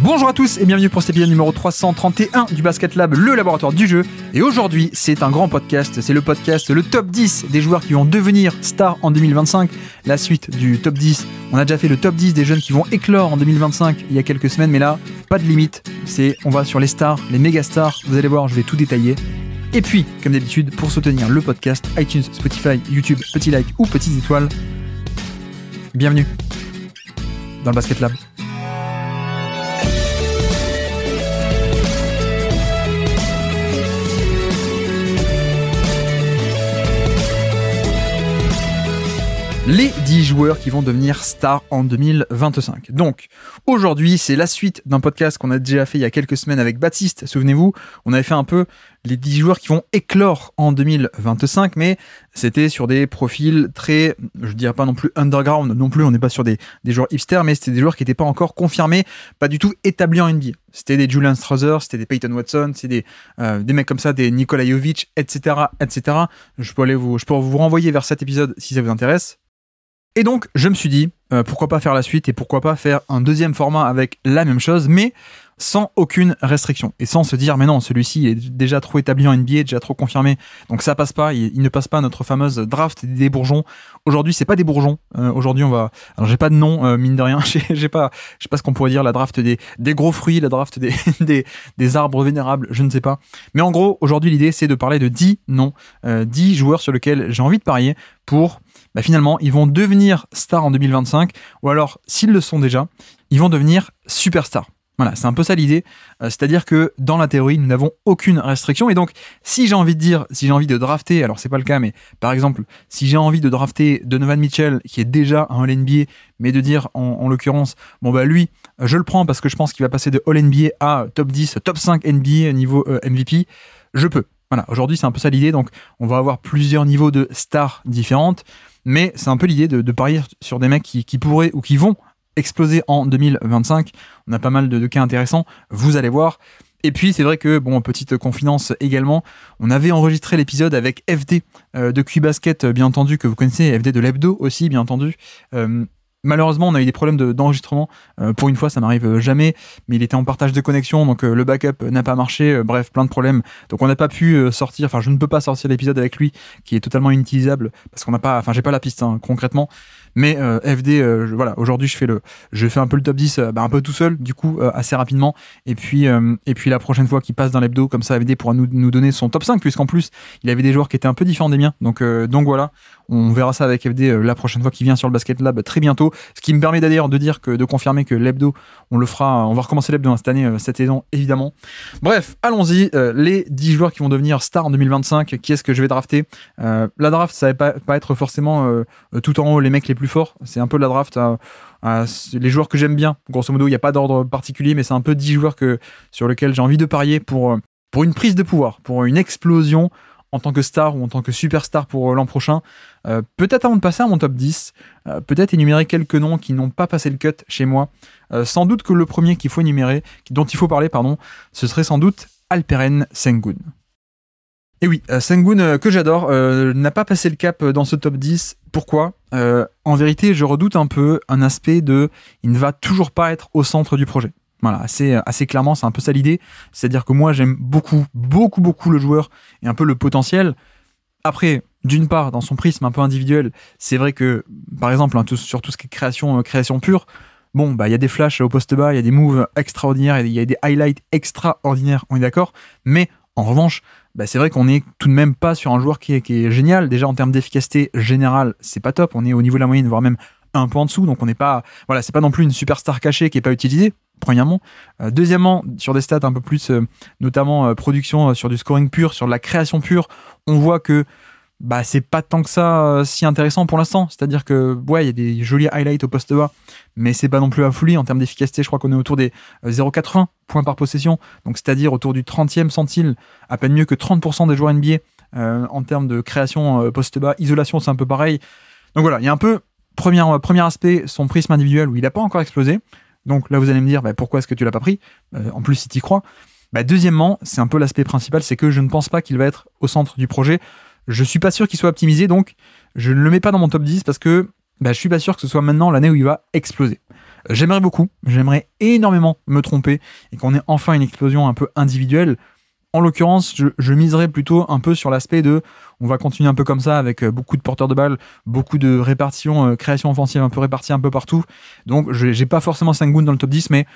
Bonjour à tous et bienvenue pour cet épisode numéro 331 du Basket Lab, le laboratoire du jeu. Et aujourd'hui, c'est un grand podcast, c'est le podcast, le top 10 des joueurs qui vont devenir stars en 2025. La suite du top 10, on a déjà fait le top 10 des jeunes qui vont éclore en 2025 il y a quelques semaines, mais là, pas de limite, on va sur les stars, les méga stars, vous allez voir, je vais tout détailler. Et puis, comme d'habitude, pour soutenir le podcast, iTunes, Spotify, YouTube, petit like ou petites étoiles, bienvenue dans le Basket Lab. Les 10 joueurs qui vont devenir stars en 2025. Donc, aujourd'hui, c'est la suite d'un podcast qu'on a déjà fait il y a quelques semaines avec Baptiste. Souvenez-vous, on avait fait un peu les 10 joueurs qui vont éclore en 2025, mais c'était sur des profils très, je dirais pas non plus underground, non plus, on n'est pas sur des joueurs hipsters, mais c'était des joueurs qui n'étaient pas encore confirmés, pas du tout établis en NBA. C'était des Julian Strawther, c'était des Peyton Watson, c'était des mecs comme ça, des Nikola Jovic, etc., etc. Je peux vous renvoyer vers cet épisode si ça vous intéresse. Et donc, je me suis dit, pourquoi pas faire la suite et pourquoi pas faire un deuxième format avec la même chose, mais sans aucune restriction. Et sans se dire, mais non, celui-ci est déjà trop établi en NBA, déjà trop confirmé, donc ça passe pas, il ne passe pas notre fameuse draft des bourgeons. Aujourd'hui, c'est pas des bourgeons. Aujourd'hui, on va... Alors, j'ai pas de nom, mine de rien, je sais pas ce qu'on pourrait dire, la draft des gros fruits, la draft des arbres vénérables, je ne sais pas. Mais en gros, aujourd'hui, l'idée, c'est de parler de 10 noms, 10 joueurs sur lesquels j'ai envie de parier pour... finalement, ils vont devenir stars en 2025, ou alors, s'ils le sont déjà, ils vont devenir superstars. Voilà, c'est un peu ça l'idée, c'est-à-dire que dans la théorie, nous n'avons aucune restriction, et donc, si j'ai envie de drafter, alors c'est pas le cas, mais par exemple, si j'ai envie de drafter Donovan Mitchell, qui est déjà un All-NBA, mais de dire, en l'occurrence, lui, je le prends parce que je pense qu'il va passer de All-NBA à top 10, top 5 NBA niveau MVP, je peux. Voilà, aujourd'hui, c'est un peu ça l'idée, donc on va avoir plusieurs niveaux de stars différentes, mais c'est un peu l'idée de parier sur des mecs qui pourraient ou qui vont exploser en 2025. On a pas mal de cas intéressants, vous allez voir. Et puis c'est vrai que, petite confidence également, on avait enregistré l'épisode avec FD de QBasket, bien entendu, que vous connaissez, FD de l'Hebdo aussi, bien entendu. Malheureusement, on a eu des problèmes d'enregistrement. Pour une fois, ça m'arrive jamais, mais il était en partage de connexion, donc le backup n'a pas marché. Bref, plein de problèmes. Donc on n'a pas pu sortir, je ne peux pas sortir l'épisode avec lui, qui est totalement inutilisable, parce qu'on n'a pas, j'ai pas la piste, concrètement. Mais FD, voilà, aujourd'hui je fais un peu le top 10 un peu tout seul, du coup, assez rapidement. Et puis la prochaine fois qu'il passe dans l'hebdo, comme ça, FD pourra nous donner son top 5, puisqu'en plus, il avait des joueurs qui étaient un peu différents des miens. Donc voilà, on verra ça avec FD la prochaine fois qu'il vient sur le Basket Lab très bientôt. Ce qui me permet d'ailleurs de confirmer que l'hebdo, on va recommencer l'hebdo cette année, cette saison, évidemment. Bref, allons-y, les 10 joueurs qui vont devenir stars en 2025, qui est-ce que je vais drafter? La draft, ça va pas être forcément tout en haut les mecs les plus forts, c'est un peu la draft les joueurs que j'aime bien, grosso modo il n'y a pas d'ordre particulier, mais c'est un peu 10 joueurs sur lesquels j'ai envie de parier pour une prise de pouvoir, pour une explosion en tant que star ou en tant que superstar pour l'an prochain. Peut-être avant de passer à mon top 10, peut-être énumérer quelques noms qui n'ont pas passé le cut chez moi. Sans doute que le premier dont il faut parler, ce serait sans doute Alperen Sengun. Et oui, Sengun, que j'adore, n'a pas passé le cap dans ce top 10. Pourquoi ? En vérité, je redoute un peu un aspect il ne va toujours pas être au centre du projet. Voilà, assez clairement, c'est un peu ça l'idée. C'est-à-dire que moi, j'aime beaucoup, beaucoup, beaucoup le joueur et un peu le potentiel. Après, d'une part, dans son prisme un peu individuel, c'est vrai que, par exemple, sur tout ce qui est création pure, il y a des flashs au poste bas, il y a des moves extraordinaires, il y a des highlights extraordinaires, on est d'accord. Mais en revanche, c'est vrai qu'on est tout de même pas sur un joueur qui est génial. Déjà, en termes d'efficacité générale, c'est pas top. On est au niveau de la moyenne, voire même un peu en dessous. Donc, on n'est pas, c'est pas non plus une superstar cachée qui est pas utilisée. Premièrement. Deuxièmement, sur des stats un peu plus, notamment production sur du scoring pur, sur de la création pure, on voit que c'est pas tant que ça si intéressant pour l'instant. C'est-à-dire que, il y a des jolis highlights au poste bas, mais c'est pas non plus à folie. En termes d'efficacité, je crois qu'on est autour des 0,80 points par possession. Donc, c'est-à-dire autour du 30e centile, à peine mieux que 30% des joueurs NBA en termes de création poste bas. Isolation, c'est un peu pareil. Donc voilà, il y a un peu, premier aspect, son prisme individuel où il n'a pas encore explosé. Donc là, vous allez me dire, pourquoi est-ce que tu l'as pas pris ? En plus, si tu y crois. Deuxièmement, c'est un peu l'aspect principal, c'est que je ne pense pas qu'il va être au centre du projet. Je suis pas sûr qu'il soit optimisé, donc je ne le mets pas dans mon top 10 parce que je suis pas sûr que ce soit maintenant l'année où il va exploser. J'aimerais énormément me tromper et qu'on ait enfin une explosion un peu individuelle. En l'occurrence, je miserais plutôt un peu sur l'aspect de on va continuer un peu comme ça avec beaucoup de porteurs de balles, beaucoup de répartition, création offensive un peu répartie un peu partout. Donc j'ai pas forcément Sengun dans le top 10, mais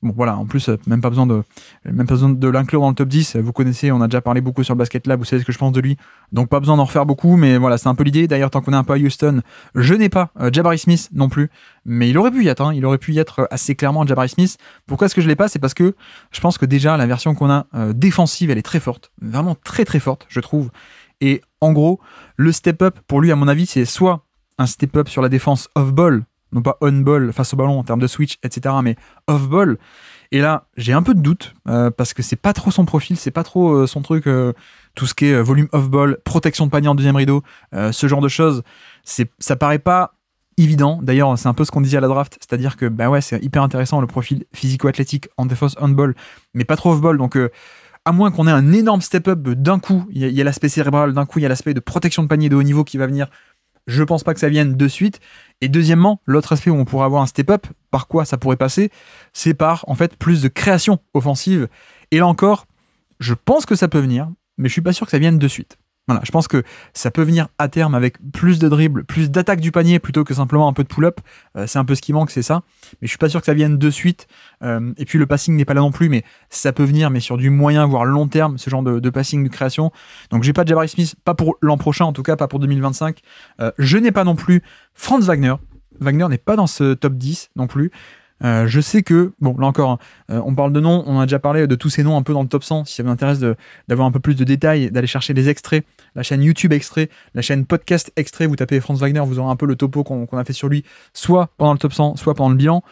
bon voilà, en plus même pas besoin de l'inclure dans le top 10. Vous connaissez, on a déjà parlé beaucoup sur le Basket Lab, vous savez ce que je pense de lui. Donc pas besoin d'en refaire beaucoup, mais voilà, c'est un peu l'idée. D'ailleurs, tant qu'on est un peu à Houston, je n'ai pas Jabari Smith non plus, mais il aurait pu y être, il aurait pu y être assez clairement Jabari Smith. Pourquoi est-ce que je l'ai pas? C'est parce que je pense que déjà la version qu'on a défensive, elle est très forte, vraiment très très forte, je trouve. Et en gros, le step-up pour lui, à mon avis, c'est soit un step-up sur la défense off-ball, non pas on-ball face au ballon en termes de switch, etc., mais off-ball. Et là, j'ai un peu de doute, parce que c'est pas trop son profil, c'est pas trop son truc, tout ce qui est volume off-ball, protection de panier en deuxième rideau, ce genre de choses, ça paraît pas évident. D'ailleurs, c'est un peu ce qu'on disait à la draft, c'est-à-dire que bah ouais, c'est hyper intéressant le profil physico-athlétique en défense on-ball, mais pas trop off-ball, donc à moins qu'on ait un énorme step-up d'un coup, il y a l'aspect cérébral, d'un coup il y a l'aspect de protection de panier de haut niveau qui va venir. Je pense pas que ça vienne de suite. Et deuxièmement, l'autre aspect où on pourrait avoir un step-up, par quoi ça pourrait passer, c'est par en fait plus de création offensive. Et là encore, je pense que ça peut venir, mais je suis pas sûr que ça vienne de suite. Voilà, je pense que ça peut venir à terme avec plus de dribbles, plus d'attaque du panier plutôt que simplement un peu de pull-up. C'est un peu ce qui manque, c'est ça. Mais je suis pas sûr que ça vienne de suite. Et puis le passing n'est pas là non plus, mais ça peut venir, mais sur du moyen voire long terme, ce genre de passing de création. Donc j'ai pas de Jabari Smith, pas pour l'an prochain, en tout cas pas pour 2025. Je n'ai pas non plus Franz Wagner. Wagner n'est pas dans ce top 10 non plus. Je sais que, bon, là encore, on parle de noms, on a déjà parlé de tous ces noms un peu dans le top 100. Si ça vous intéresse d'avoir un peu plus de détails, d'aller chercher des extraits, la chaîne YouTube extrait, la chaîne podcast extrait, vous tapez Franz Wagner, vous aurez un peu le topo qu'on a fait sur lui, soit pendant le top 100, soit pendant le bilan.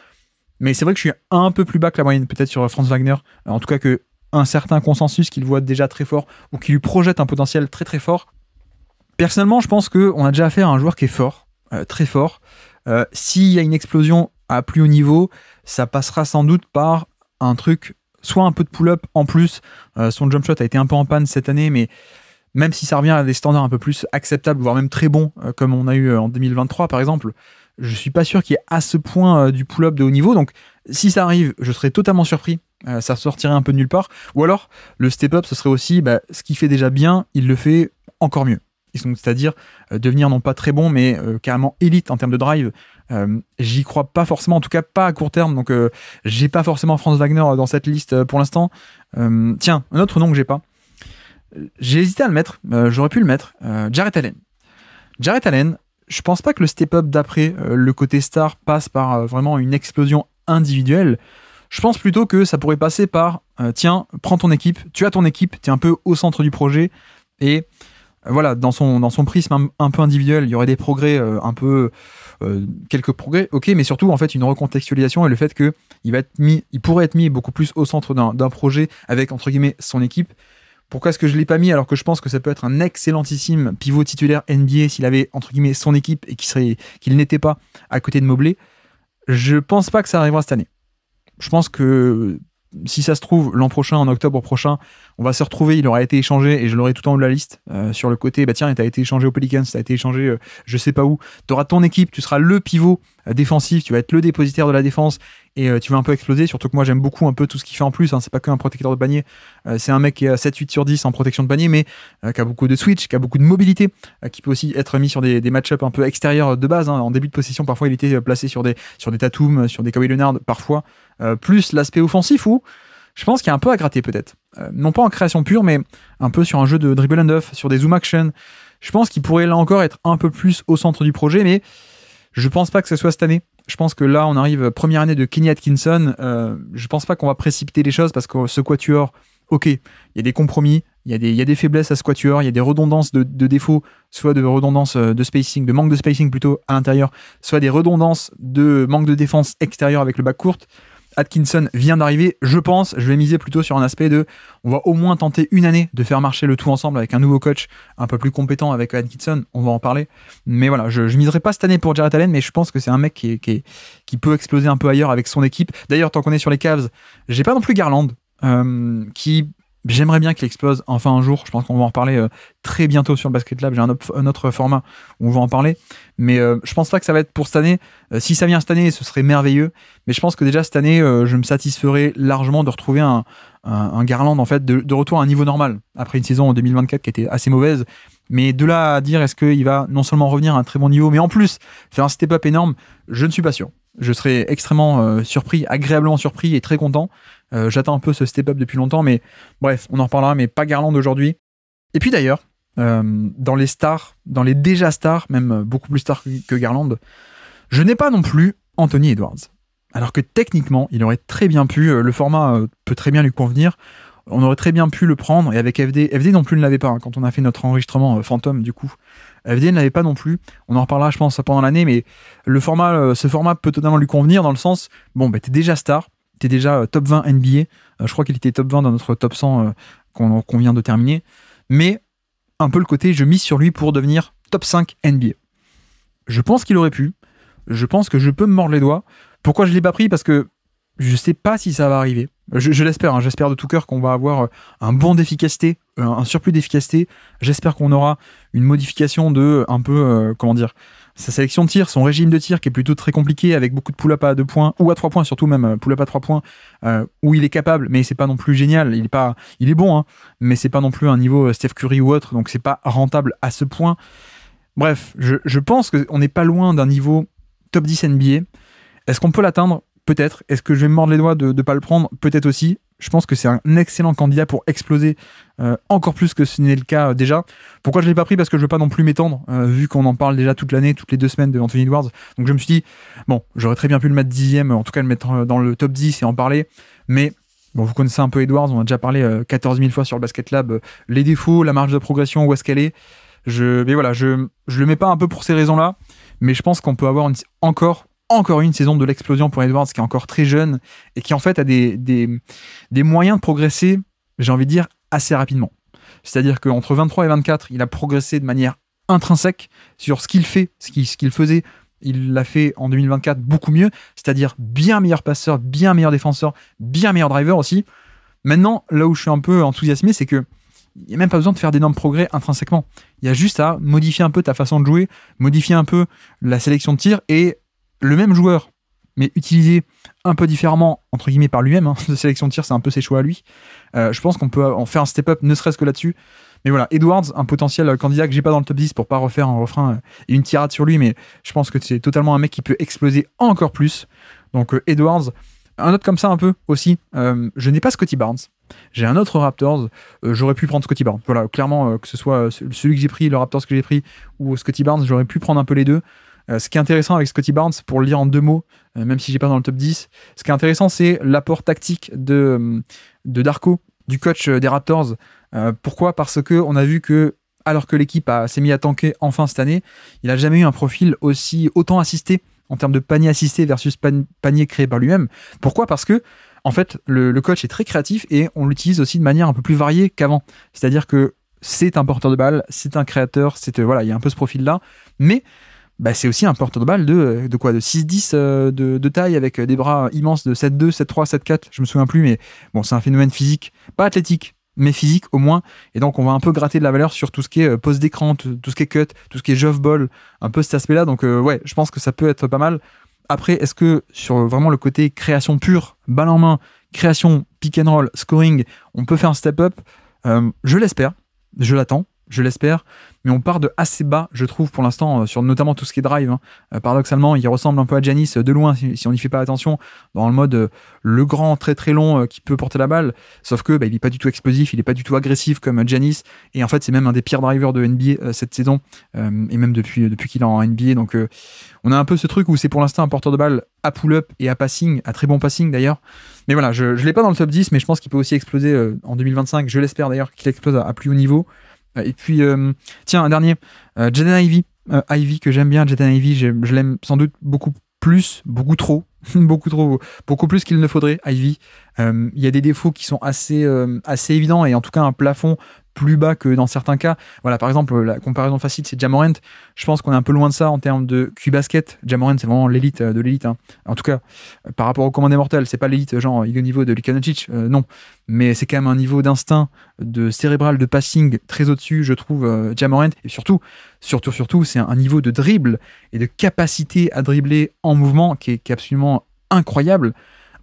Mais c'est vrai que je suis un peu plus bas que la moyenne, peut-être sur Franz Wagner, en tout cas que un certain consensus qu'il voit déjà très fort, ou qui lui projette un potentiel très très fort. Personnellement, je pense qu'on a déjà affaire à un joueur qui est fort, très fort. S'il y a une explosion à plus haut niveau, ça passera sans doute par un truc, soit un peu de pull-up en plus. Son jump shot a été un peu en panne cette année, mais même si ça revient à des standards un peu plus acceptables, voire même très bons, comme on a eu en 2023 par exemple, je suis pas sûr qu'il y ait à ce point du pull-up de haut niveau. Donc si ça arrive, je serais totalement surpris. Ça sortirait un peu de nulle part. Ou alors, le step-up, ce serait aussi ce qu'il fait déjà bien, il le fait encore mieux. C'est-à-dire devenir non pas très bon, mais carrément élite en termes de drive. J'y crois pas forcément, en tout cas pas à court terme, donc j'ai pas forcément Franz Wagner dans cette liste pour l'instant. Tiens, un autre nom que j'ai pas. J'ai hésité à le mettre, j'aurais pu le mettre. Jarrett Allen. Jarrett Allen, je pense pas que le step-up d'après le côté star passe par vraiment une explosion individuelle. Je pense plutôt que ça pourrait passer par tiens, prends ton équipe, tu as ton équipe, tu es un peu au centre du projet et voilà, dans son prisme un peu individuel, il y aurait des progrès quelques progrès, ok, mais surtout en fait une recontextualisation et le fait il pourrait être mis beaucoup plus au centre d'un projet avec entre guillemets son équipe. Pourquoi est-ce que je l'ai pas mis alors que je pense que ça peut être un excellentissime pivot titulaire NBA s'il avait entre guillemets son équipe et qu'il n'était pas à côté de Mobley? Je pense pas que ça arrivera cette année. Je pense que si ça se trouve, l'an prochain, en octobre prochain, on va se retrouver, il aura été échangé et je l'aurai tout en haut de la liste sur le côté, tiens, t'as été échangé aux Pelicans, t'as été échangé je sais pas où, t'auras ton équipe, tu seras le pivot défensif, tu vas être le dépositaire de la défense et tu vas un peu exploser, surtout que moi j'aime beaucoup un peu tout ce qu'il fait en plus, c'est pas qu'un protecteur de panier, c'est un mec qui est à 7-8 sur 10 en protection de panier, mais qui a beaucoup de switch, qui a beaucoup de mobilité, qui peut aussi être mis sur des match-up un peu extérieurs de base, en début de possession, parfois il était placé sur des Tatum, sur des Kawhi Leonard, parfois, plus l'aspect offensif où je pense qu'il y a un peu à gratter peut-être. Non pas en création pure, mais un peu sur un jeu de dribble and off, sur des zoom action. Je pense qu'il pourrait là encore être un peu plus au centre du projet, mais je pense pas que ce soit cette année. Je pense que là, on arrive première année de Kenny Atkinson. Je pense pas qu'on va précipiter les choses parce que ce quatuor, ok, il y a des compromis, il y a des faiblesses à ce quatuor, il y a des redondances de défauts, soit de redondance de spacing, de manque de spacing plutôt à l'intérieur, soit des redondances de manque de défense extérieure avec le backcourt. Atkinson vient d'arriver, je vais miser plutôt sur un aspect on va au moins tenter une année de faire marcher le tout ensemble avec un nouveau coach un peu plus compétent avec Atkinson, on va en parler, mais voilà, je miserai pas cette année pour Jarrett Allen, mais je pense que c'est un mec qui peut exploser un peu ailleurs avec son équipe. D'ailleurs, tant qu'on est sur les Cavs, j'ai pas non plus Garland, qui J'aimerais bien qu'il explose enfin un jour. Je pense qu'on va en reparler très bientôt sur le Basket Lab. J'ai un autre format où on va en parler. Mais je pense pas que ça va être pour cette année. Si ça vient cette année, ce serait merveilleux. Mais je pense que déjà cette année, je me satisferai largement de retrouver un Garland en fait, de retour à un niveau normal. Après une saison en 2024 qui était assez mauvaise. Mais de là à dire est-ce qu'il va non seulement revenir à un très bon niveau, mais en plus faire un step-up énorme, je ne suis pas sûr. Je serais extrêmement surpris, agréablement surpris et très content. J'attends un peu ce step-up depuis longtemps, mais bref, on en reparlera, mais pas Garland aujourd'hui. Et puis d'ailleurs, dans les stars, dans les déjà stars, même beaucoup plus stars que Garland, je n'ai pas non plus Anthony Edwards. Alors que techniquement, il aurait très bien pu, le format peut très bien lui convenir, on aurait très bien pu le prendre, et avec FD non plus ne l'avait pas, hein, quand on a fait notre enregistrement fantôme du coup. FD ne l'avait pas non plus, on en reparlera je pense pendant l'année, mais ce format peut totalement lui convenir dans le sens, bon bah t'es déjà star, t'es déjà top 20 NBA, je crois qu'il était top 20 dans notre top 100 qu'on vient de terminer, mais un peu le côté je mise sur lui pour devenir top 5 NBA. Je pense qu'il aurait pu, je pense que je peux me mordre les doigts. Pourquoi je l'ai pas pris? Parce que je sais pas si ça va arriver. Je l'espère, hein, j'espère de tout cœur qu'on va avoir un bond d'efficacité, un surplus d'efficacité. J'espère qu'on aura une modification de un peu, sa sélection de tir, son régime de tir qui est plutôt très compliqué avec beaucoup de pull-up à 2 points ou à 3 points, surtout même pull-up à 3 points, où il est capable, mais c'est pas non plus génial. Il est bon, hein, mais c'est pas non plus un niveau Steph Curry ou autre, donc c'est pas rentable à ce point. Bref, je pense qu'on n'est pas loin d'un niveau top 10 NBA. Est-ce qu'on peut l'atteindre? Peut-être. Est-ce que je vais me mordre les doigts de ne pas le prendre? Peut-être aussi. Je pense que c'est un excellent candidat pour exploser encore plus que ce n'est le cas déjà. Pourquoi je ne l'ai pas pris? Parce que je ne veux pas non plus m'étendre, vu qu'on en parle déjà toute l'année, toutes les 2 semaines de Anthony Edwards. Donc je me suis dit, bon, j'aurais très bien pu le mettre 10e, en tout cas le mettre dans le top 10 et en parler. Mais bon, vous connaissez un peu Edwards, on a déjà parlé 14 000 fois sur le Basket Lab. Les défauts, la marge de progression, où est-ce qu'elle est. Mais voilà, je le mets pas un peu pour ces raisons-là, mais je pense qu'on peut avoir encore une saison de l'explosion pour Edwards qui est encore très jeune et qui en fait a des moyens de progresser, j'ai envie de dire, assez rapidement. C'est-à-dire qu'entre 23 et 24, il a progressé de manière intrinsèque sur ce qu'il fait, ce qu'il faisait. Il l'a fait en 2024 beaucoup mieux, c'est-à-dire bien meilleur passeur, bien meilleur défenseur, bien meilleur driver aussi. Maintenant, là où je suis un peu enthousiasmé, c'est que il n'y a même pas besoin de faire d'énormes progrès intrinsèquement. Il y a juste à modifier un peu ta façon de jouer, modifier un peu la sélection de tir et le même joueur, mais utilisé un peu différemment, entre guillemets, par lui-même, hein, de sélection de tir, c'est un peu ses choix à lui. Je pense qu'on peut en faire un step-up, ne serait-ce que là-dessus. Mais voilà, Edwards, un potentiel candidat que j'ai pas dans le top 10 pour pas refaire un refrain et une tirade sur lui, mais je pense que c'est totalement un mec qui peut exploser encore plus. Donc Edwards, un autre comme ça un peu aussi, je n'ai pas Scottie Barnes. J'ai un autre Raptors, j'aurais pu prendre Scottie Barnes. Voilà, clairement, que ce soit celui que j'ai pris, le Raptors que j'ai pris, ou Scottie Barnes, j'aurais pu prendre un peu les deux. Ce qui est intéressant avec Scottie Barnes, pour le lire en 2 mots, même si j'ai pas dans le top 10, ce qui est intéressant, c'est l'apport tactique de Darko, du coach des Raptors. Pourquoi? Parce que on a vu que, alors que l'équipe s'est mis à tanker enfin cette année, il a jamais eu un profil autant assisté en termes de panier assisté versus panier créé par lui-même. Pourquoi? Parce que en fait, le coach est très créatif et on l'utilise aussi de manière un peu plus variée qu'avant. C'est-à-dire que c'est un porteur de balle, c'est un créateur, voilà, il y a un peu ce profil-là, mais c'est aussi un porteur de balle de 6-10 de taille avec des bras immenses de 7-2, 7-3, 7-4, je me souviens plus, mais bon, c'est un phénomène physique, pas athlétique, mais physique au moins, et donc on va un peu gratter de la valeur sur tout ce qui est pose d'écran, tout ce qui est cut, tout ce qui est jump ball, un peu cet aspect-là, donc ouais, je pense que ça peut être pas mal. Après, est-ce que sur vraiment le côté création pure, balle en main, création, pick and roll, scoring, on peut faire un step-up? Je l'espère, je l'attends, je l'espère, mais on part de assez bas, je trouve, pour l'instant, sur notamment tout ce qui est drive. Hein. Paradoxalement, il ressemble un peu à Giannis de loin, si on n'y fait pas attention, dans le mode le grand, très très long qui peut porter la balle, sauf que il n'est pas du tout explosif, il n'est pas du tout agressif comme Giannis, et en fait, c'est même un des pires drivers de NBA cette saison, et même depuis qu'il est en NBA, donc on a un peu ce truc où c'est pour l'instant un porteur de balle à pull-up et à passing, à très bon passing d'ailleurs, mais voilà, je ne l'ai pas dans le top 10, mais je pense qu'il peut aussi exploser en 2025, je l'espère d'ailleurs qu'il explose à plus haut niveau. Et puis, tiens, un dernier, Jaden Ivey. Ivey, que j'aime bien, Jaden Ivey, je l'aime sans doute beaucoup plus, beaucoup trop, beaucoup plus qu'il ne faudrait, Ivey. Il y a des défauts qui sont assez évidents et en tout cas un plafond plus bas que dans certains cas. Voilà, par exemple, la comparaison facile, c'est Ja Morant. Je pense qu'on est un peu loin de ça en termes de Q-basket. Ja Morant, c'est vraiment l'élite de l'élite. Hein. En tout cas, par rapport au Command des Mortels, c'est pas l'élite, genre, il est au niveau de Luka Doncic, non. Mais c'est quand même un niveau d'instinct, de cérébral, de passing très au-dessus, je trouve, Ja Morant. Et surtout, c'est un niveau de dribble et de capacité à dribbler en mouvement qui est absolument incroyable.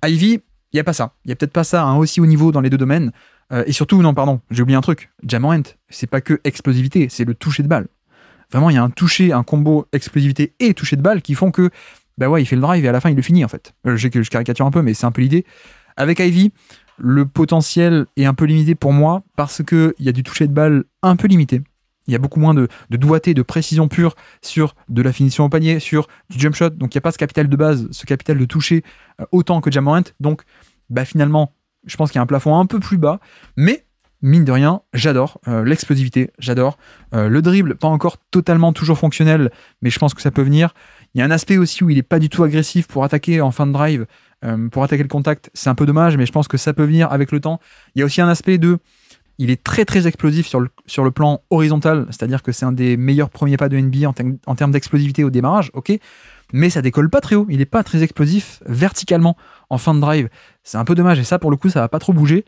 Ivy, il n'y a pas ça. Il n'y a peut-être pas ça à un aussi haut niveau dans les deux domaines. Et surtout, non, pardon, j'ai oublié un truc. Ja Morant, c'est pas que explosivité, c'est le toucher de balle. Vraiment, il y a un combo explosivité et toucher de balle qui font que, bah ouais, il fait le drive et à la fin, il le finit en fait. Je caricature un peu, mais c'est un peu l'idée. Avec Ivy, le potentiel est un peu limité pour moi parce qu'il y a du toucher de balle un peu limité. Il y a beaucoup moins de doigté, de précision pure sur de la finition au panier, sur du jump shot. Donc, il n'y a pas ce capital de base, ce capital de toucher autant que Ja Morant. Donc, bah, finalement, je pense qu'il y a un plafond un peu plus bas. Mais, mine de rien, j'adore l'explosivité, j'adore le dribble, pas encore totalement toujours fonctionnel, mais je pense que ça peut venir. Il y a un aspect aussi où il n'est pas du tout agressif pour attaquer en fin de drive, pour attaquer le contact. C'est un peu dommage, mais je pense que ça peut venir avec le temps. Il y a aussi un aspect de... Il est très très explosif sur le plan horizontal, c'est-à-dire que c'est un des meilleurs premiers pas de NBA en termes d'explosivité au démarrage, ok, mais ça décolle pas très haut, il est pas très explosif verticalement en fin de drive. C'est un peu dommage, et ça pour le coup ça va pas trop bouger.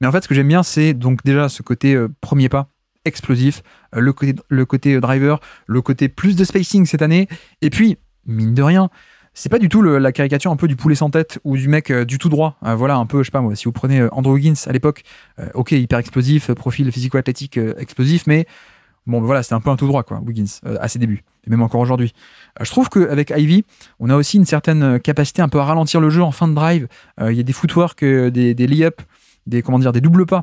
Mais en fait ce que j'aime bien c'est donc déjà ce côté premier pas explosif, le côté driver, le côté plus de spacing cette année, et puis mine de rien, c'est pas du tout la caricature un peu du poulet sans tête ou du mec du tout droit. Voilà, un peu, je sais pas moi, si vous prenez Andrew Wiggins à l'époque, ok, hyper explosif, profil physico-athlétique explosif, mais bon, voilà, c'était un peu un tout droit, quoi, Wiggins, à ses débuts, et même encore aujourd'hui. Je trouve qu'avec Ivy, on a aussi une certaine capacité un peu à ralentir le jeu en fin de drive. Il y a des footwork, des lay-up, des doubles pas,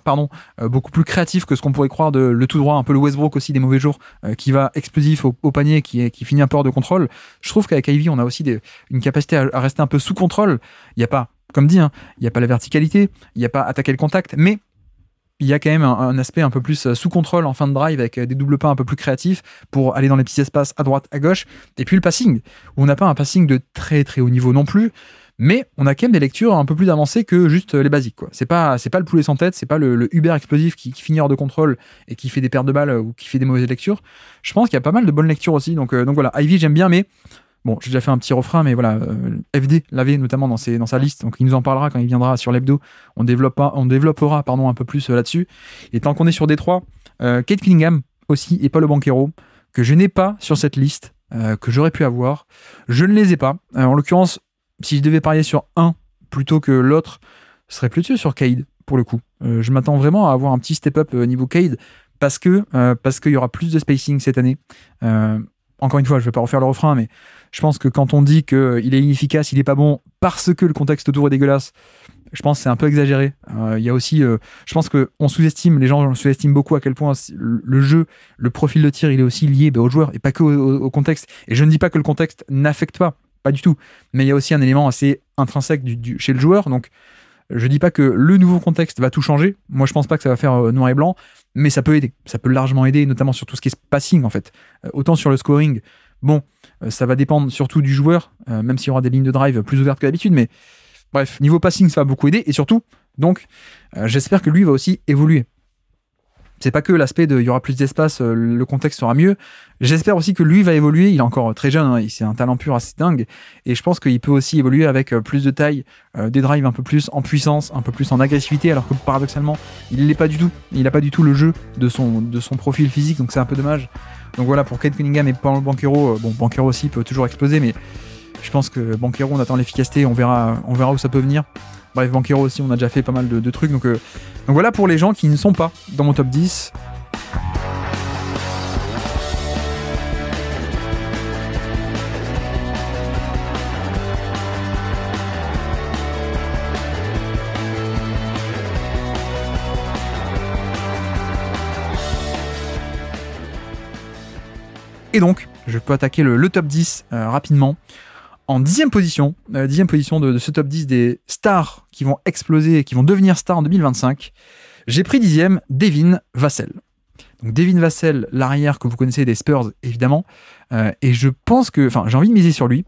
beaucoup plus créatifs que ce qu'on pourrait croire de le tout droit, un peu le Westbrook aussi des mauvais jours, qui va explosif au panier, qui finit un peu hors de contrôle. Je trouve qu'avec Ivy, on a aussi une capacité à rester un peu sous contrôle. Il n'y a pas, comme dit, il n'y a pas la verticalité, il n'y a pas attaquer le contact, mais il y a quand même un aspect un peu plus sous contrôle en fin de drive avec des doubles pas un peu plus créatifs pour aller dans les petits espaces à droite, à gauche. Et puis le passing, où on n'a pas un passing de très très haut niveau non plus, mais on a quand même des lectures un peu plus avancées que juste les basiques, quoi. C'est pas le poulet sans tête, c'est pas le Uber explosif qui finit hors de contrôle et qui fait des pertes de balles ou qui fait des mauvaises lectures. Je pense qu'il y a pas mal de bonnes lectures aussi. Donc voilà, Ivy j'aime bien, mais bon, j'ai déjà fait un petit refrain, mais voilà, FD l'avait notamment dans sa liste, donc il nous en parlera quand il viendra sur l'hebdo. On développera un peu plus là-dessus. Et tant qu'on est sur Détroit, Cade Cunningham aussi et Paolo Banchero, que je n'ai pas sur cette liste, que j'aurais pu avoir. Je ne les ai pas. En l'occurrence, si je devais parier sur un plutôt que l'autre, ce serait plutôt sur Cade, pour le coup. Je m'attends vraiment à avoir un petit step-up niveau Cade, parce qu'il y aura plus de spacing cette année. Encore une fois, je ne vais pas refaire le refrain, mais je pense que quand on dit qu'il est inefficace, il n'est pas bon parce que le contexte autour est dégueulasse, je pense que c'est un peu exagéré. Il y a aussi, je pense qu'on sous-estime, les gens sous-estiment beaucoup à quel point le jeu, le profil de tir, il est aussi lié aux joueurs et pas que au contexte. Et je ne dis pas que le contexte n'affecte pas du tout, mais il y a aussi un élément assez intrinsèque chez le joueur. Donc, je dis pas que le nouveau contexte va tout changer. Moi, je pense pas que ça va faire noir et blanc, mais ça peut aider. Ça peut largement aider, notamment sur tout ce qui est passing, en fait. Autant sur le scoring, bon, ça va dépendre surtout du joueur, même s'il y aura des lignes de drive plus ouvertes que d'habitude, mais bref, niveau passing, ça va beaucoup aider, et surtout, donc, j'espère que lui va aussi évoluer. C'est pas que l'aspect il y aura plus d'espace, le contexte sera mieux. J'espère aussi que lui va évoluer. Il est encore très jeune, c'est un talent pur assez dingue. Et je pense qu'il peut aussi évoluer avec plus de taille, des drives un peu plus en puissance, un peu plus en agressivité, alors que paradoxalement, il l'est pas du tout. Il n'a pas du tout le jeu de son profil physique, donc c'est un peu dommage. Donc voilà, pour Cade Cunningham et Paolo Banchero, Banchero aussi peut toujours exploser, mais je pense que Banchero, on attend l'efficacité, on verra où ça peut venir. Bref, Banchero aussi, on a déjà fait pas mal de trucs. Donc voilà pour les gens qui ne sont pas dans mon top 10. Et donc, je peux attaquer le top 10 rapidement. En 10e position, de ce top 10 des stars qui vont exploser et qui vont devenir stars en 2025, j'ai pris 10e Devin Vassell. Donc Devin Vassell, l'arrière que vous connaissez des Spurs, évidemment. Et je pense que, j'ai envie de miser sur lui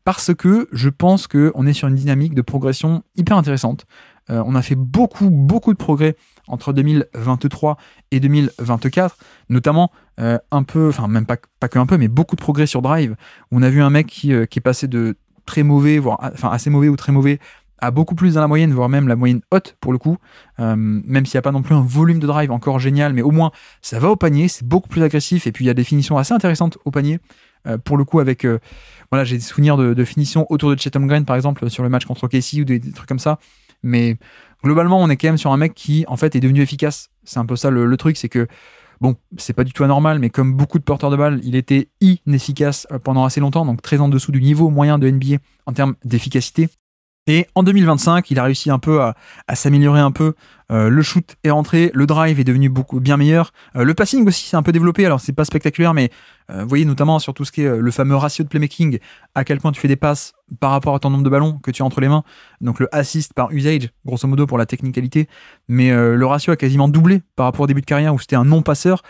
parce que je pense qu'on est sur une dynamique de progression hyper intéressante. On a fait beaucoup de progrès entre 2023 et 2024, notamment un peu, enfin même pas que un peu, mais beaucoup de progrès sur drive. On a vu un mec qui est passé de très mauvais, voire enfin assez mauvais ou très mauvais, à beaucoup plus dans la moyenne, voire même la moyenne haute pour le coup, même s'il n'y a pas non plus un volume de drive encore génial, mais au moins ça va au panier, c'est beaucoup plus agressif, et puis il y a des finitions assez intéressantes au panier, pour le coup avec, voilà, j'ai des souvenirs de finitions autour de Chatham Green par exemple, sur le match contre Casey ou des trucs comme ça, mais globalement on est quand même sur un mec qui en fait est devenu efficace. C'est un peu ça le truc, c'est que bon, c'est pas du tout anormal, mais comme beaucoup de porteurs de balles, il était inefficace pendant assez longtemps, donc très en dessous du niveau moyen de NBA en termes d'efficacité. Et en 2025, il a réussi un peu à s'améliorer un peu. Le shoot est rentré, le drive est devenu bien meilleur. Le passing aussi s'est un peu développé, alors c'est pas spectaculaire, mais vous voyez notamment sur tout ce qui est le fameux ratio de playmaking, à quel point tu fais des passes par rapport à ton nombre de ballons que tu as entre les mains. Donc le assist par usage, grosso modo pour la technicalité, mais le ratio a quasiment doublé par rapport au début de carrière où c'était un non-passeur.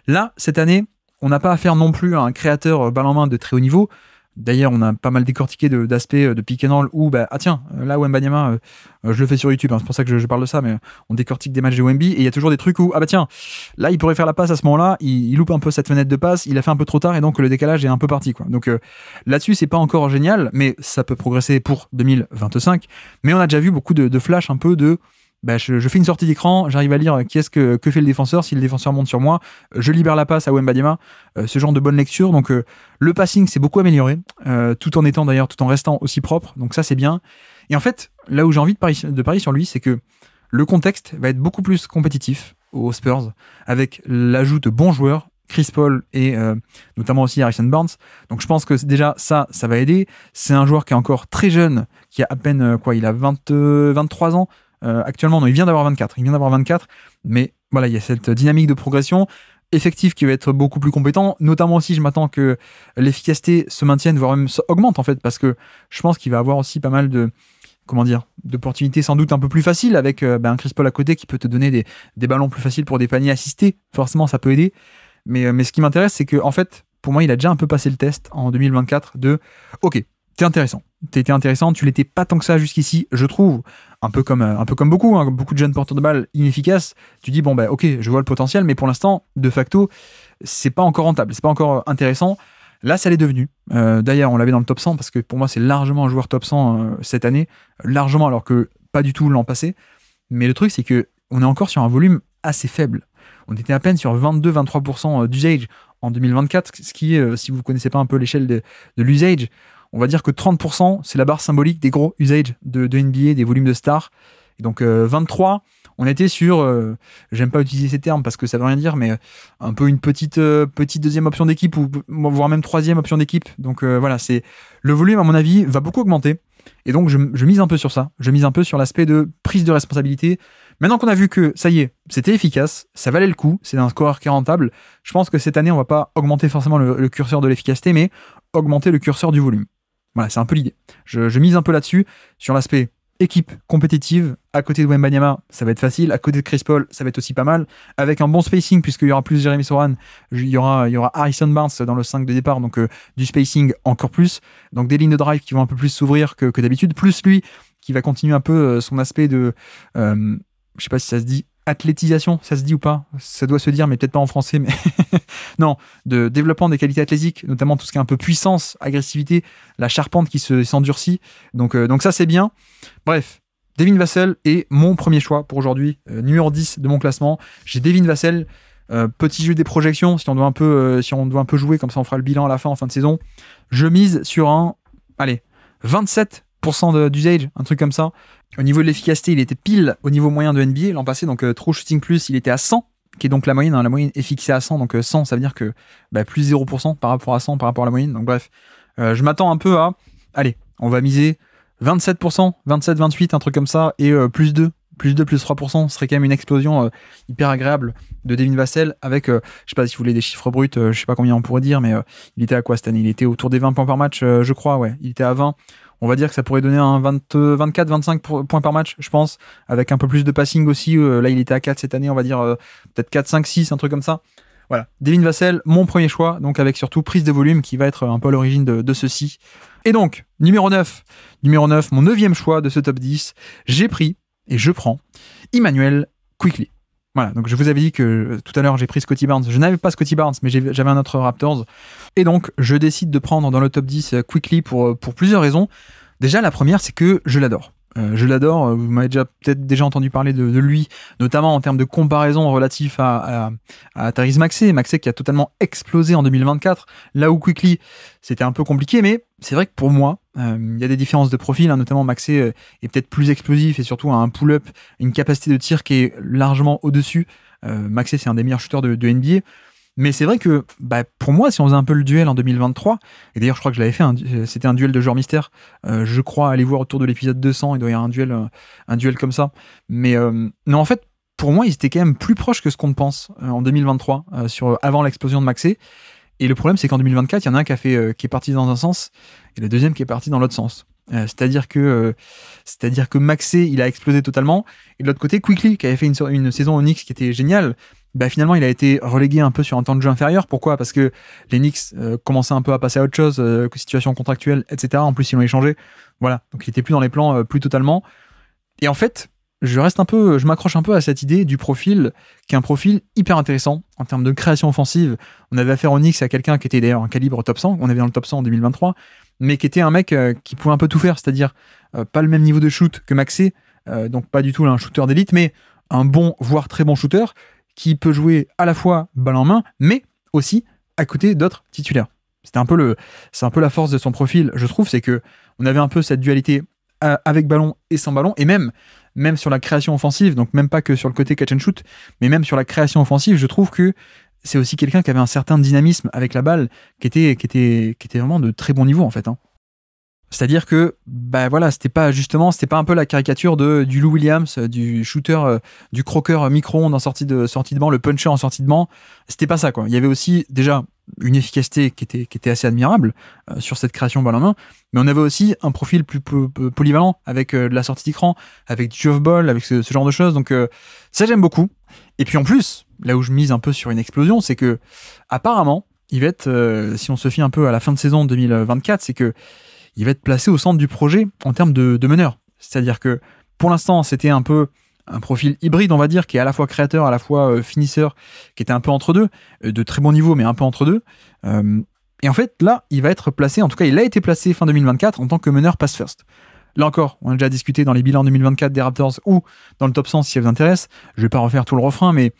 Là, cette année, on n'a pas affaire non plus à un créateur balle en main de très haut niveau. D'ailleurs, on a pas mal décortiqué d'aspects de pick and roll où, ah tiens, là, Wembanyama, je le fais sur YouTube, hein, c'est pour ça que je parle de ça, mais on décortique des matchs de Wemby et il y a toujours des trucs où, bah tiens, là, il pourrait faire la passe à ce moment-là, il loupe un peu cette fenêtre de passe, il a fait un peu trop tard et donc le décalage est un peu parti, quoi. Donc là-dessus, c'est pas encore génial, mais ça peut progresser pour 2025. Mais on a déjà vu beaucoup de flash un peu de. Je fais une sortie d'écran, j'arrive à lire que fait le défenseur, si le défenseur monte sur moi, je libère la passe à Wembanyama, ce genre de bonne lecture. Donc le passing s'est beaucoup amélioré, tout en restant aussi propre, donc ça c'est bien. Et en fait, là où j'ai envie de parier sur lui, c'est que le contexte va être beaucoup plus compétitif aux Spurs, avec l'ajout de bons joueurs, Chris Paul et notamment aussi Harrison Barnes. Donc je pense que déjà ça va aider. C'est un joueur qui est encore très jeune, qui a à peine il a 23 ans. Actuellement, non, il vient d'avoir 24, mais voilà, il y a cette dynamique de progression effective qui va être beaucoup plus compétent, notamment aussi je m'attends que l'efficacité se maintienne, voire même augmente en fait, parce que je pense qu'il va avoir aussi pas mal d'opportunités sans doute un peu plus faciles avec un Chris Paul à côté qui peut te donner des ballons plus faciles pour des paniers assistés, forcément ça peut aider, mais ce qui m'intéresse c'est que en fait, pour moi il a déjà un peu passé le test en 2024 de ok, t'étais intéressant, tu l'étais pas tant que ça jusqu'ici, je trouve, un peu comme beaucoup, hein, beaucoup de jeunes porteurs de balles inefficaces, tu dis ok, je vois le potentiel, mais pour l'instant, de facto, c'est pas encore rentable, c'est pas encore intéressant. Là, ça l'est devenu. D'ailleurs, on l'avait dans le top 100, parce que pour moi, c'est largement un joueur top 100 cette année, largement, alors que pas du tout l'an passé. Mais le truc, c'est que on est encore sur un volume assez faible. On était à peine sur 22-23% d'usage en 2024, ce qui est, si vous ne connaissez pas un peu l'échelle de l'usage, on va dire que 30%, c'est la barre symbolique des gros usages de NBA, des volumes de stars. Et donc 23, on était sur, j'aime pas utiliser ces termes parce que ça veut rien dire, mais un peu une petite deuxième option d'équipe, ou voire même troisième option d'équipe. Donc voilà, c'est le volume, à mon avis, va beaucoup augmenter. Et donc je mise un peu sur ça. Je mise un peu sur l'aspect de prise de responsabilité. Maintenant qu'on a vu que, ça y est, c'était efficace, ça valait le coup, c'est un score qui est rentable, je pense que cette année, on va pas augmenter forcément le curseur de l'efficacité, mais augmenter le curseur du volume. Voilà, c'est un peu l'idée. Je mise un peu là-dessus, sur l'aspect équipe compétitive. À côté de Wembanyama, ça va être facile. À côté de Chris Paul, ça va être aussi pas mal. Avec un bon spacing, puisqu'il y aura plus Jeremy Sohan, il y aura Harrison Barnes dans le 5 de départ, donc du spacing encore plus. Donc des lignes de drive qui vont un peu plus s'ouvrir que d'habitude. Plus lui, qui va continuer un peu son aspect de... je sais pas si ça se dit athlétisation, ça se dit ou pas, ça doit se dire, mais peut-être pas en français, mais non, de développement des qualités athlétiques, notamment tout ce qui est un peu puissance, agressivité, la charpente qui s'endurcit, donc ça c'est bien. Bref, Devin Vassell est mon premier choix pour aujourd'hui, numéro 10 de mon classement. J'ai Devin Vassell, petit jeu des projections, si on doit un peu jouer, comme ça on fera le bilan à la fin, en fin de saison. Je mise sur un 27% d'usage, un truc comme ça. Au niveau de l'efficacité, il était pile au niveau moyen de NBA l'an passé, donc True Shooting Plus, il était à 100, qui est donc la moyenne. Hein, la moyenne est fixée à 100, donc 100, ça veut dire que plus 0% par rapport à 100, par rapport à la moyenne. Donc bref, je m'attends un peu à... Allez, on va miser 27%, 27, 28, un truc comme ça, et plus 2, plus 3%, ce serait quand même une explosion hyper agréable de Devin Vassell avec, je sais pas si vous voulez des chiffres bruts, je sais pas combien on pourrait dire, mais il était à quoi cette année? Il était autour des 20 points par match, je crois, ouais, il était à 20. On va dire que ça pourrait donner un 24-25 points par match, je pense, avec un peu plus de passing aussi. Là, il était à 4 cette année, on va dire peut-être 4, 5, 6, un truc comme ça. Voilà, Devin Vassell, mon premier choix, donc avec surtout prise de volume qui va être un peu à l'origine de ceci. Et donc, numéro 9, mon 9e choix de ce top 10, j'ai pris, et je prends Immanuel Quickley. Voilà, donc je vous avais dit que tout à l'heure j'ai pris Scottie Barnes. Je n'avais pas Scottie Barnes, mais j'avais un autre Raptors. Et donc je décide de prendre dans le top 10 Quickley pour plusieurs raisons. Déjà, la première, c'est que je l'adore. Je l'adore, vous m'avez peut-être déjà entendu parler de lui, notamment en termes de comparaison relatif à Tyrese Maxey. Maxey qui a totalement explosé en 2024, là où Quickley, c'était un peu compliqué, mais c'est vrai que pour moi, il y a des différences de profil, hein, notamment Maxey est peut-être plus explosif et surtout a un pull-up, une capacité de tir qui est largement au-dessus. Maxey, c'est un des meilleurs shooters de NBA. Mais c'est vrai que pour moi, si on faisait un peu le duel en 2023, et d'ailleurs je crois que je l'avais fait, c'était un duel de joueurs mystères, je crois aller voir autour de l'épisode 200, il doit y avoir un duel comme ça. Mais non, en fait, pour moi, ils étaient quand même plus proches que ce qu'on ne pense en 2023, avant l'explosion de Maxey. Et le problème, c'est qu'en 2024, il y en a un qui est parti dans un sens, et le deuxième qui est parti dans l'autre sens. C'est-à-dire que Maxey, il a explosé totalement, et de l'autre côté, Quickley, qui avait fait une saison au Knicks qui était géniale, finalement, il a été relégué un peu sur un temps de jeu inférieur. Pourquoi ? Parce que les Knicks commençaient un peu à passer à autre chose, situation contractuelle, etc. En plus, ils l'ont échangé. Voilà, donc il était plus dans les plans, plus totalement. Et en fait, je m'accroche un peu à cette idée du profil, qui est un profil hyper intéressant en termes de création offensive. On avait affaire au Knicks à quelqu'un qui était d'ailleurs un calibre top 100. On avait dans le top 100 en 2023, mais qui était un mec qui pouvait un peu tout faire, c'est-à-dire pas le même niveau de shoot que Maxey, donc pas du tout un shooter d'élite, mais un bon, voire très bon shooter, qui peut jouer à la fois balle en main, mais aussi à côté d'autres titulaires. C'est un peu la force de son profil, je trouve, c'est que on avait un peu cette dualité avec ballon et sans ballon, et même sur la création offensive, donc même pas que sur le côté catch and shoot, mais même sur la création offensive, je trouve que c'est aussi quelqu'un qui avait un certain dynamisme avec la balle, qui était vraiment de très bon niveau en fait. C'est-à-dire que, c'était pas un peu la caricature du Lou Williams, du shooter, du croqueur micro-ondes en sortie de banc, le puncher en sortie de banc. C'était pas ça, quoi. Il y avait aussi, déjà, une efficacité qui était assez admirable sur cette création balle en main, mais on avait aussi un profil plus polyvalent avec de la sortie d'écran, avec du off-ball, avec ce genre de choses. Donc, ça, j'aime beaucoup. Et puis, en plus, là où je mise un peu sur une explosion, c'est que, apparemment, il va être, si on se fie un peu à la fin de saison 2024, c'est que il va être placé au centre du projet en termes de meneur. C'est-à-dire que pour l'instant, c'était un peu un profil hybride, on va dire, qui est à la fois créateur, à la fois finisseur, qui était un peu entre deux, de très bon niveau, mais un peu entre deux. Et en fait, là, il va être placé, en tout cas, il a été placé fin 2024 en tant que meneur pass first. Là encore, on a déjà discuté dans les bilans 2024 des Raptors ou dans le top 100 si ça vous intéresse. Je vais pas refaire tout le refrain, mais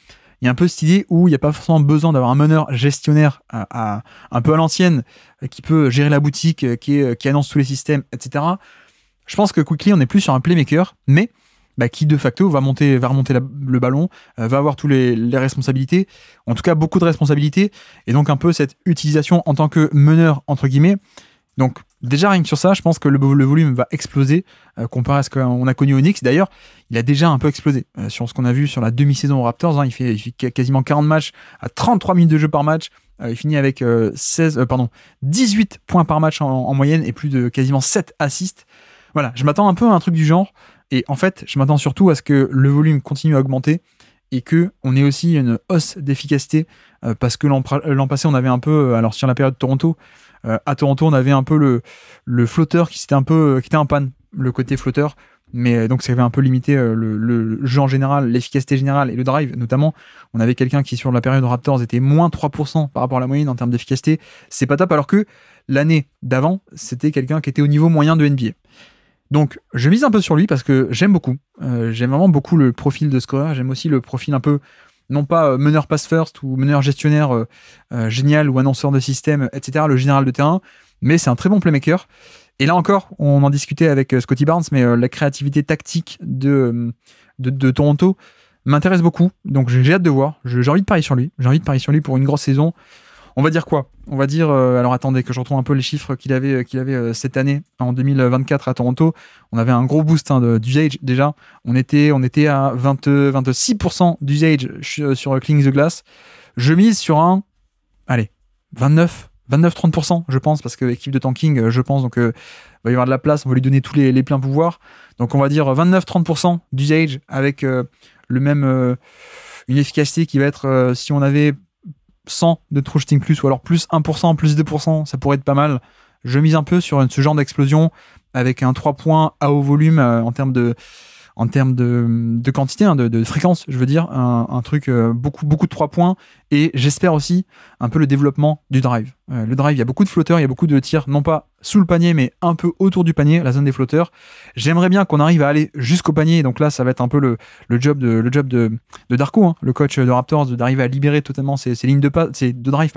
il y a un peu cette idée où il n'y a pas forcément besoin d'avoir un meneur gestionnaire un peu à l'ancienne, qui peut gérer la boutique, qui annonce tous les systèmes, etc. Je pense que Quickley, on est plus sur un playmaker, mais qui de facto va remonter le ballon, va avoir toutes les responsabilités, en tout cas beaucoup de responsabilités, et donc un peu cette utilisation en tant que meneur, entre guillemets. Donc déjà rien que sur ça, je pense que le volume va exploser comparé à ce qu'on a connu au Knicks. D'ailleurs, il a déjà un peu explosé sur ce qu'on a vu sur la demi-saison aux Raptors. Il fait quasiment 40 matchs à 33 minutes de jeu par match. Il finit avec 18 points par match en moyenne et plus de quasiment 7 assists. Voilà, je m'attends un peu à un truc du genre. Et en fait, je m'attends surtout à ce que le volume continue à augmenter et qu'on ait aussi une hausse d'efficacité parce que l'an passé, on avait un peu, alors sur la période de Toronto, à Toronto, on avait un peu le flotteur qui était en panne, le côté flotteur, mais donc ça avait un peu limité le jeu en général, l'efficacité générale et le drive notamment. On avait quelqu'un qui sur la période Raptors était moins 3% par rapport à la moyenne en termes d'efficacité. C'est pas top, alors que l'année d'avant, c'était quelqu'un qui était au niveau moyen de NBA. Donc je mise un peu sur lui parce que j'aime beaucoup. J'aime vraiment beaucoup le profil de scoreur. J'aime aussi le profil un peu, non pas meneur pass first ou meneur gestionnaire génial ou annonceur de système, etc., le général de terrain, mais c'est un très bon playmaker. Et là encore, on en discutait avec Scottie Barnes, mais la créativité tactique de Toronto m'intéresse beaucoup, donc j'ai hâte de voir. J'ai envie de parier sur lui. J'ai envie de parier sur lui pour une grosse saison. On va dire quoi ? On va dire, alors attendez que je retrouve un peu les chiffres qu'il avait cette année, en 2024 à Toronto. On avait un gros boost d'usage déjà. On était à 26% d'usage sur Cleaning the Glass. Je mise sur un, 29-30%, je pense, parce que équipe de tanking, je pense, donc va y avoir de la place, on va lui donner tous les pleins pouvoirs. Donc on va dire 29-30% d'usage avec le même une efficacité qui va être, si on avait 100 de true shooting plus, ou alors plus 1%, plus 2%, ça pourrait être pas mal. Je mise un peu sur ce genre d'explosion avec un 3 points à haut volume en termes de en termes de quantité, hein, de fréquence, je veux dire, un truc beaucoup de 3 points, et j'espère aussi un peu le développement du drive. Le drive, il y a beaucoup de flotteurs, il y a beaucoup de tirs, non pas sous le panier, mais un peu autour du panier, la zone des flotteurs. J'aimerais bien qu'on arrive à aller jusqu'au panier, donc là, ça va être un peu le job de Darko, hein, le coach de Raptors, d'arriver à libérer totalement ces lignes de drive,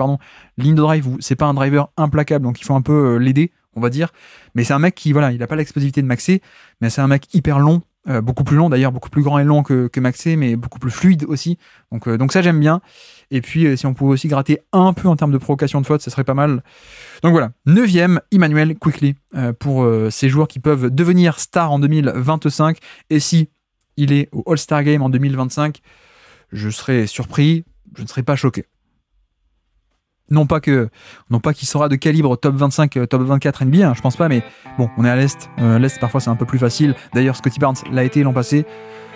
ligne de drive où c'est pas un driver implacable, donc il faut un peu l'aider, on va dire. Mais c'est un mec qui, voilà, il a pas l'explosivité de Maxey, mais c'est un mec hyper long, beaucoup plus long d'ailleurs, beaucoup plus grand et long que Maxey, mais beaucoup plus fluide aussi. Donc ça, j'aime bien. Et puis, si on pouvait aussi gratter un peu en termes de provocation de faute, ça serait pas mal. Donc voilà, 9e, Immanuel Quickley, pour ces joueurs qui peuvent devenir stars en 2025. Et si il est au All-Star Game en 2025, je serais surpris, je ne serais pas choqué. Non pas qu'il sera de calibre top 25, top 24 NBA, hein, je pense pas, mais bon, on est à l'Est. L'Est, parfois, c'est un peu plus facile. D'ailleurs, Scottie Barnes l'a été l'an passé.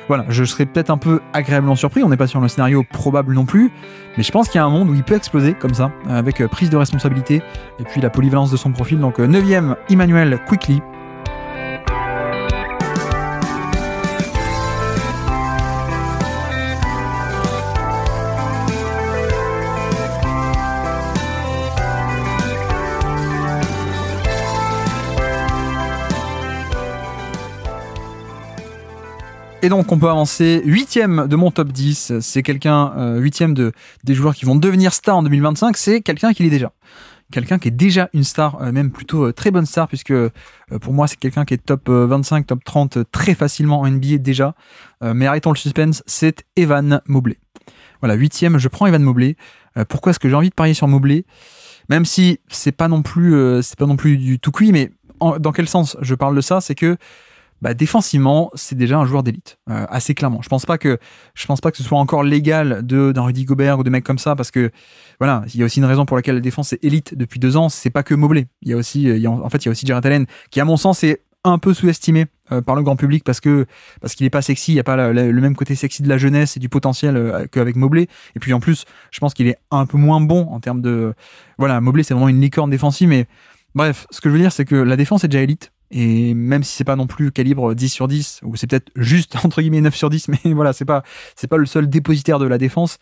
Voilà, je serais peut-être un peu agréablement surpris. On n'est pas sur le scénario probable non plus, mais je pense qu'il y a un monde où il peut exploser comme ça, avec prise de responsabilité et puis la polyvalence de son profil. Donc 9e, Immanuel Quickley. Et donc, on peut avancer 8e de mon top 10. C'est quelqu'un, 8e des joueurs qui vont devenir stars en 2025. C'est quelqu'un qui l'est déjà. Quelqu'un qui est déjà une star, même plutôt très bonne star, puisque pour moi, c'est quelqu'un qui est top 25, top 30 très facilement en NBA déjà. Mais arrêtons le suspense, c'est Evan Mobley. Voilà, 8e, je prends Evan Mobley. Pourquoi est-ce que j'ai envie de parier sur Mobley ? Même si c'est pas non plus du tout cuit, mais dans quel sens je parle de ça ? C'est que défensivement, c'est déjà un joueur d'élite, assez clairement. Je pense pas que ce soit encore légal d'un Rudy Gobert ou de mecs comme ça, parce que voilà, il y a aussi une raison pour laquelle la défense est élite depuis 2 ans. C'est pas que Mobley. Il y a aussi Jarrett Allen, qui à mon sens est un peu sous-estimé par le grand public parce qu'il est pas sexy. Il y a pas le même côté sexy de la jeunesse et du potentiel qu'avec Mobley. Et puis en plus, je pense qu'il est un peu moins bon en termes de Mobley, c'est vraiment une licorne défensive. Mais bref, ce que je veux dire, c'est que la défense est déjà élite. Et même si c'est pas non plus calibre 10 sur 10, ou c'est peut-être juste entre guillemets 9 sur 10, mais voilà, c'est pas le seul dépositaire de la défense.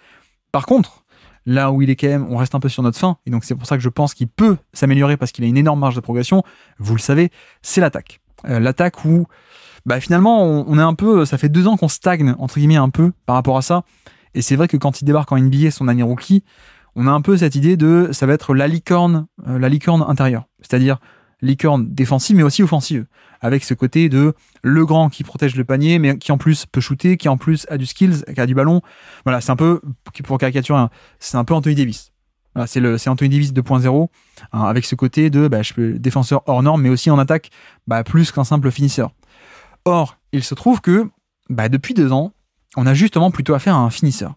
Par contre, là où il est quand même, on reste un peu sur notre fin, et donc c'est pour ça que je pense qu'il peut s'améliorer parce qu'il a une énorme marge de progression, vous le savez, c'est l'attaque. L'attaque où, finalement, on est un peu, ça fait 2 ans qu'on stagne, entre guillemets, un peu par rapport à ça, et c'est vrai que quand il débarque en NBA son année rookie, on a un peu cette idée ça va être la licorne intérieure, c'est-à-dire licorne défensive mais aussi offensive, avec ce côté de le grand qui protège le panier mais qui en plus peut shooter, qui en plus a du skills, qui a du ballon. Voilà, c'est un peu, pour caricaturer, c'est un peu Anthony Davis. Voilà, c'est Anthony Davis 2.0, hein, avec ce côté de je peux défenseur hors norme mais aussi en attaque plus qu'un simple finisseur. Or, il se trouve que depuis 2 ans, on a justement plutôt affaire à un finisseur.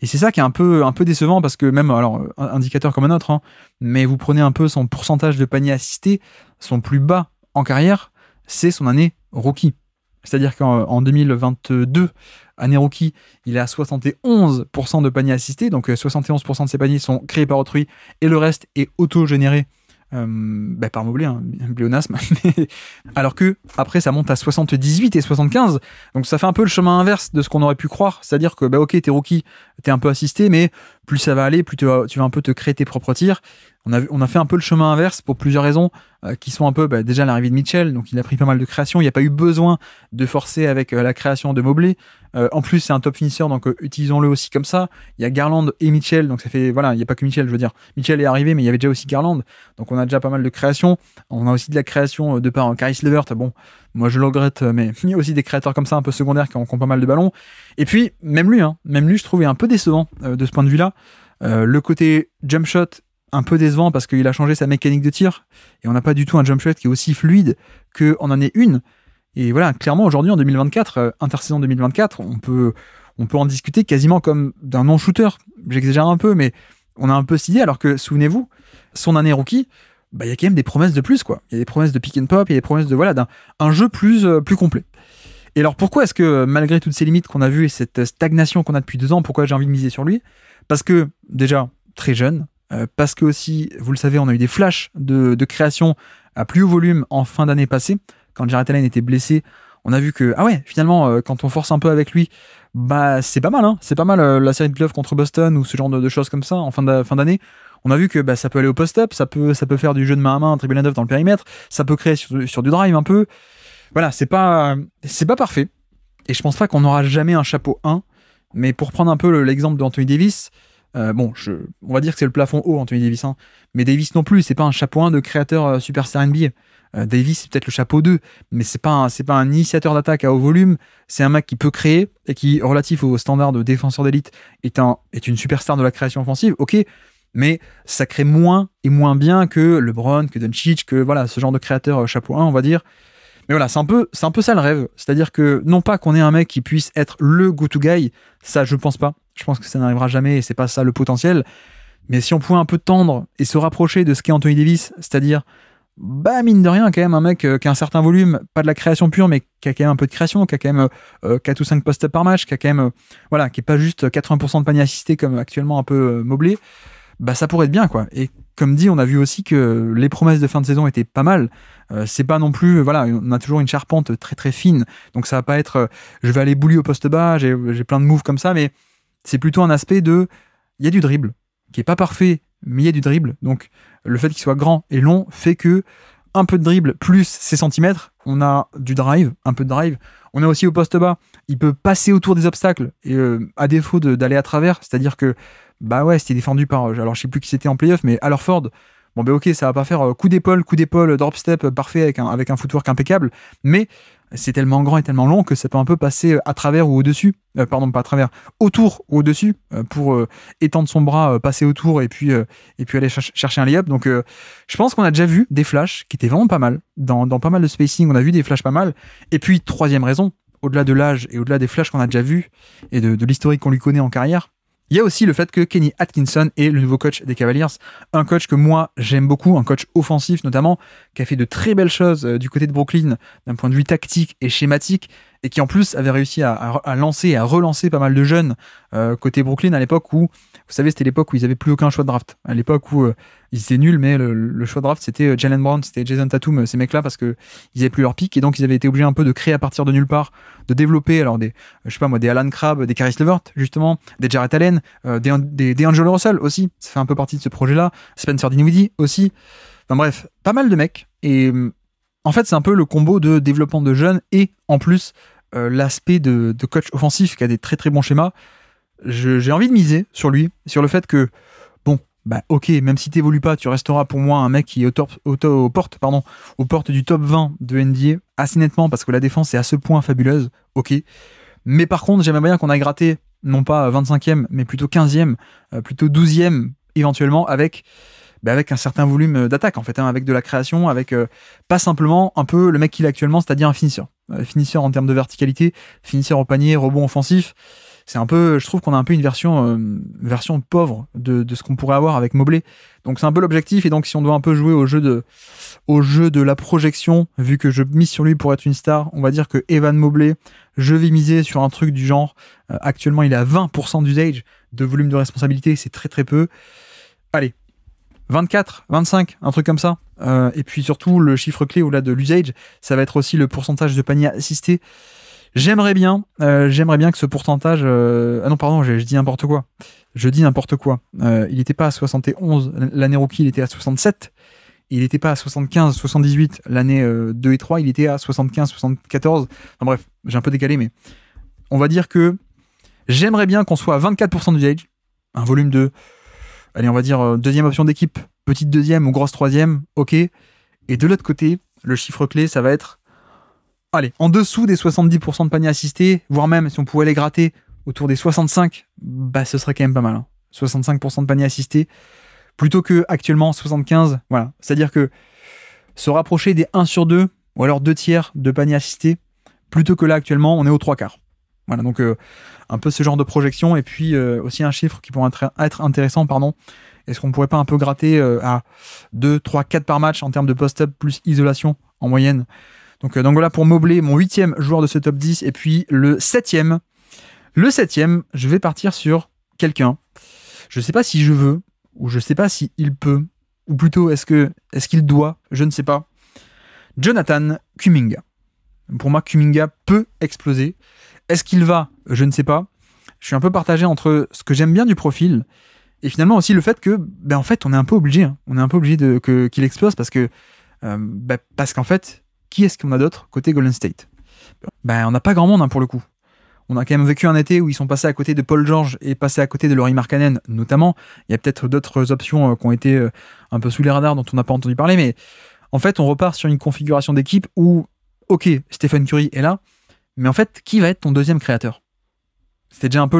Et c'est ça qui est un peu décevant parce que même, alors, indicateur comme un autre, hein, mais vous prenez un peu son pourcentage de paniers assistés, son plus bas en carrière, c'est son année rookie. C'est-à-dire qu'en 2022, année rookie, il est à 71% de paniers assistés, donc 71% de ses paniers sont créés par autrui et le reste est auto-généré par Mobley, hein, pléonasme. Alors que après ça monte à 78 et 75, donc ça fait un peu le chemin inverse de ce qu'on aurait pu croire, c'est-à-dire que ok, t'es rookie, t'es un peu assisté, mais plus ça va aller, plus tu vas un peu te créer tes propres tirs. On a fait un peu le chemin inverse pour plusieurs raisons qui sont un peu déjà l'arrivée de Mitchell, donc il a pris pas mal de création, il n'y a pas eu besoin de forcer avec la création de Mobley. En plus c'est un top finisher, donc utilisons-le aussi comme ça. Il y a Garland et Mitchell, donc ça fait, voilà, il n'y a pas que Mitchell, je veux dire, Mitchell est arrivé mais il y avait déjà aussi Garland, donc on a déjà pas mal de création. On a aussi de la création de par Caris LeVert, bon, moi je le regrette, mais il y a aussi des créateurs comme ça un peu secondaires qui ont pas mal de ballons. Et puis même lui je trouve est un peu décevant de ce point de vue là. Le côté jump shot un peu décevant parce qu'il a changé sa mécanique de tir et on n'a pas du tout un jump shot qui est aussi fluide qu'en année 1. Et voilà, clairement aujourd'hui en 2024, intersaison 2024, on peut en discuter quasiment comme d'un non-shooter. J'exagère un peu, mais on a un peu cette idée, alors que souvenez-vous, son année rookie, il y a quand même des promesses de plus, quoi. Il y a des promesses de pick and pop, il y a des promesses de d'un jeu plus complet. Et alors pourquoi est-ce que malgré toutes ces limites qu'on a vues et cette stagnation qu'on a depuis 2 ans, pourquoi j'ai envie de miser sur lui ? Parce que déjà très jeune, parce que aussi, vous le savez, on a eu des flashs de création à plus haut volume en fin d'année passée. Quand Jarrett Allen était blessé, On a vu que, ah ouais, finalement, quand on force un peu avec lui, bah c'est pas mal, hein. C'est pas mal la série de playoffs contre Boston ou ce genre de choses comme ça en fin d'année. On a vu que bah, ça peut aller au post-up, ça peut faire du jeu de main à main, un dribble and off dans le périmètre, ça peut créer sur du drive un peu. Voilà, c'est pas parfait. Et je pense pas qu'on aura jamais un chapeau 1. Mais pour prendre un peu l'exemple d'Anthony Davis, on va dire que c'est le plafond haut, Anthony Davis. Hein. Mais Davis non plus, c'est pas un chapeau 1 de créateur superstar NBA. Davis, c'est peut-être le chapeau 2, mais c'est pas un initiateur d'attaque à haut volume. C'est un mec qui peut créer et qui, relatif au standard de défenseur d'élite, est une superstar de la création offensive. Ok, mais ça crée moins et moins bien que LeBron, que Doncic, que voilà, ce genre de créateur chapeau 1, on va dire. Mais voilà, c'est un peu ça le rêve. C'est-à-dire que non pas qu'on ait un mec qui puisse être le go-to guy, ça je pense pas. Je pense que ça n'arrivera jamais et c'est pas ça le potentiel. Mais si on pouvait un peu tendre et se rapprocher de ce qu'est Anthony Davis, c'est-à-dire, bah mine de rien, quand même un mec qui a un certain volume, pas de la création pure, mais qui a quand même un peu de création, qui a quand même 4 ou 5 post-up par match, qui a quand même, voilà, qui est pas juste 80% de panier assisté comme actuellement un peu Mobley, bah ça pourrait être bien, quoi. Et comme dit, on a vu aussi que les promesses de fin de saison étaient pas mal. C'est pas non plus, voilà, on a toujours une charpente très très fine, donc ça va pas être je vais aller bully au poste bas, j'ai plein de moves comme ça, mais c'est plutôt un aspect de, il y a du dribble, qui est pas parfait, mais il y a du dribble, donc le fait qu'il soit grand et long fait que un peu de dribble plus ses centimètres, on a du drive, un peu de drive, on a aussi au poste bas, il peut passer autour des obstacles, et à défaut d'aller à travers, c'est-à-dire que bah ouais, c'était défendu par, alors je sais plus qui c'était en playoff, mais Al Horford, bon ben ok, ça va pas faire coup d'épaule, drop step parfait avec un footwork impeccable, mais c'est tellement grand et tellement long que ça peut un peu passer à travers ou au-dessus, pardon, pas à travers, autour ou au-dessus, pour étendre son bras, passer autour et puis aller chercher un layup. Donc je pense qu'on a déjà vu des flashs qui étaient vraiment pas mal, dans pas mal de spacing, on a vu des flashs pas mal. Et puis troisième raison, au-delà de l'âge et au-delà des flashs qu'on a déjà vus et de l'historique qu'on lui connaît en carrière, il y a aussi le fait que Kenny Atkinson est le nouveau coach des Cavaliers, un coach que moi j'aime beaucoup, un coach offensif notamment, qui a fait de très belles choses du côté de Brooklyn d'un point de vue tactique et schématique, et qui en plus avait réussi à lancer et à relancer pas mal de jeunes côté Brooklyn à l'époque où, vous savez, c'était l'époque où ils n'avaient plus aucun choix de draft, à l'époque où ils étaient nuls, mais le choix de draft c'était Jaylen Brown, c'était Jason Tatum, ces mecs-là, parce qu'ils n'avaient plus leur pick, et donc ils avaient été obligés un peu de créer à partir de nulle part, de développer alors des Alan Crabb, des Caris LeVert justement, des Jarrett Allen, des D'Angelo Russell aussi, ça fait un peu partie de ce projet-là, Spencer Dinwiddie aussi, enfin bref, pas mal de mecs, et en fait c'est un peu le combo de développement de jeunes et en plus l'aspect de coach offensif qui a des très très bons schémas. J'ai envie de miser sur lui, sur le fait que bon, bah ok, même si t'évolues pas, tu resteras pour moi un mec qui est aux portes du top 20 de NBA assez nettement, parce que la défense est à ce point fabuleuse, ok. Mais par contre, j'aimerais bien qu'on aille gratter, non pas 25e, mais plutôt 15e, plutôt 12e éventuellement, avec un certain volume d'attaque, en fait, hein, avec de la création, avec pas simplement un peu le mec qu'il est actuellement, c'est-à-dire un finisseur. Finisseur en termes de verticalité, finisseur au panier, rebond offensif. C'est un peu, je trouve qu'on a un peu une version pauvre de ce qu'on pourrait avoir avec Mobley. Donc c'est un peu l'objectif, et donc si on doit un peu jouer au jeu de la projection, vu que je mise sur lui pour être une star, on va dire que Evan Mobley, je vais miser sur un truc du genre, actuellement il est à 20% d'usage, de volume de responsabilité, c'est très très peu. Allez, 24, 25, un truc comme ça. Et puis surtout, le chiffre clé au-delà de l'usage, ça va être aussi le pourcentage de paniers assistés. J'aimerais bien que ce pourcentage... Ah non, pardon, je dis n'importe quoi. Il n'était pas à 71 l'année rookie, il était à 67. Il n'était pas à 75, 78 l'année 2 et 3, il était à 75, 74. Enfin bref, j'ai un peu décalé, mais on va dire que j'aimerais bien qu'on soit à 24% d'usage, un volume de... Allez, on va dire deuxième option d'équipe, petite deuxième ou grosse troisième, ok. Et de l'autre côté, le chiffre clé, ça va être, allez, en dessous des 70% de paniers assistés, voire même si on pouvait les gratter autour des 65, bah ce serait quand même pas mal. Hein. 65% de paniers assistés, plutôt que actuellement 75, voilà. C'est-à-dire que se rapprocher des 1 sur 2, ou alors 2 tiers de paniers assistés, plutôt que là actuellement, on est aux 3 quarts. Voilà, donc un peu ce genre de projection, et puis aussi un chiffre qui pourrait être intéressant, pardon. Est-ce qu'on pourrait pas un peu gratter à 2, 3, 4 par match en termes de post-up plus isolation en moyenne. Donc voilà pour Mobley, mon 8e joueur de ce top 10, et puis le 7e. Le 7e, je vais partir sur quelqu'un. Je sais pas si je veux, ou je sais pas si il peut, ou plutôt est-ce qu'il doit, je ne sais pas. Jonathan Kuminga. Pour moi, Kuminga peut exploser. Est-ce qu'il va? Je ne sais pas. Je suis un peu partagé entre ce que j'aime bien du profil et finalement aussi le fait que, en fait, on est un peu obligé. Hein. On est un peu obligé qu'il explose parce qu'en fait, qui est-ce qu'on a d'autre côté Golden State? On n'a pas grand monde, hein, pour le coup. On a quand même vécu un été où ils sont passés à côté de Paul George et passés à côté de Lauri Markkanen, notamment. Il y a peut-être d'autres options qui ont été un peu sous les radars dont on n'a pas entendu parler, mais en fait, on repart sur une configuration d'équipe où, ok, Stephen Curry est là, mais en fait, qui va être ton deuxième créateur? C'était déjà un peu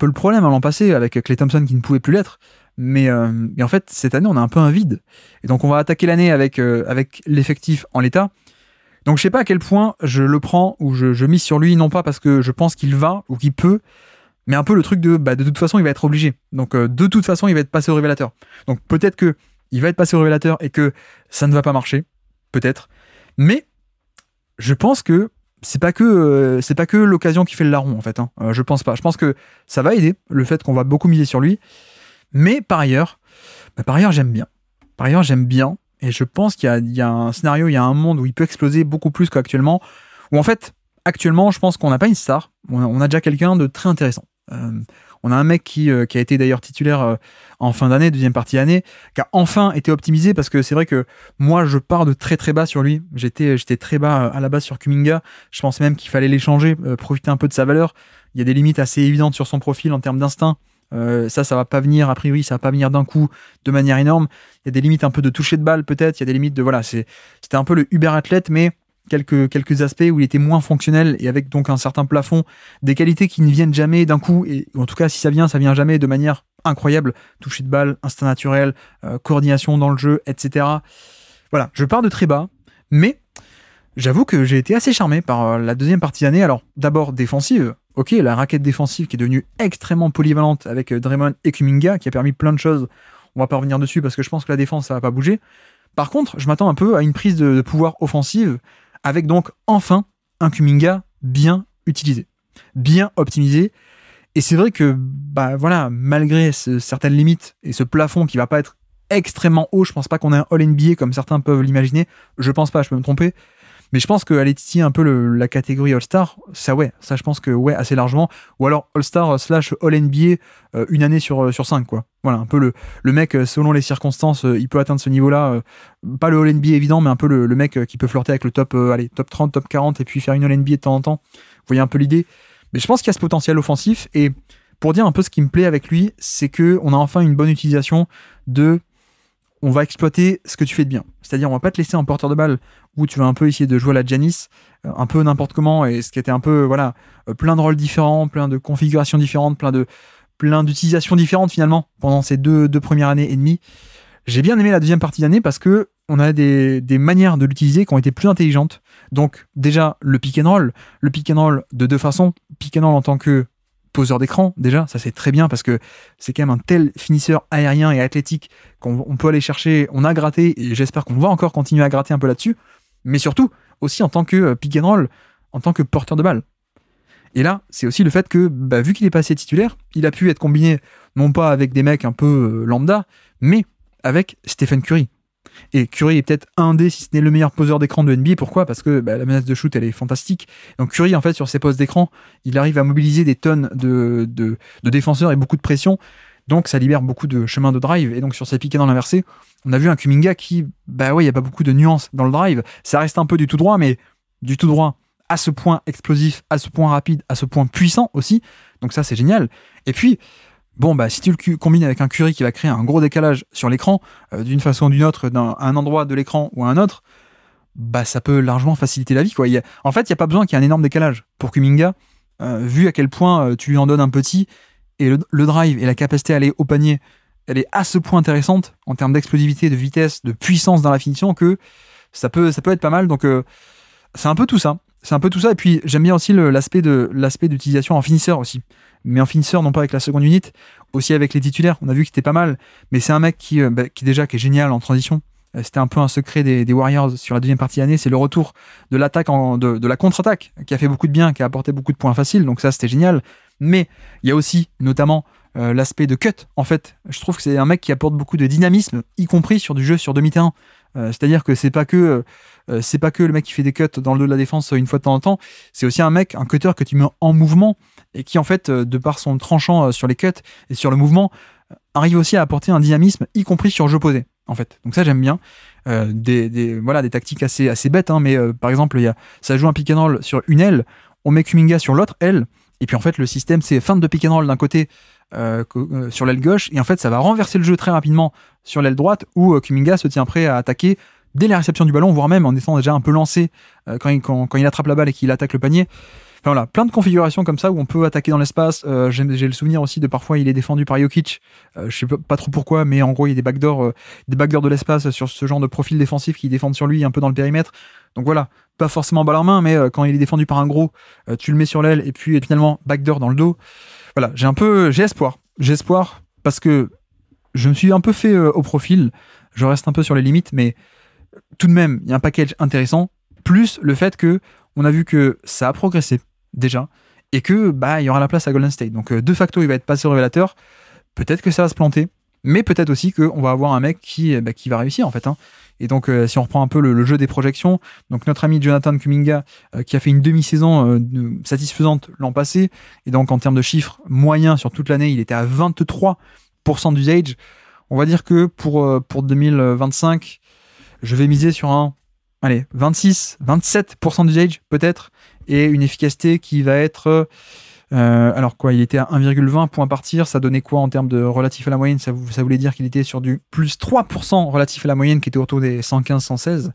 le problème l'an passé avec Klay Thompson qui ne pouvait plus l'être. Mais en fait, cette année, on a un peu un vide. Et donc, on va attaquer l'année avec l'effectif en l'état. Donc, je sais pas à quel point je le prends ou je mise sur lui, non pas parce que je pense qu'il va ou qu'il peut, mais un peu le truc de toute façon, il va être obligé. Donc, de toute façon, il va être passé au révélateur. Donc, peut-être que il va être passé au révélateur et que ça ne va pas marcher. Peut-être. Mais je pense que c'est pas que l'occasion qui fait le larron, en fait. Hein. Je pense pas. Je pense que ça va aider, le fait qu'on va beaucoup miser sur lui. Mais par ailleurs, j'aime bien. Par ailleurs, j'aime bien. Et je pense qu'il y a un scénario, il y a un monde où il peut exploser beaucoup plus qu'actuellement. Où en fait, actuellement, je pense qu'on n'a pas une star. On a déjà quelqu'un de très intéressant. On a un mec qui a été d'ailleurs titulaire en fin d'année, deuxième partie d'année, qui a enfin été optimisé parce que c'est vrai que moi, je pars de très très bas sur lui. J'étais très bas à la base sur Kuminga. Je pense même qu'il fallait l'échanger, profiter un peu de sa valeur. Il y a des limites assez évidentes sur son profil en termes d'instinct. Ça va pas venir, a priori, ça va pas venir d'un coup de manière énorme. Il y a des limites un peu de toucher de balle, peut-être. Il y a des limites de, voilà, c'était un peu le Uber athlète, mais quelques aspects où il était moins fonctionnel et avec donc un certain plafond, des qualités qui ne viennent jamais d'un coup, et en tout cas, si ça vient jamais de manière incroyable. Toucher de balle, instinct naturel, coordination dans le jeu, etc. Voilà, je pars de très bas, mais j'avoue que j'ai été assez charmé par la deuxième partie d'année. Alors, d'abord, défensive. Ok, la raquette défensive qui est devenue extrêmement polyvalente avec Draymond et Kuminga, qui a permis plein de choses. On va pas revenir dessus parce que je pense que la défense, ça va pas bouger. Par contre, je m'attends un peu à une prise de pouvoir offensive avec donc enfin un Kuminga bien utilisé, bien optimisé. Et c'est vrai que, malgré certaines limites et ce plafond qui va pas être extrêmement haut, je pense pas qu'on ait un All-NBA comme certains peuvent l'imaginer. Je pense pas, je peux me tromper. Mais je pense qu'aller titiller un peu la catégorie All-Star, ça je pense que assez largement. Ou alors All-Star / All-NBA une année sur 5, quoi. Voilà, un peu le mec, selon les circonstances, il peut atteindre ce niveau-là. Pas le All-NBA évident, mais un peu le mec qui peut flirter avec le top 30, top 40 et puis faire une All-NBA de temps en temps. Vous voyez un peu l'idée. Mais je pense qu'il y a ce potentiel offensif. Et pour dire un peu ce qui me plaît avec lui, c'est qu'on a enfin une bonne utilisation de... On va exploiter ce que tu fais de bien. C'est-à-dire, on va pas te laisser en porteur de balle où tu vas un peu essayer de jouer à la Giannis, un peu n'importe comment, et ce qui était un peu, plein de rôles différents, plein de configurations différentes, plein d'utilisations différentes finalement pendant ces deux premières années et demie. J'ai bien aimé la deuxième partie d'année parce que on a des manières de l'utiliser qui ont été plus intelligentes. Donc, déjà, le pick and roll de deux façons. Pick and roll en tant que poseur d'écran, déjà, ça c'est très bien parce que c'est quand même un tel finisseur aérien et athlétique qu'on peut aller chercher, on a gratté et j'espère qu'on va encore continuer à gratter un peu là-dessus, mais surtout aussi en tant que pick and roll, en tant que porteur de balle. Et là, c'est aussi le fait que, vu qu'il est passé titulaire, il a pu être combiné non pas avec des mecs un peu lambda, mais avec Stephen Curry. Et Curry est peut-être un des, si ce n'est le meilleur poseur d'écran de NBA. Pourquoi ? Parce que la menace de shoot, elle est fantastique. Donc Curry, en fait, sur ses postes d'écran, il arrive à mobiliser des tonnes de défenseurs et beaucoup de pression. Donc ça libère beaucoup de chemins de drive. Et donc sur ses piquets dans l'inversé, on a vu un Kuminga qui, il n'y a pas beaucoup de nuances dans le drive. Ça reste un peu du tout droit, mais du tout droit à ce point explosif, à ce point rapide, à ce point puissant aussi. Donc ça, c'est génial. Et puis, si tu le combines avec un Curry qui va créer un gros décalage sur l'écran, d'une façon ou d'une autre, à un endroit de l'écran ou à un autre, ça peut largement faciliter la vie, quoi. En fait, il n'y a pas besoin qu'il y ait un énorme décalage pour Kuminga, vu à quel point tu lui en donnes un petit, et le drive et la capacité à aller au panier, elle est à ce point intéressante en termes d'explosivité, de vitesse, de puissance dans la finition, que ça peut être pas mal. Donc, c'est un peu tout ça. Et puis, j'aime bien aussi l'aspect d'utilisation en finisseur aussi. Mais en finisseur, non pas avec la seconde unité, aussi avec les titulaires. On a vu que c'était pas mal. Mais c'est un mec qui est génial en transition. C'était un peu un secret des Warriors sur la deuxième partie de l'année. C'est le retour de l'attaque, de la contre-attaque, qui a fait beaucoup de bien, qui a apporté beaucoup de points faciles. Donc ça, c'était génial. Mais il y a aussi, notamment, l'aspect de cut. En fait, je trouve que c'est un mec qui apporte beaucoup de dynamisme, y compris sur du jeu sur demi-terrain. C'est-à-dire que c'est pas que le mec qui fait des cuts dans le dos de la défense une fois de temps en temps, c'est aussi un cutter que tu mets en mouvement et qui en fait, de par son tranchant sur les cuts et sur le mouvement, arrive aussi à apporter un dynamisme, y compris sur jeu posé, en fait. Donc ça, j'aime bien. Des tactiques assez bêtes, hein, mais par exemple, ça joue un pick and roll sur une aile, on met Kuminga sur l'autre aile, et puis en fait, le système, c'est fin de pick and roll d'un côté sur l'aile gauche, et en fait, ça va renverser le jeu très rapidement sur l'aile droite, où Kuminga se tient prêt à attaquer dès la réception du ballon, voire même en étant déjà un peu lancé quand il attrape la balle et qu'il attaque le panier. Enfin, voilà, plein de configurations comme ça où on peut attaquer dans l'espace. J'ai le souvenir aussi de parfois il est défendu par Jokic. Je sais pas trop pourquoi, mais en gros il y a des backdoors de l'espace sur ce genre de profil défensif qui défendent sur lui un peu dans le périmètre. Donc voilà, pas forcément balle en main, mais quand il est défendu par un gros, tu le mets sur l'aile et puis finalement backdoor dans le dos. Voilà, j'ai espoir. J'ai espoir parce que je me suis un peu fait au profil. Je reste un peu sur les limites, mais tout de même, il y a un package intéressant. Plus le fait que on a vu que ça a progressé déjà et que il y aura la place à Golden State. Donc de facto, il va être passé au révélateur. Peut-être que ça va se planter, mais peut-être aussi qu'on va avoir un mec qui va réussir en fait. Hein. Et donc si on reprend un peu le jeu des projections, donc notre ami Jonathan Kuminga qui a fait une demi-saison satisfaisante l'an passé, et donc en termes de chiffres moyens sur toute l'année, il était à 23% d'usage. On va dire que pour 2025, je vais miser sur un 27% d'usage peut-être, et une efficacité qui va être il était à 1,20 points par tir, ça donnait quoi en termes de relatif à la moyenne? Ça voulait dire qu'il était sur du plus 3% relatif à la moyenne qui était autour des 115-116,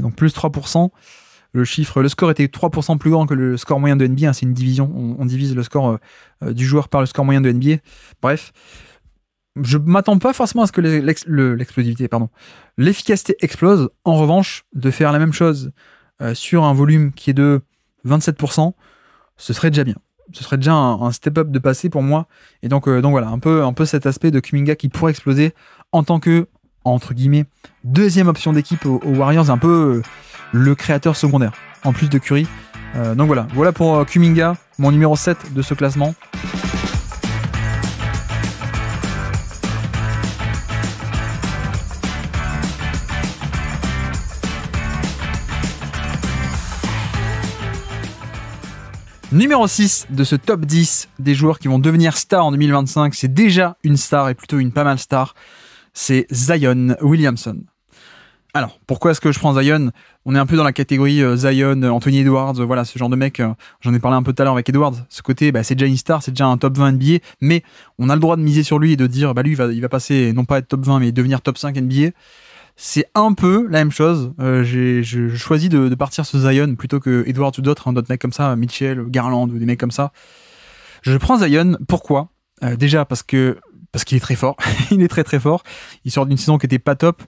donc plus 3%. Le score était 3% plus grand que le score moyen de NBA, hein, c'est une division, on divise le score du joueur par le score moyen de NBA. Bref, je m'attends pas forcément à ce que l'efficacité explose. En revanche, de faire la même chose sur un volume qui est de 27%, ce serait déjà bien. Ce serait déjà un step-up de passé pour moi. Et donc voilà, un peu cet aspect de Kuminga qui pourrait exploser en tant que, entre guillemets, deuxième option d'équipe aux Warriors, un peu le créateur secondaire, en plus de Curry. Donc voilà pour Kuminga, mon numéro 7 de ce classement. Numéro 6 de ce top 10 des joueurs qui vont devenir stars en 2025, c'est déjà une star et plutôt une pas mal star, c'est Zion Williamson. Alors, pourquoi est-ce que je prends Zion? On est un peu dans la catégorie Zion, Anthony Edwards, voilà, ce genre de mec, j'en ai parlé un peu tout à l'heure avec Edwards, ce côté, c'est déjà une star, c'est déjà un top 20 NBA, mais on a le droit de miser sur lui et de dire, lui, il va passer, non pas être top 20, mais devenir top 5 NBA. C'est un peu la même chose. Je choisis de partir sur Zion plutôt que Edwards ou d'autres mecs comme ça, Mitchell, Garland ou des mecs comme ça. Je prends Zion. Pourquoi? Déjà parce qu'il est très fort. Il est très très fort. Il sort d'une saison qui était pas top,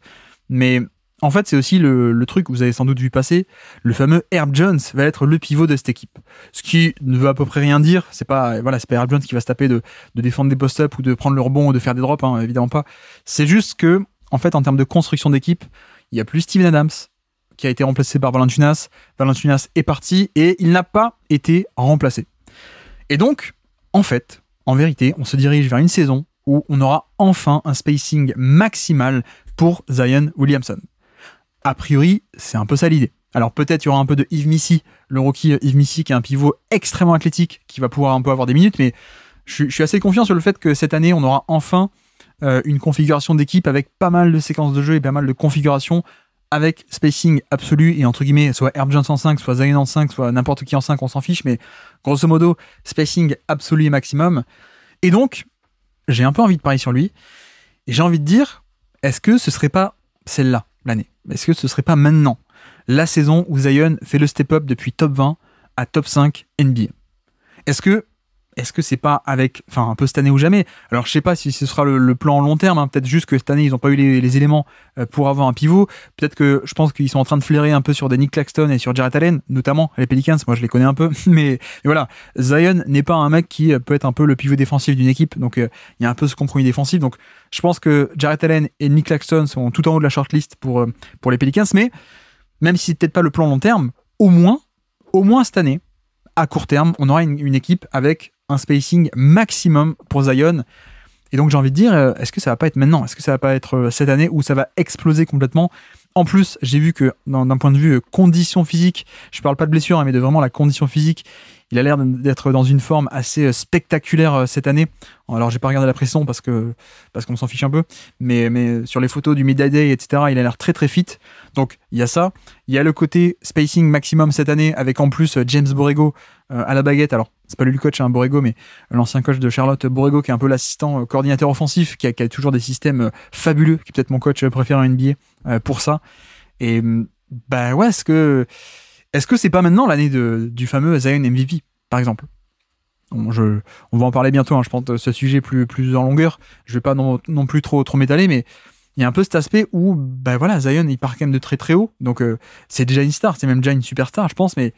mais en fait c'est aussi le truc que vous avez sans doute vu passer. Le fameux Herb Jones va être le pivot de cette équipe. Ce qui ne veut à peu près rien dire. C'est pas Herb Jones qui va se taper de défendre des post-up ou de prendre le rebond ou de faire des drops, hein, évidemment pas. C'est juste que en fait, en termes de construction d'équipe, il n'y a plus Steven Adams, qui a été remplacé par Valanciunas. Valanciunas est parti et il n'a pas été remplacé. Et donc, en fait, en vérité, on se dirige vers une saison où on aura enfin un spacing maximal pour Zion Williamson. A priori, c'est un peu ça l'idée. Alors peut-être il y aura un peu de Yves Missi, le rookie Yves Missi, qui est un pivot extrêmement athlétique, qui va pouvoir un peu avoir des minutes, mais je suis assez confiant sur le fait que cette année, on aura enfin une configuration d'équipe avec pas mal de séquences de jeu et pas mal de configurations avec spacing absolu et entre guillemets soit Herb Jones en 5, soit Zion en 5, soit n'importe qui en 5, on s'en fiche, mais grosso modo spacing absolu et maximum. Et donc j'ai un peu envie de parier sur lui et j'ai envie de dire, est-ce que ce serait pas celle-là l'année? Est-ce que ce serait pas maintenant la saison où Zion fait le step-up depuis top 20 à top 5 NBA? Est-ce que c'est pas un peu cette année ou jamais? Alors je sais pas si ce sera le plan long terme, hein. Peut-être juste que cette année ils n'ont pas eu les éléments pour avoir un pivot. Peut-être que je pense qu'ils sont en train de flairer un peu sur des Nick Claxton et sur Jarrett Allen, notamment les Pelicans. Moi je les connais un peu, mais voilà, Zion n'est pas un mec qui peut être un peu le pivot défensif d'une équipe, donc il y a un peu ce compromis défensif. Donc je pense que Jarrett Allen et Nick Claxton sont tout en haut de la shortlist pour les Pelicans, mais même si c'est peut-être pas le plan long terme, au moins cette année, à court terme, on aura une équipe avec un spacing maximum pour Zion. Et donc j'ai envie de dire, est-ce que ça va pas être maintenant? Est-ce que ça va pas être cette année où ça va exploser complètement En plus, j'ai vu que d'un point de vue condition physique, je parle pas de blessure, hein, mais de vraiment la condition physique, il a l'air d'être dans une forme assez spectaculaire cette année. Alors, j'ai pas regardé la pression parce qu'on s'en fiche un peu, mais sur les photos du Mid-Day, etc., il a l'air très très fit. Donc, il y a ça. Il y a le côté spacing maximum cette année, avec en plus James Borrego à la baguette. Alors, c'est pas lui le coach, hein, Borrego, mais l'ancien coach de Charlotte, Borrego, qui est un peu l'assistant coordinateur offensif, qui a toujours des systèmes fabuleux, qui est peut-être mon coach préféré en NBA pour ça. Et bah ouais, est-ce que c'est pas maintenant l'année du fameux Zion MVP, par exemple? On va en parler bientôt, hein, je pense, de ce sujet plus en longueur. Je vais pas non plus trop m'étaler, mais il y a un peu cet aspect où, bah voilà, Zion, il part quand même de très très haut. Donc, c'est déjà une star, c'est même déjà une superstar, je pense, mais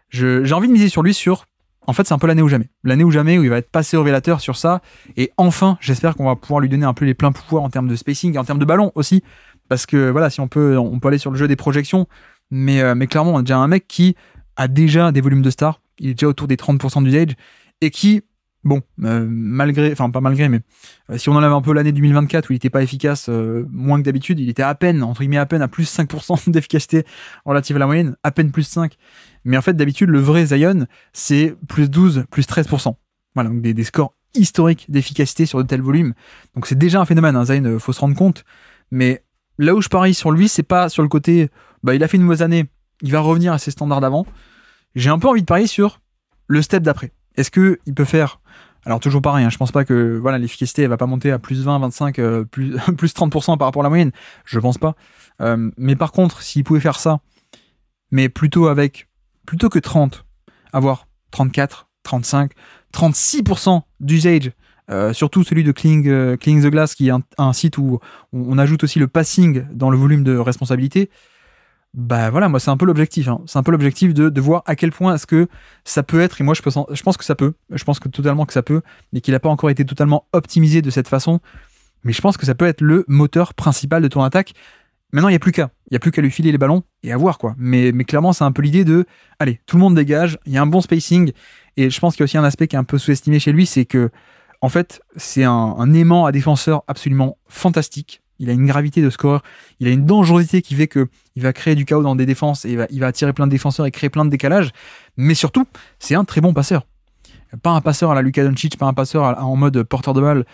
j'ai envie de miser sur lui en fait, c'est un peu l'année ou jamais. L'année ou jamais où il va être passé révélateur sur ça. Et enfin, j'espère qu'on va pouvoir lui donner un peu les pleins pouvoirs en termes de spacing et en termes de ballon aussi. Parce que voilà, si on peut aller sur le jeu des projections. Mais clairement, on a déjà un mec qui a déjà des volumes de star. Il est déjà autour des 30% d'usage. Et qui, bon, malgré, mais si on enlève un peu l'année 2024 où il n'était pas efficace moins que d'habitude, il était à peine à plus 5% d'efficacité relative à la moyenne, à peine plus 5. Mais en fait, d'habitude, le vrai Zion, c'est plus 12, plus 13%. Voilà, donc des scores historiques d'efficacité sur de tels volumes. Donc c'est déjà un phénomène, hein, Zion, faut se rendre compte. Mais là où je parie sur lui, c'est pas sur le côté, il a fait une mauvaise année, il va revenir à ses standards d'avant. J'ai un peu envie de parier sur le step d'après. Est-ce qu'il peut faire... Alors toujours pareil, hein, je pense pas que l'efficacité elle va pas monter à plus 20, 25, plus 30% par rapport à la moyenne. Je pense pas. Mais par contre, s'il pouvait faire ça, mais plutôt que 30, avoir 34, 35, 36% d'usage, surtout celui de Cleaning the Glass, qui est un site où on ajoute aussi le passing dans le volume de responsabilité. Bah voilà, moi c'est un peu l'objectif. Hein. C'est un peu l'objectif de voir à quel point est-ce que ça peut être, et moi je pense que ça peut, je pense que totalement que ça peut, mais qu'il n'a pas encore été totalement optimisé de cette façon. Mais je pense que ça peut être le moteur principal de ton attaque. Maintenant, il n'y a plus qu'à lui filer les ballons et à voir quoi. Mais clairement, c'est un peu l'idée de, allez, tout le monde dégage, il y a un bon spacing, et je pense qu'il y a aussi un aspect qui est un peu sous-estimé chez lui, c'est que, en fait, c'est un aimant à défenseur absolument fantastique. Il a une gravité de scoreur, il a une dangerosité qui fait qu'il va créer du chaos dans des défenses et il va attirer plein de défenseurs et créer plein de décalages. Mais surtout, c'est un très bon passeur. Pas un passeur à la Luka Doncic, pas un passeur en mode porteur de balle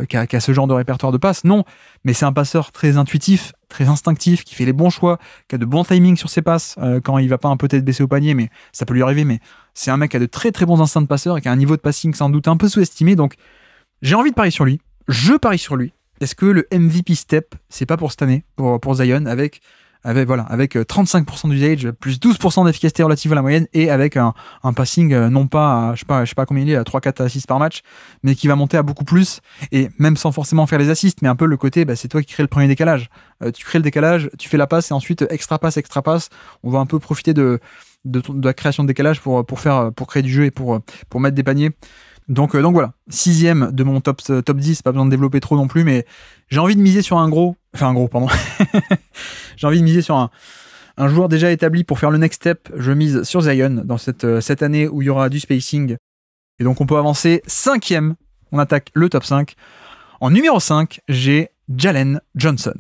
qui a ce genre de répertoire de passe, non. Mais c'est un passeur très intuitif, très instinctif, qui fait les bons choix, qui a de bons timings sur ses passes quand il va pas un peu tête baissée au panier, mais ça peut lui arriver. Mais c'est un mec qui a de très très bons instincts de passeur et qui a un niveau de passing sans doute un peu sous-estimé. Donc j'ai envie de parier sur lui. Je parie sur lui. Est-ce que le MVP step, c'est pas pour cette année, pour Zion, avec 35% d'usage, plus 12% d'efficacité relative à la moyenne, et avec un passing non pas à, je sais pas combien il est, à 3-4 assists par match, mais qui va monter à beaucoup plus, et même sans forcément faire les assists, mais un peu le côté, c'est toi qui crée le premier décalage. Tu crées le décalage, tu fais la passe, et ensuite extra passe, on va un peu profiter de la création de décalage pour créer du jeu et pour mettre des paniers. Donc voilà, 6ème de mon top 10, pas besoin de développer trop non plus, mais j'ai envie de miser sur j'ai envie de miser sur un joueur déjà établi pour faire le next step. Je mise sur Zion dans cette année où il y aura du spacing. Et donc on peut avancer 5ème, on attaque le top 5. En numéro 5, j'ai Jalen Johnson.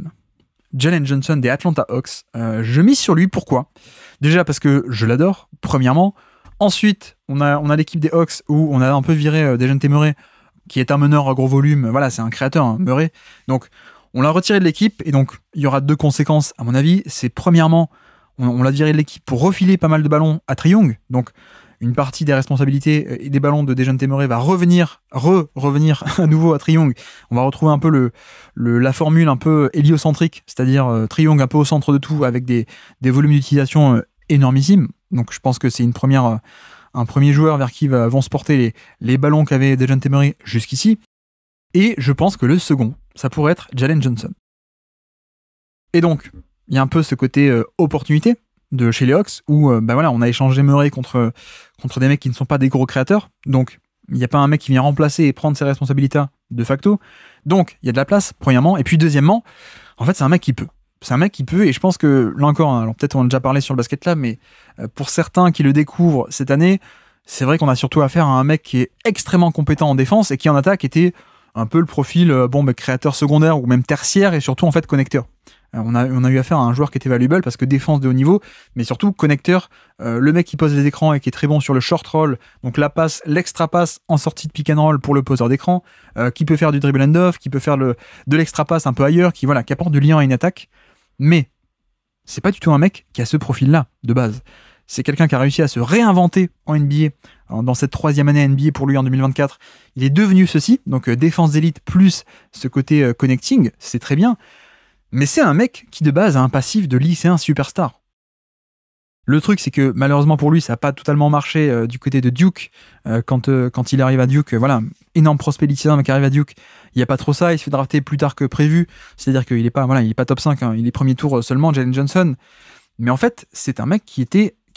Jalen Johnson des Atlanta Hawks. Je mise sur lui, pourquoi ? Déjà parce que je l'adore, premièrement. Ensuite, on a l'équipe des Hawks où on a un peu viré Dejounte Murray, qui est un meneur à gros volume. Voilà, c'est un créateur, hein, Murray. Donc, on l'a retiré de l'équipe, et donc, il y aura 2 conséquences, à mon avis. C'est premièrement, on l'a viré de l'équipe pour refiler pas mal de ballons à Trae Young. Donc, une partie des responsabilités et des ballons de Dejounte Murray va revenir à nouveau à Trae Young. On va retrouver un peu la formule un peu héliocentrique, c'est-à-dire Trae Young un peu au centre de tout, avec des volumes d'utilisation énormissimes. Donc je pense que c'est un premier joueur vers qui vont se porter les ballons qu'avait Dejounte Murray jusqu'ici. Et je pense que le second, ça pourrait être Jalen Johnson. Et donc, il y a un peu ce côté opportunité de chez les Hawks où on a échangé Murray contre des mecs qui ne sont pas des gros créateurs. Donc, il n'y a pas un mec qui vient remplacer et prendre ses responsabilités de facto. Donc, il y a de la place, premièrement. Et puis, deuxièmement, en fait, c'est un mec qui peut. C'est un mec qui peut, et je pense que, là encore, alors peut-être on a déjà parlé sur le basket là, mais pour certains qui le découvrent cette année, c'est vrai qu'on a surtout affaire à un mec qui est extrêmement compétent en défense et qui en attaque était un peu le profil créateur secondaire ou même tertiaire et surtout en fait connecteur. On a eu affaire à un joueur qui était valuable parce que défense de haut niveau, mais surtout connecteur, le mec qui pose les écrans et qui est très bon sur le short roll, donc la passe, l'extra passe en sortie de pick and roll pour le poseur d'écran, qui peut faire du dribble and off, qui peut faire de l'extra passe un peu ailleurs, qui apporte du lien à une attaque. Mais c'est pas du tout un mec qui a ce profil-là de base. C'est quelqu'un qui a réussi à se réinventer en NBA. Alors, dans cette 3e année NBA pour lui en 2024, il est devenu ceci, donc défense d'élite plus ce côté connecting, c'est très bien. Mais c'est un mec qui de base a un passif de lycéen superstar. Le truc, c'est que malheureusement pour lui, ça n'a pas totalement marché du côté de Duke. Quand il arrive à Duke, énorme prospect lycéen qui arrive à Duke, il n'y a pas trop ça, il se fait drafter plus tard que prévu. C'est-à-dire qu'il n'est pas top 5, hein, il est premier tour seulement, Jalen Johnson. Mais en fait, c'est un mec qui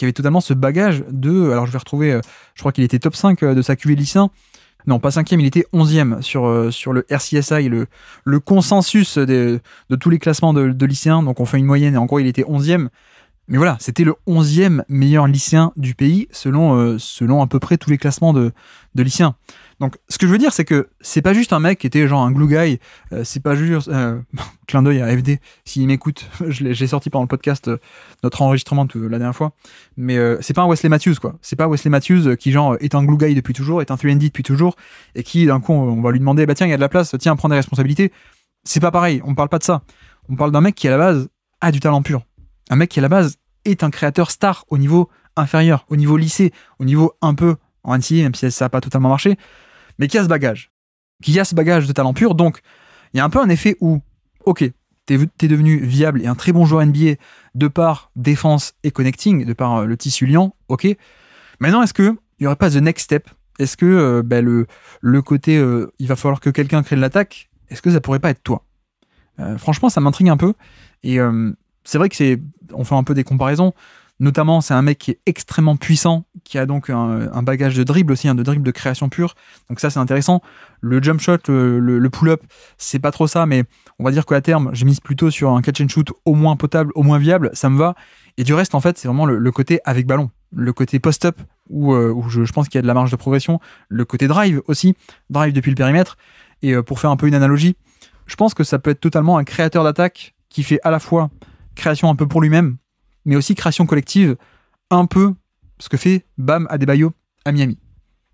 avait totalement ce bagage de... Alors je vais retrouver, je crois qu'il était top 5 de sa QV lycéen. Non, pas 5e, il était 11e sur le RCSI, le consensus de tous les classements de lycéens. Donc on fait une moyenne et en gros il était 11e. Mais voilà, c'était le 11e meilleur lycéen du pays selon à peu près tous les classements de lycéens. Donc ce que je veux dire, c'est que c'est pas juste un mec qui était genre un glue guy, c'est pas juste... clin d'œil à FD, s'il m'écoute, j'ai sorti pendant le podcast notre enregistrement de la dernière fois, mais c'est pas un Wesley Matthews, quoi. C'est pas Wesley Matthews qui genre est un glue guy depuis toujours, est un 3&D depuis toujours, et qui d'un coup on va lui demander, bah tiens, il y a de la place, tiens, prends des responsabilités. C'est pas pareil, on parle pas de ça. On parle d'un mec qui à la base a du talent pur. Un mec qui à la base est un créateur star au niveau inférieur, au niveau lycée, au niveau un peu en NCAA, même si ça n'a pas totalement marché, mais qui a ce bagage. Qui a ce bagage de talent pur. Donc, il y a un peu un effet où, ok, t'es devenu viable et un très bon joueur NBA de par défense et connecting, de par le tissu liant, ok. Maintenant, est-ce qu'il n'y aurait pas the next step? Est-ce que le côté il va falloir que quelqu'un crée de l'attaque, est-ce que ça pourrait pas être toi? Franchement, ça m'intrigue un peu. Et c'est vrai que on fait un peu des comparaisons. Notamment, c'est un mec qui est extrêmement puissant, qui a donc un bagage de dribble aussi, de dribble de création pure. Donc ça, c'est intéressant. Le jump shot, le pull-up, c'est pas trop ça, mais on va dire qu'à terme, j'ai mise plutôt sur un catch and shoot au moins potable, au moins viable, ça me va. Et du reste, en fait, c'est vraiment le côté avec ballon. Le côté post-up, où je pense qu'il y a de la marge de progression. Le côté drive aussi, drive depuis le périmètre. Et pour faire un peu une analogie, je pense que ça peut être totalement un créateur d'attaque qui fait à la fois création un peu pour lui-même, mais aussi création collective, un peu ce que fait Bam Adebayo à Miami.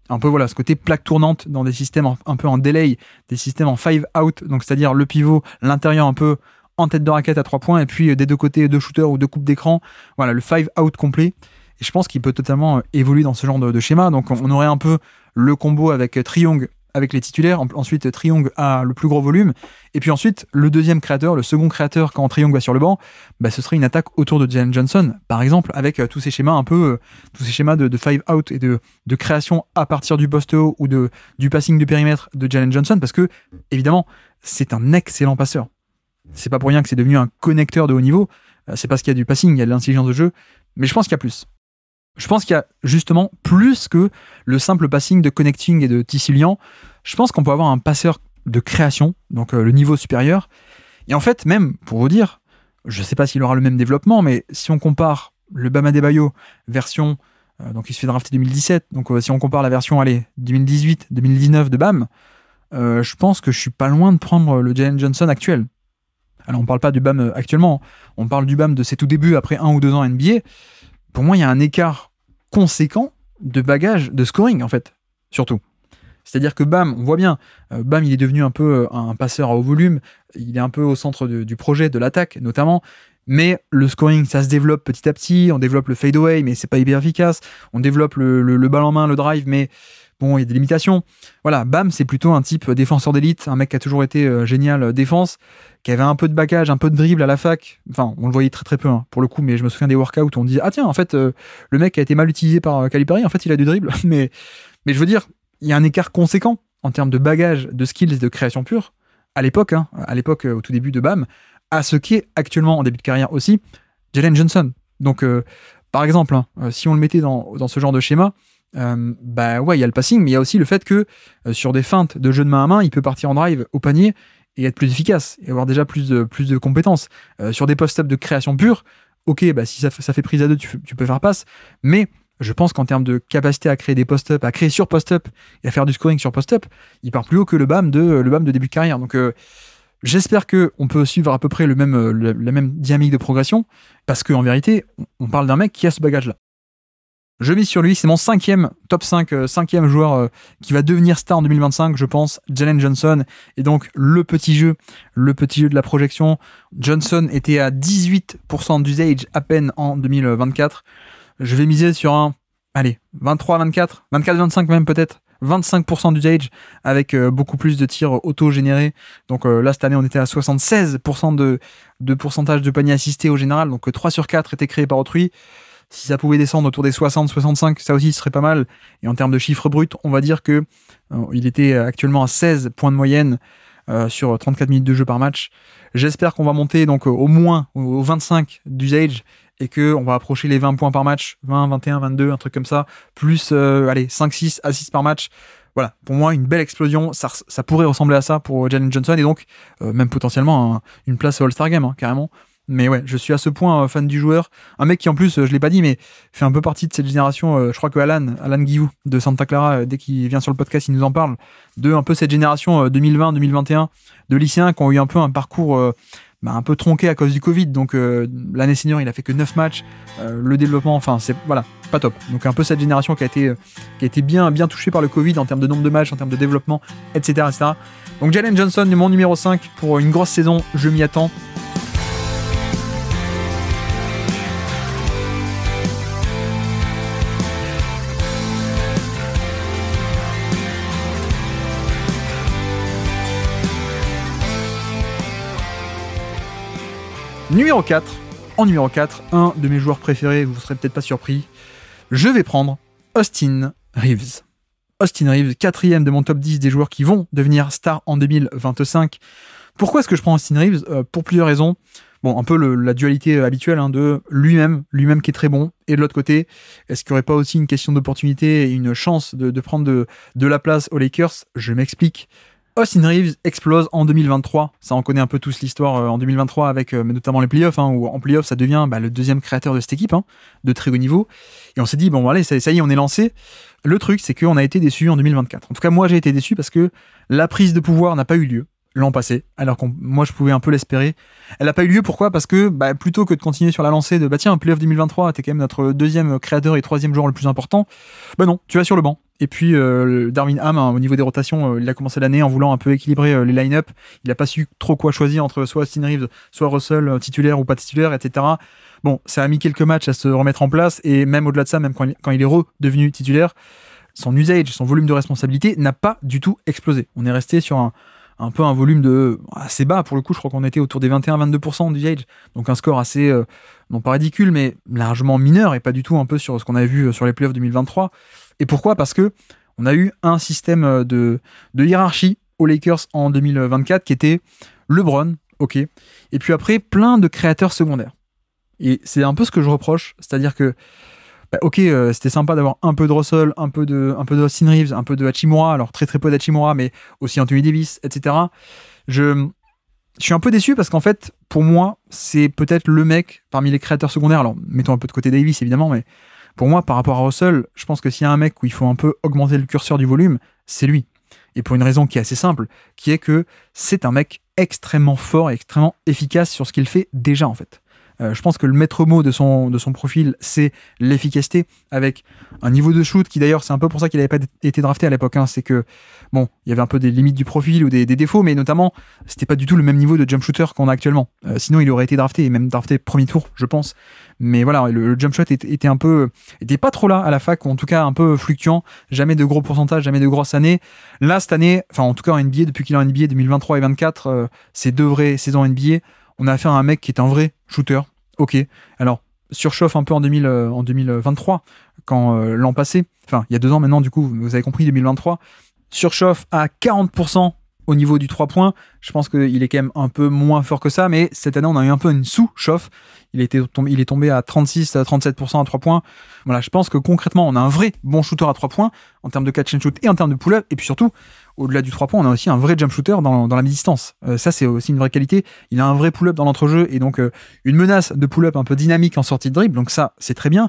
Un peu ce côté plaque tournante dans des systèmes un peu en delay, des systèmes en 5 out, donc c'est-à-dire le pivot, l'intérieur un peu en tête de raquette à 3 points, et puis des deux côtés, 2 shooters ou 2 coupes d'écran. Voilà, le 5 out complet. Et je pense qu'il peut totalement évoluer dans ce genre de schéma. Donc on aurait un peu le combo avec Triong avec les titulaires, ensuite Triong a le plus gros volume, et puis ensuite le second créateur quand Triong va sur le banc, ce serait une attaque autour de Jalen Johnson, par exemple, avec tous ces schémas tous ces schémas de 5 out et de création à partir du poste haut ou du passing de périmètre de Jalen Johnson, parce que évidemment c'est un excellent passeur. C'est pas pour rien que c'est devenu un connecteur de haut niveau, c'est parce qu'il y a du passing, il y a de l'intelligence de jeu, mais je pense qu'il y a plus. Je pense qu'il y a justement plus que le simple passing de connecting et de tissu liant. Je pense qu'on peut avoir un passeur de création, donc le niveau supérieur. Et en fait, même, pour vous dire, je ne sais pas s'il aura le même développement, mais si on compare le Bam Adebayo version, donc il se fait drafter 2017, donc si on compare la version 2018-2019 de Bam, je pense que je suis pas loin de prendre le Jalen Johnson actuel. Alors on parle pas du Bam actuellement, on parle du Bam de ses tout débuts après 1 ou 2 ans NBA. Pour moi, il y a un écart conséquent de bagage, de scoring, en fait, surtout. C'est-à-dire que Bam, on voit bien, Bam, il est devenu un peu un passeur à haut volume, il est un peu au centre du projet, de l'attaque, notamment, mais le scoring, ça se développe petit à petit, on développe le fadeaway, mais c'est pas hyper efficace, on développe le balle en main, le drive, mais bon, il y a des limitations. Voilà, Bam, c'est plutôt un type défenseur d'élite, un mec qui a toujours été génial défense, qui avait un peu de bagage, un peu de dribble à la fac. Enfin, on le voyait très très peu, pour le coup, mais je me souviens des workouts où on dit « Ah tiens, en fait, le mec a été mal utilisé par Calipari, en fait, il a du dribble. » mais je veux dire, il y a un écart conséquent en termes de bagage, de skills et de création pure, à l'époque, au tout début de Bam, à ce qui est actuellement en début de carrière aussi, Jalen Johnson. Donc, par exemple, si on le mettait dans ce genre de schéma, il y a le passing, mais il y a aussi le fait que sur des feintes de jeu de main à main, il peut partir en drive au panier et être plus efficace et avoir déjà plus de compétences. Sur des post-up de création pure, ok, si ça fait prise à deux, tu peux faire passe, mais je pense qu'en termes de capacité à créer des post-up, à créer sur post-up et à faire du scoring sur post-up, il part plus haut que le BAM de début de carrière. Donc J'espère qu'on peut suivre à peu près la même dynamique de progression, parce qu'en vérité, on parle d'un mec qui a ce bagage-là. Je mise sur lui, c'est mon top 5, cinquième joueur qui va devenir star en 2025, je pense, Jalen Johnson. Et donc, le petit jeu de la projection. Johnson était à 18% d'usage à peine en 2024. Je vais miser sur un, 23, 24, 24-25 même peut-être, 25% d'usage avec beaucoup plus de tirs auto-générés. Donc là, cette année, on était à 76% de pourcentage de paniers assistés au général. Donc 3 sur 4 étaient créés par autrui. Si ça pouvait descendre autour des 60-65, ça aussi serait pas mal. Et en termes de chiffres bruts, on va dire que il était actuellement à 16 points de moyenne sur 34 minutes de jeu par match. J'espère qu'on va monter donc au moins au 25 d'usage et qu'on va approcher les 20 points par match, 20, 21, 22, un truc comme ça, plus 5-6 assists par match. Voilà, pour moi, une belle explosion. Ça pourrait ressembler à ça pour Jalen Johnson et donc même potentiellement une place au All-Star Game, carrément. Mais ouais, je suis à ce point fan du joueur. Un mec qui en plus, je l'ai pas dit, mais fait un peu partie de cette génération. Je crois que Alan Guillou de Santa Clara, dès qu'il vient sur le podcast, il nous en parle, de un peu cette génération 2020-2021 de lycéens qui ont eu un peu un parcours un peu tronqué à cause du Covid. Donc l'année senior, il a fait que 9 matchs. Le développement, enfin, c'est voilà, pas top. Donc un peu cette génération qui a été bien touchée par le Covid en termes de nombre de matchs, en termes de développement, etc. etc. Donc Jalen Johnson, mon numéro 5 pour une grosse saison, je m'y attends. Numéro 4, en numéro 4, un de mes joueurs préférés, vous ne serez peut-être pas surpris, je vais prendre Austin Reeves. Austin Reeves, 4e de mon top 10 des joueurs qui vont devenir stars en 2025. Pourquoi est-ce que je prends Austin Reeves ? Pour plusieurs raisons. Bon, un peu la dualité habituelle de lui-même qui est très bon, et de l'autre côté, est-ce qu'il n'y aurait pas aussi une question d'opportunité et une chance de prendre de la place aux Lakers ? Je m'explique. Austin Reeves explose en 2023. Ça, on connaît un peu tous l'histoire en 2023 avec notamment les playoffs, où en playoffs, ça devient le deuxième créateur de cette équipe, de très haut niveau. Et on s'est dit, bon, allez, ça y est, on est lancé. Le truc, c'est qu'on a été déçus en 2024. En tout cas, moi, j'ai été déçu parce que la prise de pouvoir n'a pas eu lieu l'an passé, alors que moi, je pouvais un peu l'espérer. Elle n'a pas eu lieu, pourquoi ? Parce que plutôt que de continuer sur la lancée de tiens, playoff 2023, t'es quand même notre deuxième créateur et troisième joueur le plus important, non, tu vas sur le banc. Et puis Darvin Ham, au niveau des rotations, il a commencé l'année en voulant un peu équilibrer les line-up. Il n'a pas su trop quoi choisir entre soit Austin Reeves, soit Russell, titulaire ou pas titulaire, etc. Bon, ça a mis quelques matchs à se remettre en place, et même au-delà de ça, même quand il est redevenu titulaire, son usage, son volume de responsabilité n'a pas du tout explosé. On est resté sur un peu un volume assez bas, pour le coup, je crois qu'on était autour des 21-22% d'usage, donc un score assez, non pas ridicule, mais largement mineur, et pas du tout un peu sur ce qu'on avait vu sur les playoffs 2023. Et pourquoi ? Parce que on a eu un système de hiérarchie aux Lakers en 2024 qui était LeBron, ok, et puis après plein de créateurs secondaires. Et c'est un peu ce que je reproche, c'est-à-dire que c'était sympa d'avoir un peu de Russell, un peu de Austin Reeves, un peu de Hachimura, alors très très peu d'Hachimura, mais aussi Anthony Davis, etc. Je suis un peu déçu parce qu'en fait, pour moi, c'est peut-être le mec parmi les créateurs secondaires, alors mettons un peu de côté Davis évidemment, mais pour moi, par rapport à Russell, je pense que s'il y a un mec où il faut un peu augmenter le curseur du volume, c'est lui. Et pour une raison qui est assez simple, qui est que c'est un mec extrêmement fort et extrêmement efficace sur ce qu'il fait déjà en fait. Je pense que le maître mot de son profil, c'est l'efficacité, avec un niveau de shoot qui d'ailleurs, c'est un peu pour ça qu'il n'avait pas été drafté à l'époque, c'est que, bon, il y avait un peu des limites du profil ou des défauts, mais notamment, c'était pas du tout le même niveau de jump shooter qu'on a actuellement. Sinon, il aurait été drafté, et même drafté premier tour, je pense. Mais voilà, le jump shot était pas trop là à la fac, ou en tout cas un peu fluctuant, jamais de gros pourcentages, jamais de grosses années. Là, cette année, enfin en tout cas en NBA, depuis qu'il est en NBA 2023 et 2024, c'est 2 vraies saisons NBA, on a affaire à un mec qui est un vrai shooter, ok. Alors, surchauffe un peu en 2023, quand l'an passé, enfin il y a 2 ans maintenant du coup, vous avez compris, 2023, surchauffe à 40% au niveau du 3 points. Je pense qu'il est quand même un peu moins fort que ça, mais cette année on a eu un peu une sous-chauffe. Il est tombé à 36-37% à 3 points. Voilà, je pense que concrètement on a un vrai bon shooter à 3 points en termes de catch and shoot et en termes de pull-up, et puis surtout au-delà du 3 points, on a aussi un vrai jump shooter dans la mi-distance. Ça, c'est aussi une vraie qualité. Il a un vrai pull-up dans l'entrejeu et donc une menace de pull-up un peu dynamique en sortie de dribble. Donc ça, c'est très bien.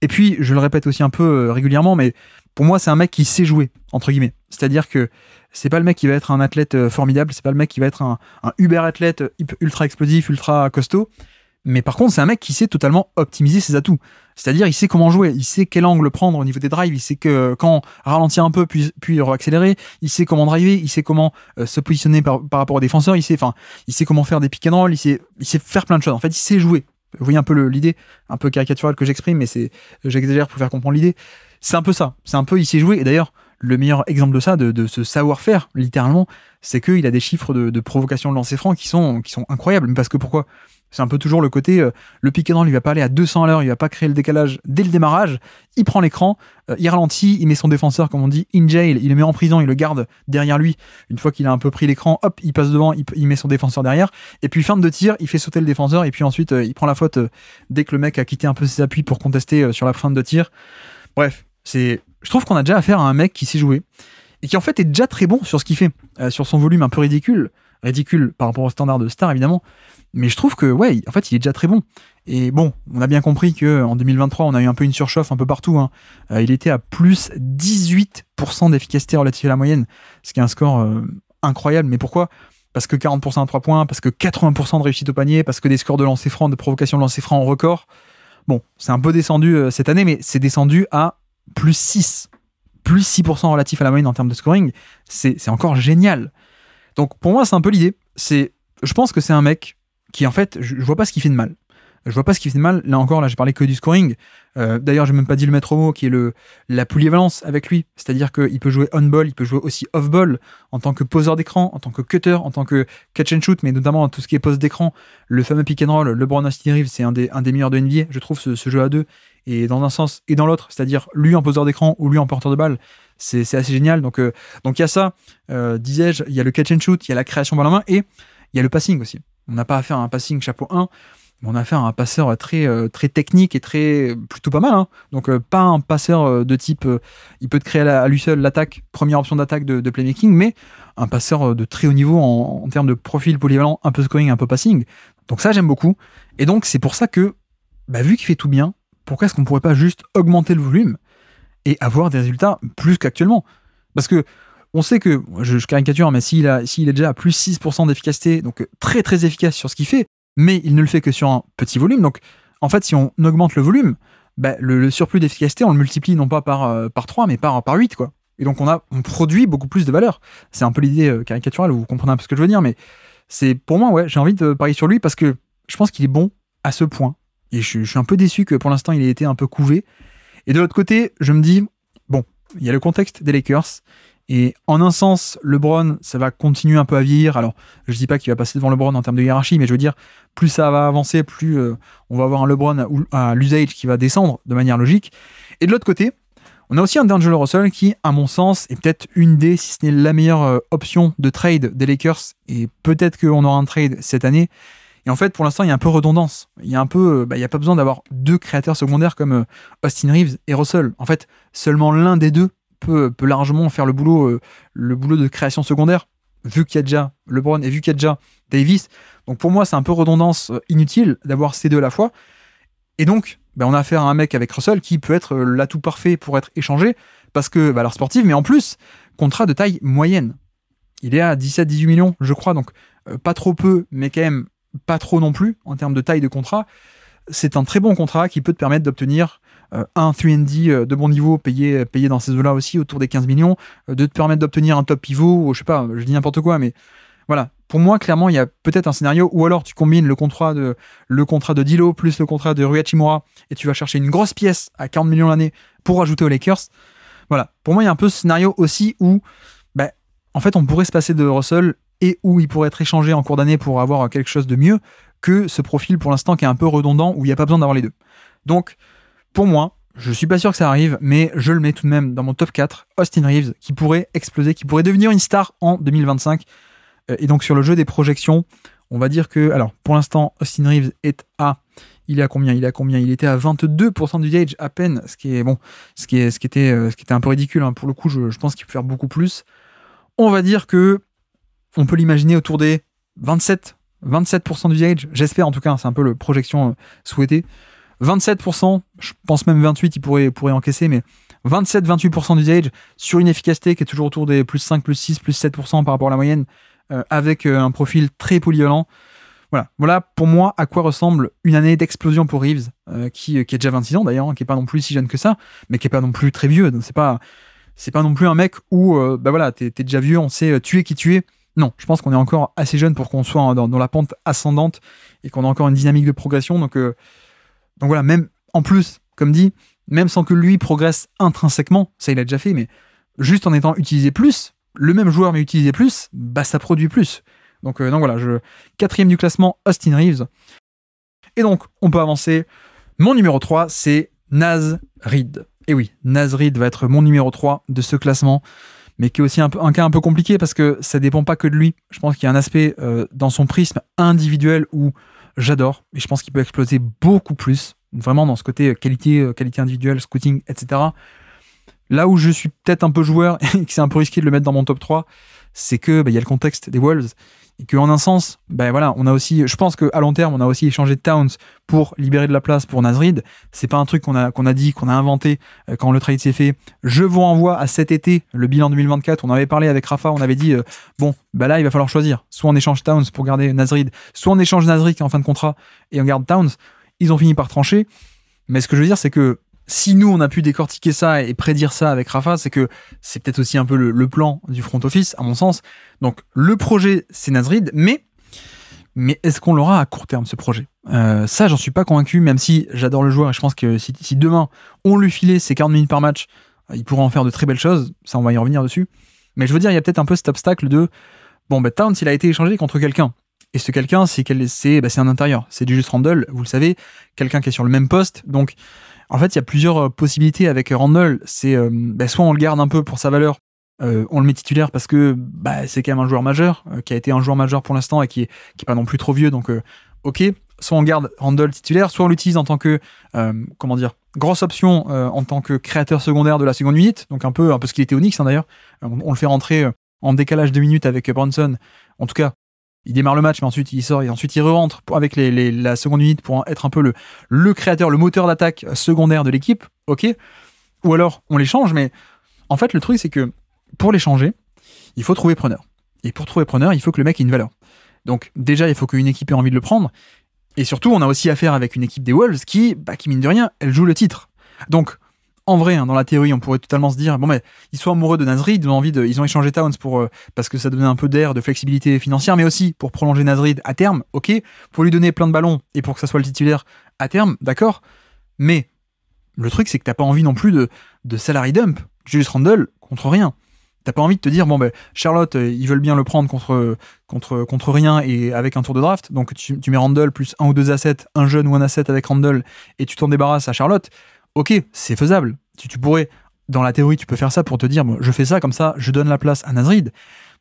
Et puis, je le répète aussi un peu régulièrement, mais pour moi, c'est un mec qui sait jouer, entre guillemets. C'est-à-dire que c'est pas le mec qui va être un athlète formidable, c'est pas le mec qui va être un uber athlète ultra explosif, ultra costaud. Mais par contre, c'est un mec qui sait totalement optimiser ses atouts. C'est-à-dire, il sait comment jouer, il sait quel angle prendre au niveau des drives, il sait que quand ralentir un peu, puis accélérer, il sait comment driver, il sait comment se positionner par rapport aux défenseurs, il sait comment faire des pick and roll, il sait faire plein de choses. En fait, il sait jouer. Vous voyez un peu l'idée, un peu caricaturale que j'exprime, mais j'exagère pour faire comprendre l'idée. C'est un peu ça. C'est un peu, il sait jouer. Et d'ailleurs, le meilleur exemple de ça, de ce savoir-faire, littéralement, c'est qu'il a des chiffres de provocation de lancer franc qui sont incroyables. Mais parce que pourquoi ? C'est un peu toujours le côté, le pick and roll, il va pas aller à 200 à l'heure, il va pas créer le décalage dès le démarrage, il prend l'écran, il ralentit, il met son défenseur, comme on dit, in jail, il le met en prison, il le garde derrière lui. Une fois qu'il a un peu pris l'écran, hop, il passe devant, il met son défenseur derrière, et puis fin de tir, il fait sauter le défenseur, et puis ensuite, il prend la faute dès que le mec a quitté un peu ses appuis pour contester sur la fin de tir. Bref, je trouve qu'on a déjà affaire à un mec qui sait jouer, et qui en fait est déjà très bon sur ce qu'il fait, sur son volume un peu ridicule par rapport au standard de star évidemment, mais je trouve que ouais, en fait il est déjà très bon. Et bon, on a bien compris qu'en 2023 on a eu un peu une surchauffe un peu partout, hein. Il était à plus 18% d'efficacité relative à la moyenne, ce qui est un score incroyable. Mais pourquoi ? Parce que 40% à 3 points, parce que 80% de réussite au panier, parce que des scores de lancer franc, de provocation de lancer franc en record. Bon, c'est un peu descendu cette année, mais c'est descendu à plus 6% relatif à la moyenne en termes de scoring. C'est encore génial. Donc pour moi, c'est un peu l'idée. Je pense que c'est un mec qui, en fait, je vois pas ce qu'il fait de mal. Je vois pas ce qu'il fait de mal. Là encore, j'ai parlé que du scoring. D'ailleurs, j'ai même pas dit le maître mot qui est la polyvalence avec lui. C'est-à-dire qu'il peut jouer on-ball, il peut jouer aussi off-ball en tant que poseur d'écran, en tant que cutter, en tant que catch and shoot, mais notamment dans tout ce qui est pose d'écran. Le fameux pick and roll, LeBron Austin Reeves, c'est un des meilleurs de NBA, je trouve, ce jeu à deux. Et dans un sens et dans l'autre, c'est-à-dire lui en poseur d'écran ou lui en porteur de balle, c'est assez génial. Donc il y a ça, disais-je, il y a le catch and shoot, il y a la création balle en main et il y a le passing aussi. On n'a pas affaire à un passing chapeau 1, mais on a affaire à un passeur très technique et plutôt pas mal, hein. Donc pas un passeur de type, il peut te créer à lui seul l'attaque, première option d'attaque de playmaking, mais un passeur de très haut niveau en termes de profil polyvalent, un peu scoring, un peu passing. Donc ça j'aime beaucoup. Et donc c'est pour ça que, vu qu'il fait tout bien, pourquoi est-ce qu'on ne pourrait pas juste augmenter le volume et avoir des résultats plus qu'actuellement ? Parce que on sait que, je caricature, mais s'il est déjà à plus 6% d'efficacité, donc très très efficace sur ce qu'il fait, mais il ne le fait que sur un petit volume. Donc en fait, si on augmente le volume, le surplus d'efficacité, on le multiplie non pas par 3, mais par 8, quoi. Et donc on produit beaucoup plus de valeur. C'est un peu l'idée caricaturale, vous comprenez un peu ce que je veux dire, mais c'est pour moi, ouais, j'ai envie de parier sur lui parce que je pense qu'il est bon à ce point. Et je suis un peu déçu que pour l'instant il ait été un peu couvé. Et de l'autre côté, je me dis, bon, il y a le contexte des Lakers. Et en un sens, LeBron, ça va continuer un peu à vieillir. Alors, je dis pas qu'il va passer devant LeBron en termes de hiérarchie, mais je veux dire, plus ça va avancer, plus on va avoir un LeBron à l'usage qui va descendre de manière logique. Et de l'autre côté, on a aussi un D'Angelo Russell qui, à mon sens, est peut-être une des, si ce n'est la meilleure option de trade des Lakers. Et peut-être qu'on aura un trade cette année. Et en fait, pour l'instant, il y a un peu redondance. Il y a un peu, il n'y a pas besoin d'avoir deux créateurs secondaires comme Austin Reeves et Russell. En fait, seulement l'un des deux peut largement faire le boulot de création secondaire, vu qu'il y a déjà LeBron et vu qu'il y a déjà Davis. Donc pour moi, c'est un peu redondance inutile d'avoir ces deux à la fois. Et donc, on a affaire à un mec avec Russell qui peut être l'atout parfait pour être échangé, parce que valeur sportive, mais en plus, contrat de taille moyenne. Il est à 17-18 millions, je crois, donc pas trop peu, mais quand même pas trop non plus, en termes de taille de contrat. C'est un très bon contrat qui peut te permettre d'obtenir un 3&D de bon niveau payé dans ces eaux-là aussi, autour des 15 millions, de te permettre d'obtenir un top pivot, ou je sais pas, je dis n'importe quoi, mais voilà. Pour moi, clairement, il y a peut-être un scénario où alors tu combines le contrat de D'Lo plus le contrat de Rui Hachimura et tu vas chercher une grosse pièce à 40 millions l'année pour ajouter aux Lakers. Voilà. Pour moi, il y a un peu ce scénario aussi où, en fait, on pourrait se passer de Russell et où il pourrait être échangé en cours d'année pour avoir quelque chose de mieux que ce profil pour l'instant qui est un peu redondant où il n'y a pas besoin d'avoir les deux. Donc, pour moi, je suis pas sûr que ça arrive, mais je le mets tout de même dans mon top 4, Austin Reeves, qui pourrait exploser, qui pourrait devenir une star en 2025. Et donc sur le jeu des projections, on va dire que, alors pour l'instant, Austin Reeves est il est à combien ? Il était à 22% du gauge à peine, ce qui était un peu ridicule, hein. Pour le coup, je pense qu'il peut faire beaucoup plus. On va dire que on peut l'imaginer autour des 27% du gauge, j'espère en tout cas, c'est un peu la projection souhaitée. 27%, je pense même 28%, il pourrait encaisser, mais 27-28% d'usage sur une efficacité qui est toujours autour des plus 5, plus 6, plus 7% par rapport à la moyenne, avec un profil très polyvalent. Voilà pour moi à quoi ressemble une année d'explosion pour Reeves, qui a déjà 26 ans d'ailleurs, qui est pas non plus si jeune que ça, mais qui est pas non plus très vieux. Donc c'est pas non plus un mec où t'es déjà vieux, on sait tu es qui tu es. Non, je pense qu'on est encore assez jeune pour qu'on soit dans la pente ascendante et qu'on a encore une dynamique de progression. Donc voilà, même en plus, comme dit, même sans que lui progresse intrinsèquement, ça il a déjà fait, mais juste en étant utilisé plus, le même joueur mais utilisé plus, ça produit plus. Donc voilà, 4e du classement, Austin Reeves. Et donc, on peut avancer. Mon numéro 3, c'est Naz Reid. Et oui, Naz Reid va être mon numéro 3 de ce classement, mais qui est aussi un cas un peu compliqué parce que ça dépend pas que de lui. Je pense qu'il y a un aspect dans son prisme individuel où j'adore, et je pense qu'il peut exploser beaucoup plus, vraiment dans ce côté qualité individuelle, scouting, etc. Là où je suis peut-être un peu joueur et que c'est un peu risqué de le mettre dans mon top 3, c'est que y a le contexte des Wolves et qu'en un sens, on a aussi, je pense qu'à long terme, on a aussi échangé Towns pour libérer de la place pour Naz Reid. C'est pas un truc qu'on a dit, qu'on a inventé quand le trade s'est fait. Je vous renvoie à cet été, le bilan 2024. On avait parlé avec Rafa, on avait dit là il va falloir choisir. Soit on échange Towns pour garder Naz Reid, soit on échange Naz Reid qui est en fin de contrat et on garde Towns. Ils ont fini par trancher. Mais ce que je veux dire, c'est que si nous, on a pu décortiquer ça et prédire ça avec Rafa, c'est que c'est peut-être aussi un peu le plan du front office, à mon sens. Donc, le projet, c'est Naz Reid, mais est-ce qu'on l'aura à court terme, ce projet ? Ça, j'en suis pas convaincu, même si j'adore le joueur et je pense que si demain, on lui filait ses 40 minutes par match, il pourrait en faire de très belles choses. Ça, on va y revenir dessus. Mais je veux dire, il y a peut-être un peu cet obstacle de Towns, il a été échangé contre quelqu'un. Et ce quelqu'un, c'est un intérieur. C'est Julius Randle, vous le savez, quelqu'un qui est sur le même poste. Donc, en fait, il y a plusieurs possibilités avec Randle. C'est soit on le garde un peu pour sa valeur, on le met titulaire parce que c'est quand même un joueur majeur, qui a été un joueur majeur pour l'instant et qui est pas non plus trop vieux. Donc, ok. Soit on garde Randle titulaire, soit on l'utilise en tant que grosse option en tant que créateur secondaire de la seconde unité. Donc un peu ce qu'il était au Knicks d'ailleurs. On le fait rentrer en décalage de minutes avec Brunson. En tout cas, il démarre le match, mais ensuite il sort et ensuite il re-rentre avec la seconde unité pour être un peu le créateur, le moteur d'attaque secondaire de l'équipe. Ok. Ou alors on l'échange, mais en fait le truc c'est que pour l'échanger, il faut trouver preneur. Et pour trouver preneur, il faut que le mec ait une valeur. Donc déjà, il faut qu'une équipe ait envie de le prendre. Et surtout, on a aussi affaire avec une équipe des Wolves qui mine de rien, elle joue le titre. Donc, en vrai, dans la théorie, on pourrait totalement se dire, ils sont amoureux de Naz Reid, ils ont échangé Towns parce que ça donnait un peu d'air, de flexibilité financière, mais aussi pour prolonger Naz Reid à terme, ok, pour lui donner plein de ballons et pour que ça soit le titulaire à terme, d'accord. Mais le truc, c'est que t'as pas envie non plus de salary dump Julius Randle contre rien. T'as pas envie de te dire, Charlotte, ils veulent bien le prendre contre rien et avec un tour de draft, donc tu mets Randle plus un ou deux assets, un jeune ou un asset avec Randle, et tu t'en débarrasses à Charlotte. Ok, c'est faisable. Tu pourrais, dans la théorie, tu peux faire ça pour te dire, je fais ça, comme ça, je donne la place à Naz Reid,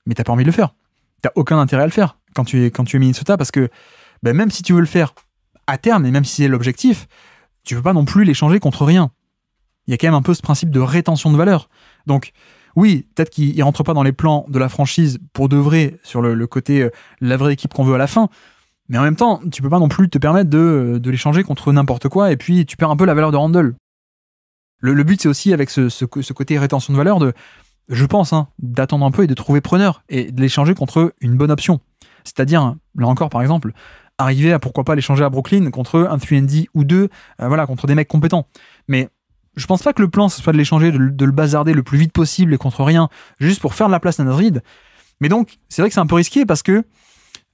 mais t'as pas envie de le faire. T'as aucun intérêt à le faire quand tu es Minnesota, parce que même si tu veux le faire à terme, et même si c'est l'objectif, tu peux pas non plus l'échanger contre rien. Il y a quand même un peu ce principe de rétention de valeur. Donc, oui, peut-être qu'il rentre pas dans les plans de la franchise pour de vrai, sur le côté la vraie équipe qu'on veut à la fin, mais en même temps, tu peux pas non plus te permettre de l'échanger contre n'importe quoi, et puis tu perds un peu la valeur de Randle. Le but, c'est aussi, avec ce côté rétention de valeur, je pense, d'attendre un peu et de trouver preneur, et de l'échanger contre une bonne option. C'est-à-dire, là encore, par exemple, arriver à pourquoi pas l'échanger à Brooklyn contre un 3&D ou 2, contre des mecs compétents. Mais je pense pas que le plan, ce soit de l'échanger, de le bazarder le plus vite possible et contre rien, juste pour faire de la place à Naz Reid. Mais donc, c'est vrai que c'est un peu risqué parce que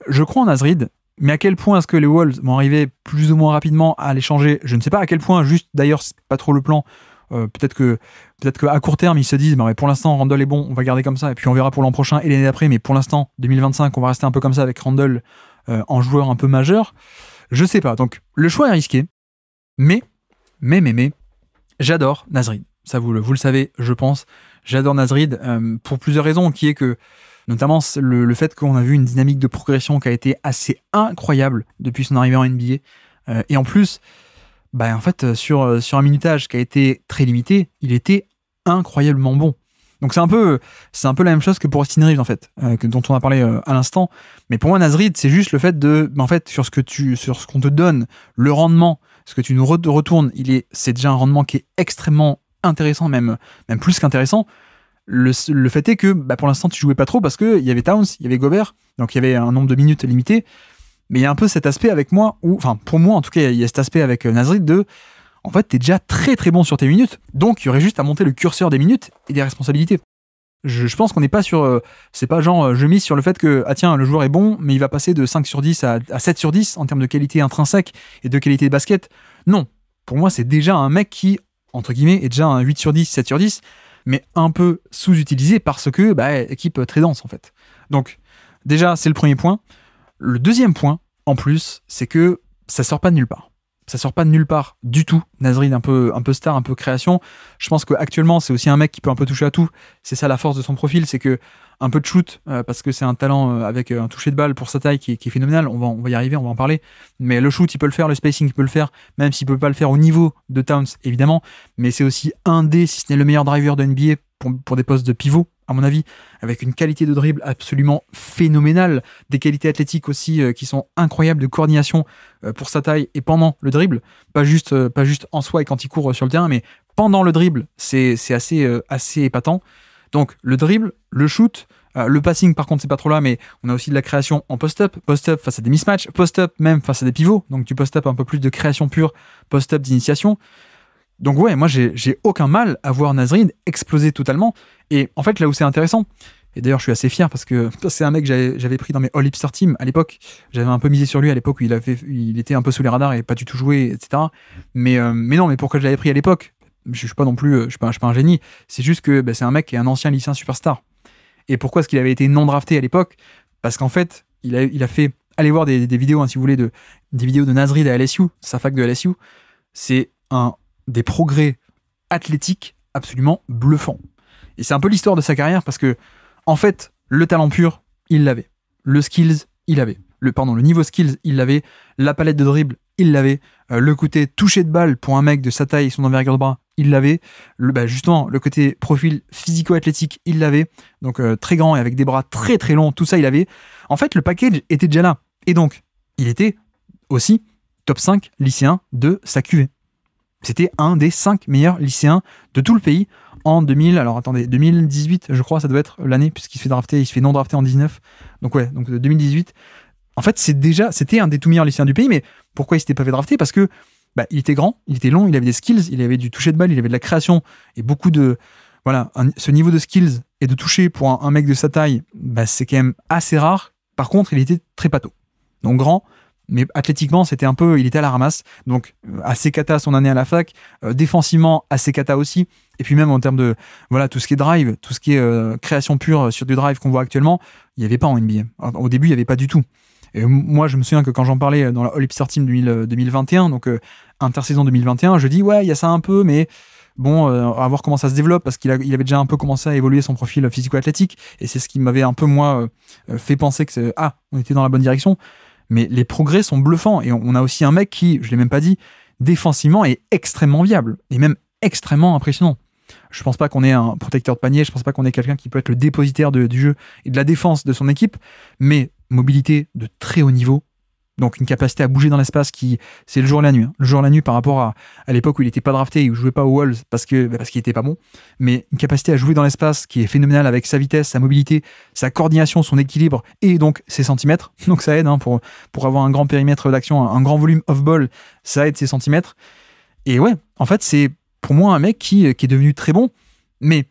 je crois en Naz Reid, mais à quel point est-ce que les Wolves vont arriver plus ou moins rapidement à l'échanger ? Je ne sais pas à quel point, juste d'ailleurs, c'est pas trop le plan. Peut-être que à court terme, ils se disent, pour l'instant, Randle est bon, on va garder comme ça, et puis on verra pour l'an prochain et l'année d'après, mais pour l'instant, 2025, on va rester un peu comme ça avec Randle en joueur un peu majeur. Je sais pas. Donc, le choix est risqué, mais, j'adore Naz Reid. Ça, vous le savez, je pense. J'adore Naz Reid pour plusieurs raisons, qui est que, notamment, le fait qu'on a vu une dynamique de progression qui a été assez incroyable depuis son arrivée en NBA. Et en plus, en fait, sur un minutage qui a été très limité, il était incroyablement bon. Donc c'est un peu la même chose que pour Austin Reeves, en fait, dont on a parlé à l'instant. Mais pour moi, Naz Reid, c'est juste le fait de, en fait, sur ce qu'on te donne, le rendement, ce que tu nous retournes, c'est déjà un rendement qui est extrêmement intéressant, même plus qu'intéressant. Le fait est que pour l'instant tu jouais pas trop parce qu'il y avait Towns, il y avait Gobert, donc il y avait un nombre de minutes limité, mais il y a un peu cet aspect avec moi, enfin pour moi en tout cas il y a cet aspect avec Naz Reid de en fait t'es déjà très très bon sur tes minutes, donc il y aurait juste à monter le curseur des minutes et des responsabilités. Je pense qu'on n'est pas sur c'est pas genre je mise sur le fait que tiens le joueur est bon mais il va passer de 5 sur 10 à 7 sur 10 en termes de qualité intrinsèque et de qualité de basket. Non, pour moi c'est déjà un mec qui entre guillemets est déjà un 8 sur 10, 7 sur 10, mais un peu sous-utilisé parce que équipe très dense en fait. Donc déjà c'est le premier point. Le deuxième point en plus c'est que ça sort pas de nulle part. Ça sort pas de nulle part du tout. Naz Reid un peu star, un peu création. Je pense qu'actuellement c'est aussi un mec qui peut un peu toucher à tout. C'est ça la force de son profil, c'est que un peu de shoot parce que c'est un talent avec un toucher de balle pour sa taille qui est phénoménal. On va y arriver, on va en parler. Mais le shoot il peut le faire, le spacing il peut le faire, même s'il peut pas le faire au niveau de Towns évidemment. Mais c'est aussi un des, si ce n'est le meilleur driver de NBA pour des postes de pivot à mon avis, avec une qualité de dribble absolument phénoménale, des qualités athlétiques aussi qui sont incroyables, de coordination pour sa taille et pendant le dribble, pas juste en soi et quand il court sur le terrain, mais pendant le dribble, c'est assez épatant. Donc le dribble, le shoot, le passing par contre c'est pas trop là, mais on a aussi de la création en post-up face à des mismatchs, post-up même face à des pivots, donc du post-up un peu plus de création pure, post-up d'initiation. Donc ouais, moi j'ai aucun mal à voir Naz Reid exploser totalement. Et en fait là où c'est intéressant, et d'ailleurs je suis assez fier parce que c'est un mec que j'avais pris dans mes All Hipster Team à l'époque, j'avais un peu misé sur lui à l'époque où il était un peu sous les radars et pas du tout joué, etc. Mais non, mais pourquoi je l'avais pris à l'époque ? Je suis pas non plus, je suis pas un génie, c'est juste que c'est un mec qui est un ancien lycéen superstar. Et pourquoi est-ce qu'il avait été non drafté à l'époque ? Parce qu'en fait, il a fait, allez voir des vidéos si vous voulez, des vidéos de Naz Reid à LSU, sa fac de LSU, c'est des progrès athlétiques absolument bluffants. Et c'est un peu l'histoire de sa carrière parce que, en fait, le talent pur, il l'avait. Le skills, il l'avait. Le niveau skills, il l'avait. La palette de dribble, il l'avait. Le côté toucher de balle pour un mec de sa taille et son envergure de bras, il l'avait. Justement, le côté profil physico-athlétique, il l'avait. Donc, très grand et avec des bras très très longs, tout ça, il avait. En fait, le package était déjà là. Et donc, il était aussi top 5 lycéen de sa QV. C'était un des 5 meilleurs lycéens de tout le pays en 2018, je crois, ça doit être l'année, puisqu'il se fait non drafté en 19. Donc ouais, donc 2018. En fait, c'était un des tout meilleurs lycéens du pays, mais pourquoi il s'était pas fait drafter ? Parce que il était grand, il était long, il avait des skills, il avait du toucher de balle, il avait de la création, et beaucoup de... Voilà, ce niveau de skills et de toucher pour un mec de sa taille, c'est quand même assez rare. Par contre, il était très pâteau. Donc grand, mais athlétiquement c'était un peu, il était à la ramasse, donc assez cata son année à la fac, défensivement assez cata aussi, et puis même en termes de tout ce qui est drive, tout ce qui est création pure sur du drive qu'on voit actuellement, il n'y avait pas en NBA. Au début il n'y avait pas du tout. Et moi je me souviens que quand j'en parlais dans la All Hipster Team 2021, donc intersaison 2021, je dis ouais il y a ça un peu, mais bon, à voir comment ça se développe, parce qu'il avait déjà un peu commencé à évoluer son profil physico-athlétique, et c'est ce qui m'avait un peu moi fait penser que on était dans la bonne direction. Mais les progrès sont bluffants, et on a aussi un mec qui, je l'ai même pas dit, défensivement est extrêmement viable, et même extrêmement impressionnant. Je pense pas qu'on ait un protecteur de panier, je pense pas qu'on ait quelqu'un qui peut être le dépositaire du jeu et de la défense de son équipe, mais mobilité de très haut niveau, donc une capacité à bouger dans l'espace c'est le jour et la nuit. Hein. Le jour et la nuit par rapport à l'époque où il était pas drafté et où il jouait pas aux Wolves parce qu'il était pas bon, mais une capacité à jouer dans l'espace qui est phénoménale avec sa vitesse, sa mobilité, sa coordination, son équilibre et donc ses centimètres. Donc ça aide pour avoir un grand périmètre d'action, un grand volume off-ball, ça aide ses centimètres. Et ouais, en fait, c'est pour moi un mec qui est devenu très bon, mais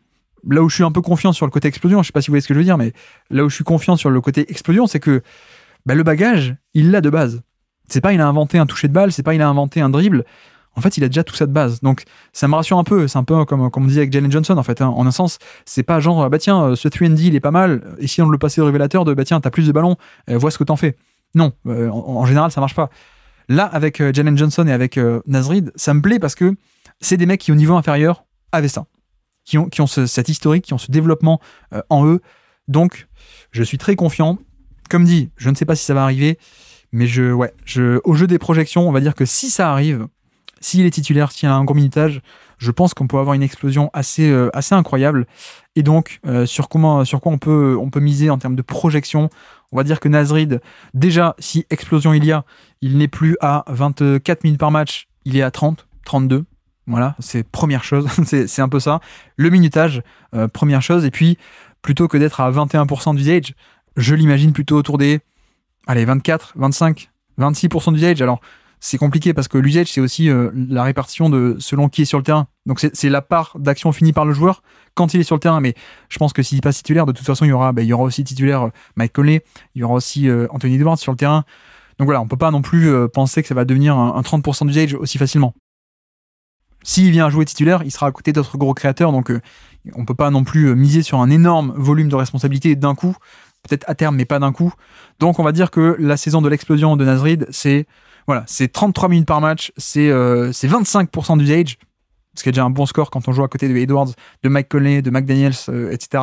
là où je suis un peu confiant sur le côté explosion, je sais pas si vous voyez ce que je veux dire, mais là où je suis confiant sur le côté explosion, c'est que le bagage, il l'a de base. C'est pas il a inventé un toucher de balle, c'est pas il a inventé un dribble. En fait, il a déjà tout ça de base. Donc, ça me rassure un peu. C'est un peu comme on disait avec Jalen Johnson, en fait. Hein. En un sens, c'est pas genre, tiens, ce 3&D, il est pas mal. Essayons de le passer au révélateur de, tiens, t'as plus de ballons, vois ce que t'en fais. Non, en général, ça marche pas. Là, avec Jalen Johnson et avec Naz Reid, ça me plaît parce que c'est des mecs qui, au niveau inférieur, avaient ça. Qui ont cet historique, qui ont ce développement en eux. Donc, je suis très confiant. Comme dit, je ne sais pas si ça va arriver, mais au jeu des projections, on va dire que si ça arrive, s'il est titulaire, s'il a un gros minutage, je pense qu'on peut avoir une explosion assez incroyable. Et donc, sur quoi on peut miser en termes de projection, on va dire que Naz Reid, déjà, si explosion il n'est plus à 24 minutes par match, il est à 30, 32. Voilà, c'est première chose, c'est un peu ça. Le minutage, première chose. Et puis, plutôt que d'être à 21% d'usage, je l'imagine plutôt autour des 24, 25, 26% d'usage. Alors, c'est compliqué parce que l'usage, c'est aussi la répartition de selon qui est sur le terrain. Donc, c'est la part d'action finie par le joueur quand il est sur le terrain. Mais je pense que s'il passe titulaire, de toute façon, il y aura aussi titulaire Mike Conley, il y aura aussi Anthony Edwards sur le terrain. Donc voilà, on peut pas non plus penser que ça va devenir un 30% d'usage aussi facilement. S'il vient à jouer titulaire, il sera à côté d'autres gros créateurs, donc on peut pas non plus miser sur un énorme volume de responsabilité d'un coup, peut-être à terme, mais pas d'un coup. Donc on va dire que la saison de l'explosion de Naz Reid, c'est 33 minutes par match, c'est 25% d'usage, ce qui est déjà un bon score quand on joue à côté de Edwards, de Mike Conley, de McDaniels, etc.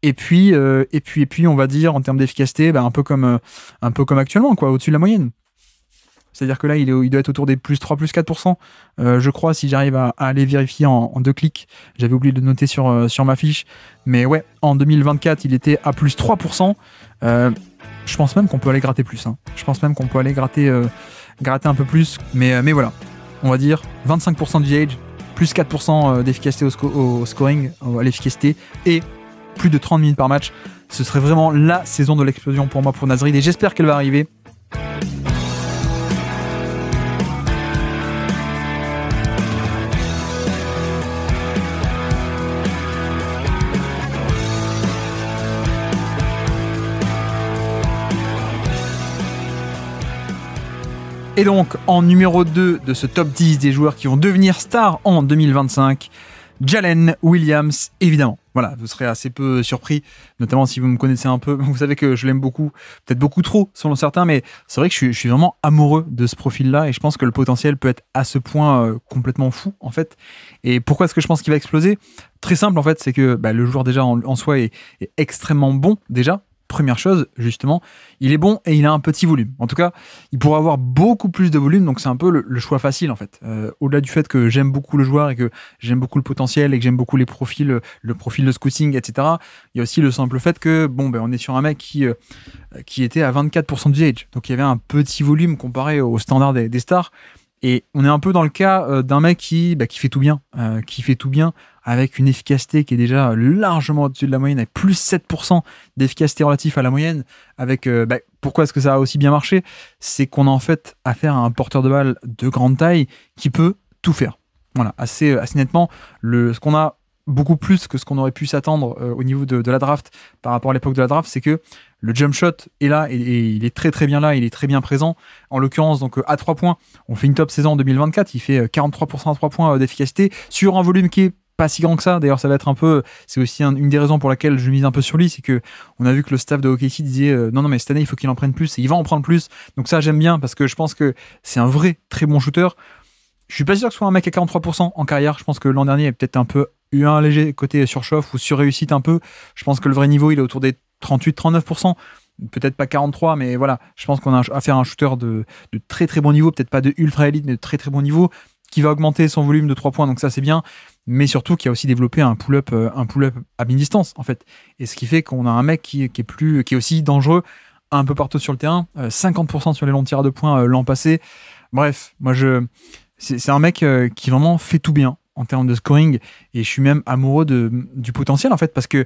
Et puis, on va dire en termes d'efficacité, un peu comme actuellement, quoi, au-dessus de la moyenne. C'est-à-dire que là, il doit être autour des plus 3, plus 4%, je crois, si j'arrive à aller vérifier en 2 clics. J'avais oublié de le noter sur ma fiche. Mais ouais, en 2024, il était à plus 3%. Je pense même qu'on peut aller gratter plus. Hein. Je pense même qu'on peut aller gratter un peu plus. Mais voilà, on va dire 25% d'usage, plus 4% d'efficacité au scoring, à l'efficacité, et plus de 30 minutes par match. Ce serait vraiment la saison de l'explosion pour moi, pour Naz Reid, et j'espère qu'elle va arriver. Et donc, en numéro 2 de ce top 10 des joueurs qui vont devenir stars en 2025, Jalen Williams, évidemment. Voilà, vous serez assez peu surpris, notamment si vous me connaissez un peu. Vous savez que je l'aime beaucoup, peut-être beaucoup trop selon certains, mais c'est vrai que je suis vraiment amoureux de ce profil-là, et je pense que le potentiel peut être à ce point complètement fou, en fait. Et pourquoi est-ce que je pense qu'il va exploser ? Très simple, en fait, c'est que le joueur déjà en soi est extrêmement bon, déjà. Première chose, justement, il est bon et il a un petit volume. En tout cas, il pourra avoir beaucoup plus de volume, donc c'est un peu le choix facile en fait. Au-delà du fait que j'aime beaucoup le joueur et que j'aime beaucoup le potentiel et que j'aime beaucoup les profils, le profil de scouting, etc. Il y a aussi le simple fait que on est sur un mec qui était à 24% d'usage, donc il y avait un petit volume comparé au standard des stars. Et on est un peu dans le cas d'un mec qui fait tout bien, avec une efficacité qui est déjà largement au-dessus de la moyenne, avec plus 7% d'efficacité relative à la moyenne. Avec pourquoi est-ce que ça a aussi bien marché ? C'est qu'on a en fait affaire à un porteur de balle de grande taille qui peut tout faire. Voilà, assez nettement. Ce qu'on a beaucoup plus que ce qu'on aurait pu s'attendre au niveau de la draft par rapport à l'époque de la draft, c'est que le jump shot est là et il est très très bien là, il est très bien présent. En l'occurrence, donc à 3 points, on fait une top saison en 2024, il fait 43% à 3 points d'efficacité sur un volume qui est pas si grand que ça. D'ailleurs, ça va être un peu, c'est aussi une des raisons pour laquelle je mise un peu sur lui, c'est que on a vu que le staff de OKC disait non mais cette année il faut qu'il en prenne plus et il va en prendre plus. Donc ça j'aime bien parce que je pense que c'est un vrai très bon shooter. Je suis pas sûr que ce soit un mec à 43% en carrière. Je pense que l'an dernier il y a peut-être un peu eu un léger côté surchauffe ou surréussite un peu. Je pense que le vrai niveau il est autour des 38-39%. Peut-être pas 43, mais voilà, je pense qu'on a affaire à un shooter de très très bon niveau, peut-être pas de ultra élite, mais de très très bon niveau, qui va augmenter son volume de 3 points, donc ça c'est bien, mais surtout qui a aussi développé un pull-up à mi-distance en fait. Et ce qui fait qu'on a un mec qui est aussi dangereux un peu partout sur le terrain, 50% sur les longs tirs à 2 points l'an passé. Bref, moi c'est un mec qui vraiment fait tout bien en termes de scoring, et je suis même amoureux du potentiel en fait, parce que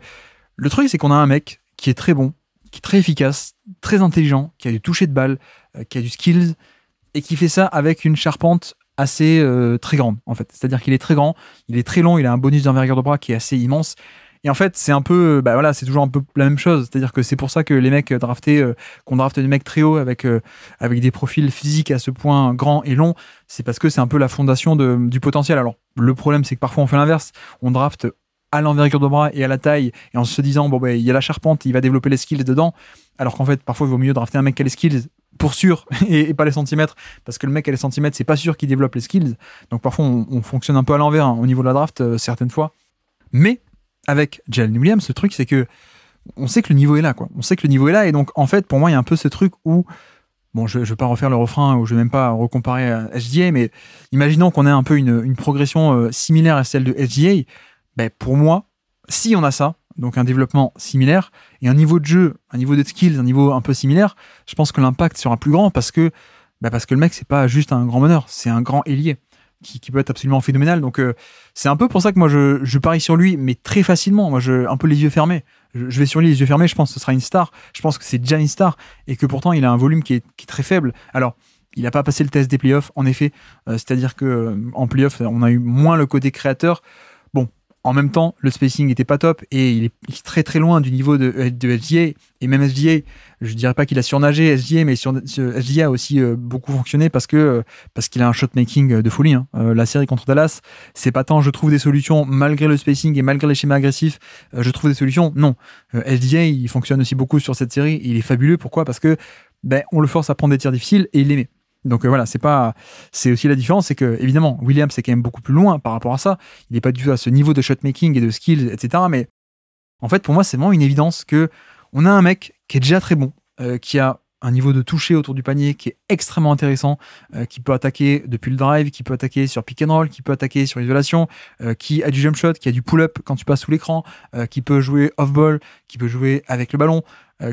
le truc c'est qu'on a un mec qui est très bon, qui est très efficace, très intelligent, qui a du toucher de balle, qui a du skills, et qui fait ça avec une charpente assez très grande, en fait. C'est-à-dire qu'il est très grand, il est très long, il a un bonus d'envergure de bras qui est assez immense. Et en fait, c'est un peu, c'est toujours un peu la même chose. C'est-à-dire que c'est pour ça que les mecs qu'on drafte des mecs très hauts avec des profils physiques à ce point grands et longs, c'est parce que c'est un peu la fondation du potentiel. Alors, le problème, c'est que parfois on fait l'inverse. On drafte à l'envergure de bras et à la taille, et en se disant il y a la charpente, il va développer les skills dedans, alors qu'en fait parfois il vaut mieux drafter un mec qui a les skills pour sûr et pas les centimètres, parce que le mec qui a les centimètres c'est pas sûr qu'il développe les skills. Donc parfois on fonctionne un peu à l'envers au niveau de la draft certaines fois. Mais avec Jalen Williams, le truc c'est que on sait que le niveau est là, quoi. On sait que le niveau est là, et donc en fait pour moi il y a un peu ce truc où je vais pas refaire le refrain, ou je vais même pas recomparer à SGA, mais imaginons qu'on ait un peu une progression similaire à celle de SGA. Pour moi, si on a ça, donc un développement similaire, et un niveau de jeu, un niveau de skills, un niveau un peu similaire, je pense que l'impact sera plus grand, parce que le mec, c'est pas juste un grand meneur, c'est un grand ailier qui peut être absolument phénoménal. Donc c'est un peu pour ça que moi je parie sur lui, mais très facilement. Moi, un peu les yeux fermés. Je vais sur lui les yeux fermés. Je pense que ce sera une star. Je pense que c'est déjà une star et que pourtant il a un volume qui est très faible. Alors, il n'a pas passé le test des playoffs, en effet. C'est-à-dire que en playoffs, on a eu moins le côté créateur. Bon, en même temps, le spacing n'était pas top et il est très très loin du niveau de SGA. Et même SGA, je dirais pas qu'il a surnagé SGA, mais SGA a aussi beaucoup fonctionné parce qu'il a un shot making de folie. Hein. La série contre Dallas, c'est pas tant je trouve des solutions malgré le spacing et malgré les schémas agressifs, je trouve des solutions. Non, SGA il fonctionne aussi beaucoup sur cette série. Il est fabuleux. Pourquoi ? Parce que on le force à prendre des tirs difficiles et il les met. Donc voilà, c'est aussi la différence, c'est que évidemment Williams c'est quand même beaucoup plus loin par rapport à ça. Il n'est pas du tout à ce niveau de shot making et de skills, etc. Mais en fait, pour moi, c'est vraiment une évidence que on a un mec qui est déjà très bon, qui a un niveau de toucher autour du panier qui est extrêmement intéressant, qui peut attaquer depuis le drive, qui peut attaquer sur pick and roll, qui peut attaquer sur isolation, qui a du jump shot, qui a du pull-up quand tu passes sous l'écran, qui peut jouer off-ball, qui peut jouer avec le ballon,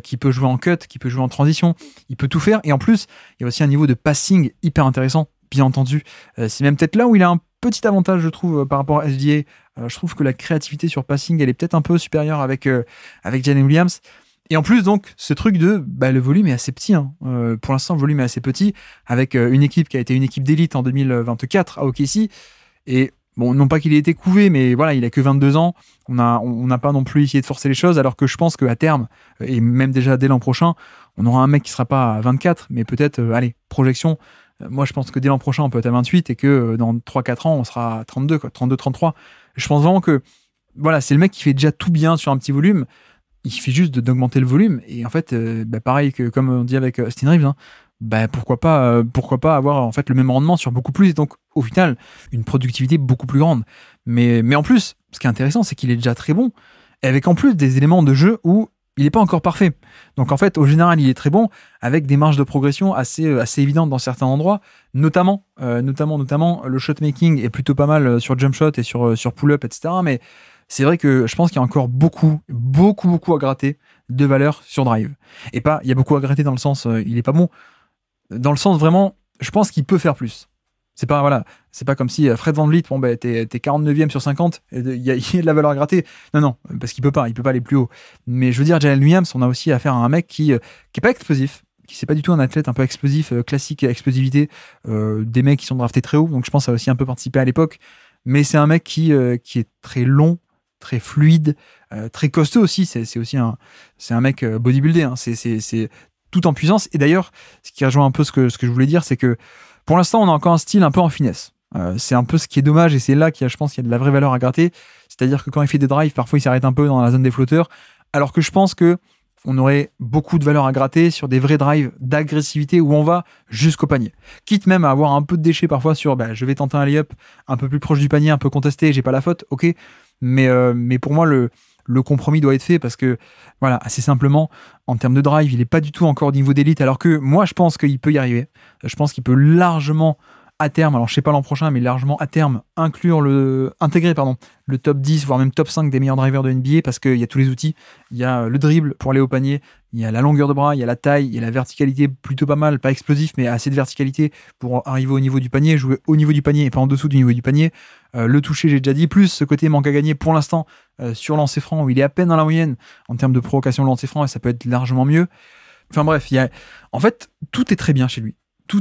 qui peut jouer en cut, qui peut jouer en transition, il peut tout faire. Et en plus, il y a aussi un niveau de passing hyper intéressant, bien entendu. C'est même peut-être là où il a un petit avantage, je trouve, par rapport à SGA. Je trouve que la créativité sur passing, elle est peut-être un peu supérieure avec Jalen Williams. Et en plus, donc, ce truc de le volume est assez petit. Hein. Pour l'instant, le volume est assez petit, avec une équipe qui a été une équipe d'élite en 2024 à OKC. Et bon, non pas qu'il ait été couvé, mais voilà, il a que 22 ans. On n'a pas non plus essayé de forcer les choses, alors que je pense qu'à terme, et même déjà dès l'an prochain, on aura un mec qui sera pas à 24, mais peut-être, projection. Moi, je pense que dès l'an prochain, on peut être à 28 et que dans 3-4 ans, on sera à 32, 32-33. Je pense vraiment que voilà, c'est le mec qui fait déjà tout bien sur un petit volume. Il suffit juste d'augmenter le volume. Et en fait, pareil que comme on dit avec Austin Reeves, hein, pourquoi pas avoir en fait le même rendement sur beaucoup plus, et donc au final une productivité beaucoup plus grande. Mais en plus, ce qui est intéressant, c'est qu'il est déjà très bon, et avec en plus des éléments de jeu où il n'est pas encore parfait. Donc en fait, au général, il est très bon, avec des marges de progression assez évidentes dans certains endroits, notamment le shot making est plutôt pas mal sur jump shot et sur pull-up, etc. Mais c'est vrai que je pense qu'il y a encore beaucoup à gratter de valeur sur drive. Et pas, il y a beaucoup à gratter dans le sens, il est pas bon. Dans le sens vraiment, je pense qu'il peut faire plus. C'est pas comme si Fred VanVleet, t'es 49e sur 50, il y a de la valeur à gratter. Non, parce qu'il peut pas aller plus haut. Mais je veux dire, Jalen Williams, on a aussi affaire à un mec qui est pas explosif, qui c'est pas du tout un athlète un peu explosif, classique explosivité, des mecs qui sont draftés très haut, donc je pense que ça a aussi un peu participé à l'époque. Mais c'est un mec qui est très long, très fluide, très costaud aussi. C'est un mec bodybuildé, hein. C'est tout en puissance. Et d'ailleurs, ce qui rejoint un peu ce que je voulais dire, c'est que pour l'instant, on a encore un style un peu en finesse. C'est un peu ce qui est dommage, et c'est là je pense qu'il y a de la vraie valeur à gratter. C'est-à-dire que quand il fait des drives, parfois il s'arrête un peu dans la zone des flotteurs, alors que je pense que on aurait beaucoup de valeur à gratter sur des vrais drives d'agressivité où on va jusqu'au panier. Quitte même à avoir un peu de déchets parfois sur je vais tenter un lay-up un peu plus proche du panier, un peu contesté, j'ai pas la faute, ok. Mais pour moi, le compromis doit être fait parce que, voilà, assez simplement, en termes de drive, il n'est pas du tout encore au niveau d'élite, alors que moi, je pense qu'il peut y arriver. Je pense qu'il peut largement, à terme, alors je sais pas l'an prochain, mais largement à terme, intégrer le top 10, voire même top 5 des meilleurs drivers de NBA, parce qu'il y a tous les outils. Il y a le dribble pour aller au panier, il y a la longueur de bras, il y a la taille, il y a la verticalité plutôt pas mal, pas explosif, mais assez de verticalité pour arriver au niveau du panier, jouer au niveau du panier et pas en dessous du niveau du panier. Le toucher, j'ai déjà dit, plus ce côté manque à gagner pour l'instant sur lancer franc, où il est à peine dans la moyenne en termes de provocation de lancer franc, et ça peut être largement mieux. Enfin bref, en fait, tout est très bien chez lui.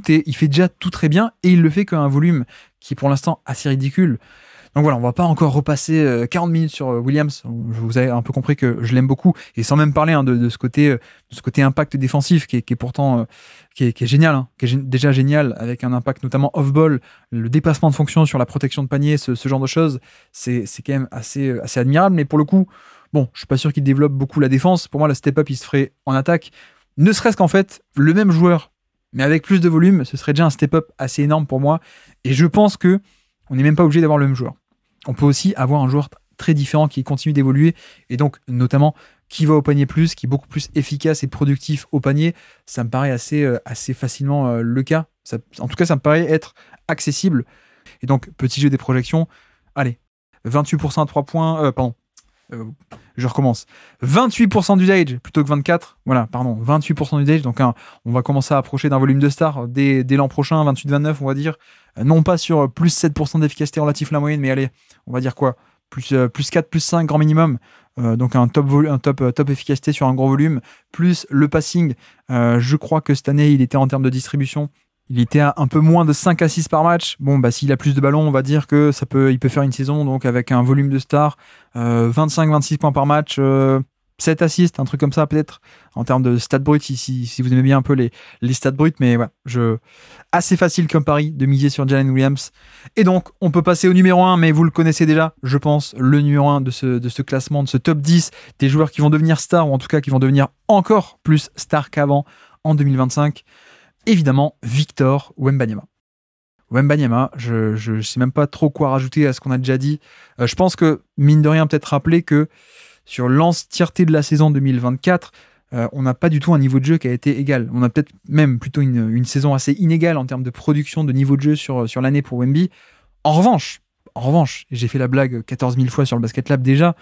Il fait déjà tout très bien, et il le fait qu'à un volume qui est pour l'instant assez ridicule. Donc voilà, on va pas encore repasser 40 minutes sur Williams. Vous avez un peu compris que je l'aime beaucoup, et sans même parler de ce côté impact défensif qui est pourtant qui est génial, hein, qui est déjà génial, avec un impact notamment off-ball, le dépassement de fonction sur la protection de panier, ce genre de choses, c'est quand même assez admirable. Mais pour le coup, bon, je suis pas sûr qu'il développe beaucoup la défense. Pour moi, le step-up, il se ferait en attaque. Ne serait-ce qu'en fait, le même joueur, mais avec plus de volume, ce serait déjà un step-up assez énorme pour moi. Et je pense que on n'est même pas obligé d'avoir le même joueur. On peut aussi avoir un joueur très différent qui continue d'évoluer, et donc notamment qui va au panier plus, qui est beaucoup plus efficace et productif au panier. Ça me paraît assez facilement le cas. En tout cas, ça me paraît être accessible. Et donc, petit jeu des projections. Allez, 28% à 3 points, Je recommence. 28% d'usage plutôt que 24. Voilà, pardon, 28% d'usage. Donc, on va commencer à approcher d'un volume de star dès l'an prochain, 28-29, on va dire. Non pas sur plus 7% d'efficacité relative à la moyenne, mais allez, on va dire quoi, plus 4, plus 5 grand minimum. Donc un top efficacité sur un gros volume, plus le passing. Je crois que cette année, il était en termes de distribution, il était à un peu moins de 5 assists par match. Bon, bah, s'il a plus de ballons, on va dire que il peut faire une saison donc avec un volume de star, 25-26 points par match, 7 assists, un truc comme ça peut-être, en termes de stats bruts, si vous aimez bien un peu les stats bruts. Mais voilà, assez facile comme pari de miser sur Jalen Williams. Et donc, on peut passer au numéro 1, mais vous le connaissez déjà, je pense, le numéro 1 de ce classement, de ce top 10, des joueurs qui vont devenir stars, ou en tout cas qui vont devenir encore plus stars qu'avant en 2025. Évidemment, Victor Wembanyama. Wembanyama, je ne sais même pas trop quoi rajouter à ce qu'on a déjà dit. Je pense que, mine de rien, peut-être rappeler que sur l'entièreté de la saison 2024, on n'a pas du tout un niveau de jeu qui a été égal. On a peut-être même plutôt une saison assez inégale en termes de production, de niveau de jeu sur l'année pour Wemby. En revanche, j'ai fait la blague 14 000 fois sur le Basket Lab déjà,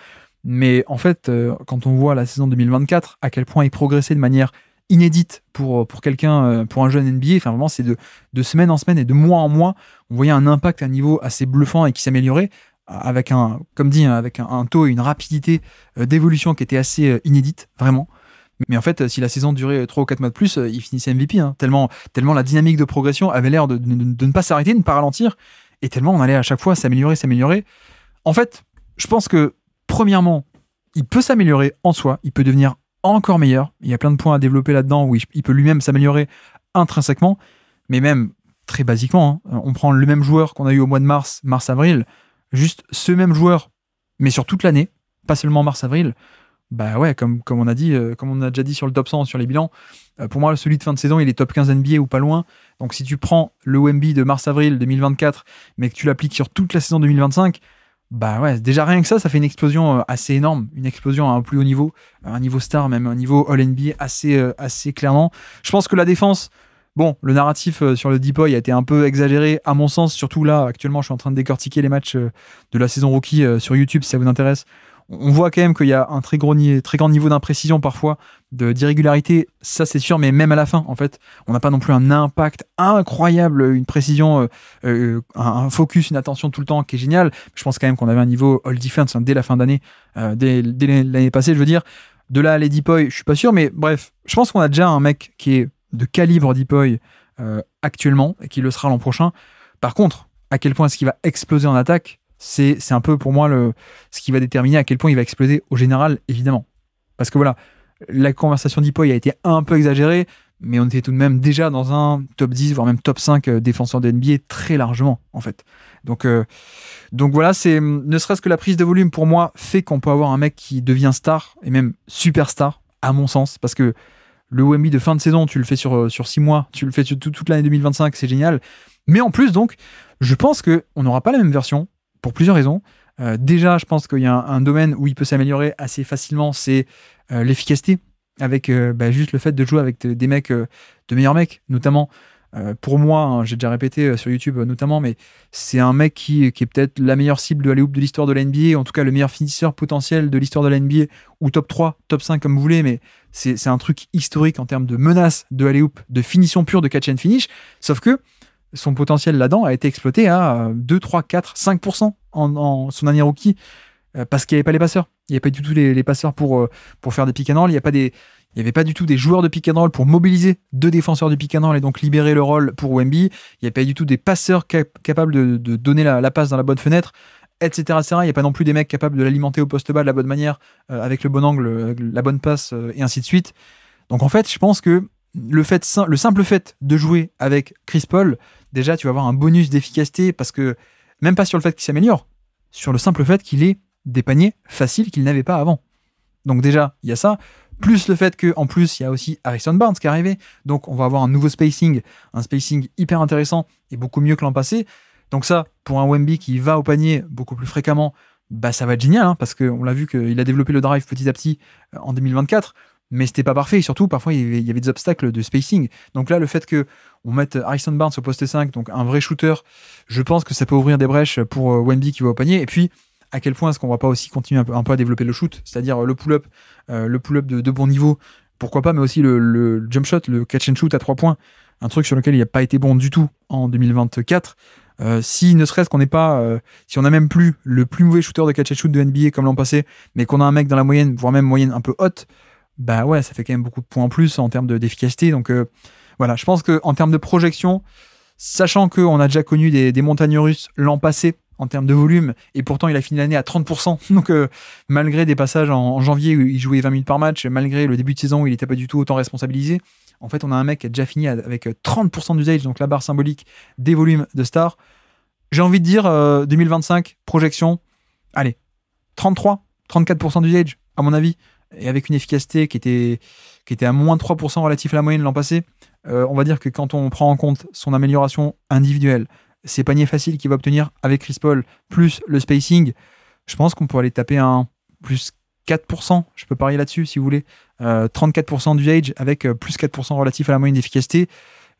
mais en fait, quand on voit la saison 2024, à quel point il progressait de manière inédite pour quelqu'un, pour un jeune NBA, enfin vraiment c'est de semaine en semaine et de mois en mois, on voyait un impact à un niveau assez bluffant et qui s'améliorait avec avec un taux et une rapidité d'évolution qui était assez inédite, vraiment. Mais en fait, si la saison durait 3 ou 4 mois de plus, il finissait MVP, hein, tellement la dynamique de progression avait l'air de ne pas s'arrêter, de ne pas ralentir, et tellement on allait à chaque fois s'améliorer. En fait, je pense que, premièrement, il peut s'améliorer en soi, il peut devenir encore meilleur. Il y a plein de points à développer là-dedans où il peut lui-même s'améliorer intrinsèquement, mais même très basiquement. Hein, on prend le même joueur qu'on a eu au mois de mars-avril, juste ce même joueur, mais sur toute l'année, pas seulement mars-avril. Bah ouais, comme on a dit, comme on a déjà dit sur le top 100, sur les bilans, pour moi, celui de fin de saison, il est top 15 NBA ou pas loin. Donc si tu prends le Wemby de mars-avril 2024, mais que tu l'appliques sur toute la saison 2025, bah ouais, déjà rien que ça fait une explosion assez énorme, une explosion à un plus haut niveau, un niveau star, même un niveau All-NBA assez clairement. Je pense que la défense, bon, le narratif sur le Depoy a été un peu exagéré, à mon sens, surtout là, actuellement, je suis en train de décortiquer les matchs de la saison rookie sur YouTube, si ça vous intéresse. On voit quand même qu'il y a un très grand niveau d'imprécision parfois, d'irrégularité, ça c'est sûr, mais même à la fin, en fait, on n'a pas non plus un impact incroyable, une précision, un focus, une attention tout le temps qui est génial. Je pense quand même qu'on avait un niveau all defense dès la fin d'année, dès l'année passée, je veux dire. De là à les Depoy, je suis pas sûr, mais bref, je pense qu'on a déjà un mec qui est de calibre Depoy actuellement, et qui le sera l'an prochain. Par contre, à quel point est-ce qu'il va exploser en attaque, c'est un peu pour moi ce qui va déterminer à quel point il va exploser au général, évidemment. Parce que voilà, la conversation Depoy a été un peu exagérée, mais on était tout de même déjà dans un top 10, voire même top 5 défenseur de NBA très largement, en fait. Donc voilà, c'est ne serait-ce que la prise de volume pour moi fait qu'on peut avoir un mec qui devient star, et même superstar, à mon sens, parce que le Wemby de fin de saison, tu le fais sur 6 mois, tu le fais sur toute l'année 2025, c'est génial. Mais en plus, donc, je pense qu'on n'aura pas la même version, pour plusieurs raisons. Déjà, je pense qu'il y a un domaine où il peut s'améliorer assez facilement, c'est l'efficacité, avec juste le fait de jouer avec des mecs, de meilleurs mecs, notamment. Pour moi, hein, j'ai déjà répété sur YouTube notamment, mais c'est un mec qui est peut-être la meilleure cible de alley-oop de l'histoire de la NBA, en tout cas le meilleur finisseur potentiel de l'histoire de la NBA, ou top 3, top 5 comme vous voulez, mais c'est un truc historique en termes de menace de alley-oop, de finition pure de catch and finish, sauf que son potentiel là-dedans a été exploité à 2, 3, 4, 5% en son année rookie, parce qu'il n'y avait pas les passeurs. Il n'y avait pas du tout les passeurs pour faire des pick and roll. Il n'y avait pas du tout des joueurs de pick and roll pour mobiliser 2 défenseurs de pick and roll et donc libérer le rôle pour Wemby. Il n'y avait pas du tout des passeurs capables de donner la passe dans la bonne fenêtre, etc. Il n'y a pas non plus des mecs capables de l'alimenter au poste bas de la bonne manière, avec le bon angle, la bonne passe, et ainsi de suite. Donc en fait, je pense que le simple fait de jouer avec Chris Paul, déjà tu vas avoir un bonus d'efficacité, parce que même pas sur le fait qu'il s'améliore, sur le simple fait qu'il ait des paniers faciles qu'il n'avait pas avant. Donc déjà, il y a ça, plus le fait qu'en plus, il y a aussi Harrison Barnes qui est arrivé, donc on va avoir un nouveau spacing, un spacing hyper intéressant et beaucoup mieux que l'an passé. Donc ça, pour un Wemby qui va au panier beaucoup plus fréquemment, bah ça va être génial, hein, parce qu'on l'a vu qu'il a développé le drive petit à petit en 2024, mais c'était pas parfait, et surtout parfois il y avait des obstacles de spacing. Donc là, le fait qu'on mette Harrison Barnes au poste 5, donc un vrai shooter, je pense que ça peut ouvrir des brèches pour Wemby qui va au panier. Et puis à quel point est-ce qu'on va pas aussi continuer un peu à développer le shoot, c'est-à-dire le pull-up de bon niveau, pourquoi pas, mais aussi le jump shot, le catch and shoot à 3 points, un truc sur lequel il n'a pas été bon du tout en 2024. Si ne serait-ce qu'on n'est pas, si on n'a même plus le plus mauvais shooter de catch and shoot de NBA comme l'an passé, mais qu'on a un mec dans la moyenne, voire même moyenne un peu haute, bah ouais, ça fait quand même beaucoup de points en plus en termes d'efficacité. Donc voilà, je pense qu'en termes de projection, sachant qu'on a déjà connu des montagnes russes l'an passé en termes de volume, et pourtant il a fini l'année à 30%, donc malgré des passages en janvier où il jouait 20 minutes par match, malgré le début de saison où il n'était pas du tout autant responsabilisé, en fait on a un mec qui a déjà fini avec 30% d'usage, donc la barre symbolique des volumes de Star. J'ai envie de dire 2025, projection, allez, 34% d'usage à mon avis, et avec une efficacité qui était à moins de 3% relatif à la moyenne l'an passé. On va dire que quand on prend en compte son amélioration individuelle, ses paniers faciles qu'il va obtenir avec Chris Paul, plus le spacing, je pense qu'on peut aller taper un plus 4%, je peux parier là-dessus si vous voulez, 34% d'usage avec plus 4% relatif à la moyenne d'efficacité,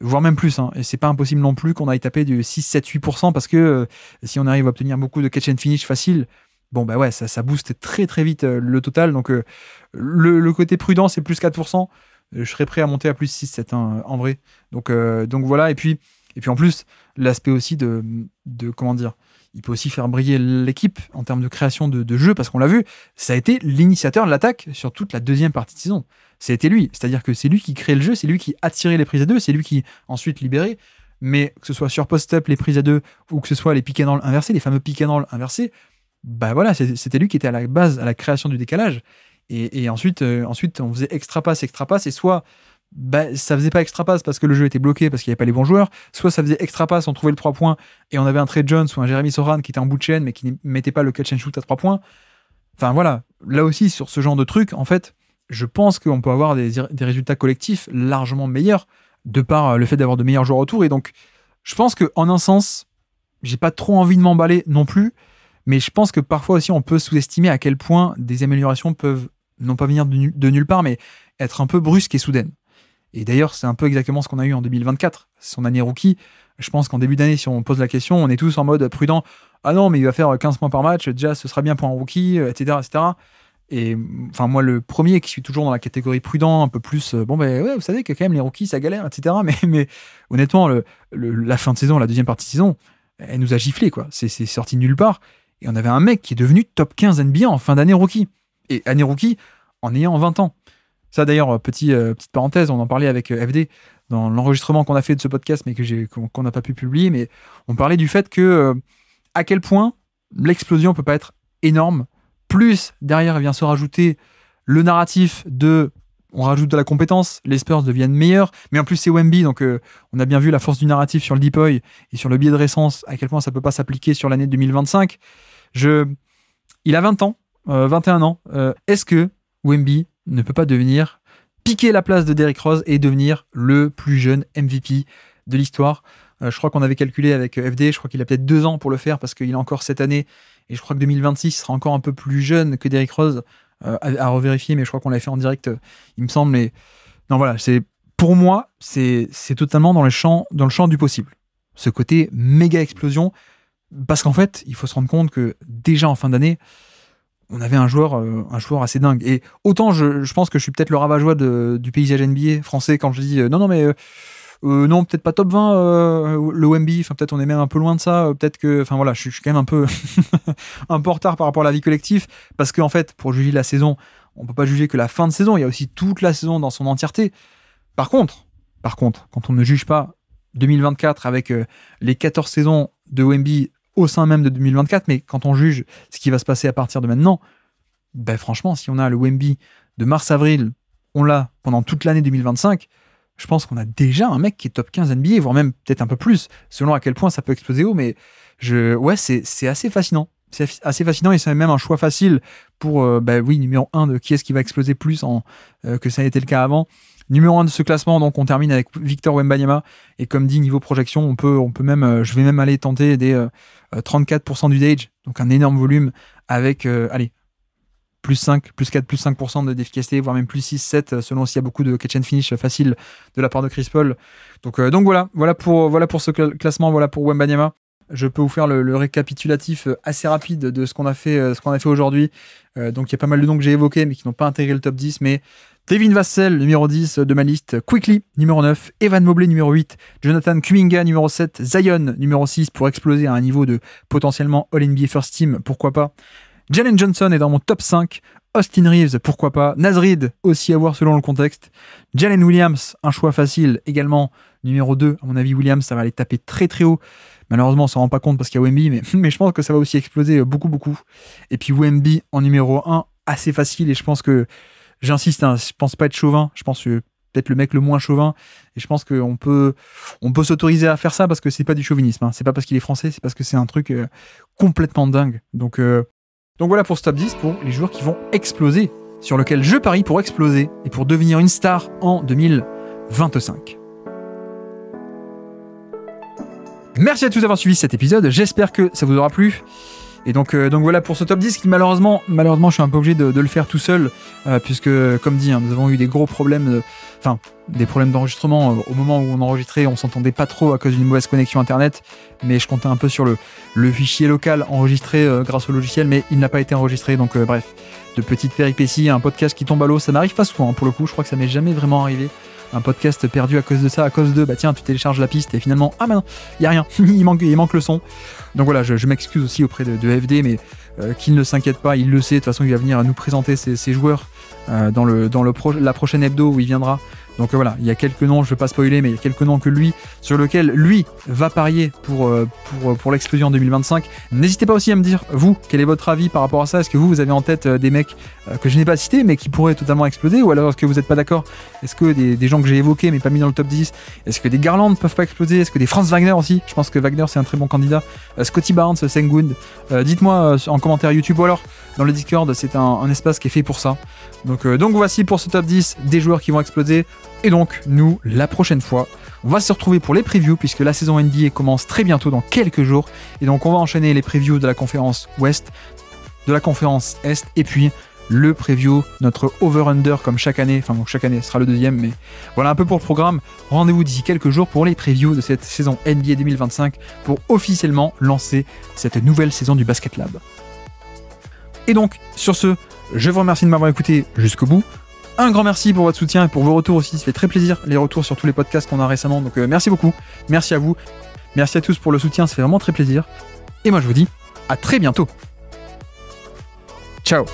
voire même plus, hein. Et c'est pas impossible non plus qu'on aille taper du 6, 7, 8% parce que si on arrive à obtenir beaucoup de catch and finish facile, bon bah ouais, ça booste très très vite le total, donc le côté prudent c'est plus 4%, je serais prêt à monter à plus 6, 7 hein, en vrai, donc voilà, et puis en plus l'aspect aussi de comment dire, il peut aussi faire briller l'équipe en termes de création de jeu, parce qu'on l'a vu, ça a été l'initiateur de l'attaque sur toute la deuxième partie de saison, ça a été lui, c'est-à-dire que c'est lui qui crée le jeu, c'est lui qui attirait les prises à deux, c'est lui qui ensuite libérait, mais que ce soit sur post-up les prises à deux, ou que ce soit les pick and roll inversés, les fameux pick and roll inversés, bah voilà, c'était lui qui était à la base, à la création du décalage. Et ensuite, on faisait extra passe, et soit bah, ça faisait pas extra passe parce que le jeu était bloqué, parce qu'il n'y avait pas les bons joueurs, soit ça faisait extra passe, on trouvait le 3 points, et on avait un Trey Jones ou un Jeremy Soran qui était en bout de chaîne, mais qui ne mettait pas le catch and shoot à 3 points. Enfin voilà, là aussi, sur ce genre de truc, en fait, je pense qu'on peut avoir des résultats collectifs largement meilleurs, de par le fait d'avoir de meilleurs joueurs autour. Et donc, je pense qu'en un sens, j'ai pas trop envie de m'emballer non plus, mais je pense que parfois aussi on peut sous-estimer à quel point des améliorations peuvent non pas venir de nulle part, mais être un peu brusques et soudaines. Et d'ailleurs, c'est un peu exactement ce qu'on a eu en 2024, son année rookie. Je pense qu'en début d'année, si on pose la question, on est tous en mode prudent. Ah non, mais il va faire 15 points par match, déjà ce sera bien pour un rookie, etc., etc. Et enfin, moi, le premier qui suis toujours dans la catégorie prudent, un peu plus, bon ben ouais, vous savez que quand même les rookies ça galère, etc. Mais honnêtement, la fin de saison, la deuxième partie de saison, elle nous a giflé, quoi. C'est sorti de nulle part. Et on avait un mec qui est devenu top 15 NBA en fin d'année rookie. Et année rookie en ayant 20 ans. Ça d'ailleurs, petite parenthèse, on en parlait avec FD dans l'enregistrement qu'on a fait de ce podcast, mais qu'on n'a pas pu publier, mais on parlait du fait que à quel point l'explosion peut pas être énorme. Plus derrière vient se rajouter le narratif on rajoute de la compétence, les Spurs deviennent meilleurs, mais en plus c'est Wemby, donc on a bien vu la force du narratif sur le Depoy et sur le biais de récence, à quel point ça peut pas s'appliquer sur l'année 2025. Il a 20 ans, 21 ans. Est-ce que Wemby ne peut pas piquer la place de Derrick Rose et devenir le plus jeune MVP de l'histoire? Je crois qu'on avait calculé avec FD, je crois qu'il a peut-être 2 ans pour le faire parce qu'il a encore cette année, et je crois que 2026 sera encore un peu plus jeune que Derrick Rose, à revérifier, mais je crois qu'on l'avait fait en direct, il me semble. Mais non, voilà, pour moi, c'est totalement dans le champ du possible. Ce côté méga explosion, parce qu'en fait, il faut se rendre compte que déjà en fin d'année, on avait un joueur assez dingue. Et autant je pense que je suis peut-être le rabat-joie du paysage NBA français quand je dis non, mais non, peut-être pas top 20 le Wemby, enfin peut-être on est même un peu loin de ça, peut-être que, enfin voilà, je suis quand même un peu un peu en retard par rapport à la vie collective, parce qu'en fait, pour juger la saison, on peut pas juger que la fin de saison, il y a aussi toute la saison dans son entièreté. Par contre, quand on ne juge pas 2024 avec les 14 saisons de Wemby au sein même de 2024, mais quand on juge ce qui va se passer à partir de maintenant, ben franchement, si on a le Wemby de mars-avril, on l'a pendant toute l'année 2025, je pense qu'on a déjà un mec qui est top 15 NBA, voire même peut-être un peu plus, selon à quel point ça peut exploser haut, mais c'est assez fascinant. C'est assez fascinant, et c'est même un choix facile pour, numéro 1 de qui est-ce qui va exploser plus que ça a été le cas avant. Numéro 1 de ce classement, donc on termine avec Victor Wembanyama, et comme dit, niveau projection, on peut même, je vais même aller tenter des 34% d'usage, donc un énorme volume, avec, plus 5, plus 4, plus 5% d'efficacité, voire même plus 6, 7, selon s'il y a beaucoup de catch and finish facile de la part de Chris Paul. Donc voilà pour ce classement, voilà pour Wembanyama. je peux vous faire le récapitulatif assez rapide de ce qu'on a fait, aujourd'hui. Donc il y a pas mal de noms que j'ai évoqués mais qui n'ont pas intégré le top 10, mais Devin Vassell, numéro 10 de ma liste, Quickly, numéro 9, Evan Mobley, numéro 8, Jonathan Kuminga, numéro 7, Zion, numéro 6, pour exploser à un niveau de potentiellement All-NBA First Team, pourquoi pas. Jalen Johnson est dans mon top 5, Austin Reeves, pourquoi pas, Naz Reid, aussi à voir selon le contexte, Jalen Williams, un choix facile, également numéro 2, à mon avis Williams, ça va aller taper très très haut, malheureusement on s'en rend pas compte parce qu'il y a Wemby, mais je pense que ça va aussi exploser beaucoup, et puis Wemby en numéro 1, assez facile, et je pense que j'insiste, hein, je pense pas être chauvin, je pense que peut-être le mec le moins chauvin, et je pense qu'on peut s'autoriser à faire ça parce que c'est pas du chauvinisme, hein. C'est pas parce qu'il est français, c'est parce que c'est un truc complètement dingue. Donc voilà pour ce top 10 pour les joueurs qui vont exploser, sur lequel je parie pour exploser et pour devenir une star en 2025. Merci à tous d'avoir suivi cet épisode, j'espère que ça vous aura plu. Et donc voilà pour ce top 10 qui malheureusement je suis un peu obligé de le faire tout seul puisque comme dit hein, nous avons eu des gros problèmes des problèmes d'enregistrement au moment où on enregistrait, on s'entendait pas trop à cause d'une mauvaise connexion internet, mais je comptais un peu sur le fichier local enregistré grâce au logiciel, mais il n'a pas été enregistré, donc bref, de petites péripéties, un podcast qui tombe à l'eau, ça m'arrive pas souvent hein, pour le coup, je crois que ça m'est jamais vraiment arrivé. Un podcast perdu à cause de ça, à cause de tiens, tu télécharges la piste et finalement non, il y a rien, il manque le son. Donc voilà, je m'excuse aussi auprès de FD, mais qu'il ne s'inquiète pas, il le sait, de toute façon il va venir nous présenter ses joueurs dans la prochaine hebdo où il viendra. Donc voilà, il y a quelques noms, je ne vais pas spoiler, mais il y a quelques noms sur lesquels lui va parier pour l'explosion en 2025. N'hésitez pas aussi à me dire, vous, quel est votre avis par rapport à ça? Est-ce que vous avez en tête des mecs que je n'ai pas cités, mais qui pourraient totalement exploser? Ou alors est-ce que vous n'êtes pas d'accord? Est-ce que des gens que j'ai évoqués, mais pas mis dans le top 10, est-ce que des Garland peuvent pas exploser? Est-ce que des Franz Wagner aussi? Je pense que Wagner, c'est un très bon candidat. Scotty Barnes, Sengun. Dites-moi en commentaire YouTube ou alors dans le Discord, c'est un espace qui est fait pour ça. Donc voici pour ce top 10 des joueurs qui vont exploser. Et donc, nous, la prochaine fois, on va se retrouver pour les previews, puisque la saison NBA commence très bientôt, dans quelques jours. Et donc, on va enchaîner les previews de la conférence Ouest, de la conférence Est, et puis le preview, notre over-under, comme chaque année. Enfin, chaque année, ce sera le deuxième, mais voilà un peu pour le programme. Rendez-vous d'ici quelques jours pour les previews de cette saison NBA 2025, pour officiellement lancer cette nouvelle saison du Basket Lab. Et donc, sur ce, je vous remercie de m'avoir écouté jusqu'au bout. Un grand merci pour votre soutien et pour vos retours aussi, ça fait très plaisir les retours sur tous les podcasts qu'on a récemment, donc merci beaucoup, merci à vous, merci à tous pour le soutien, ça fait vraiment très plaisir, et moi je vous dis à très bientôt. Ciao.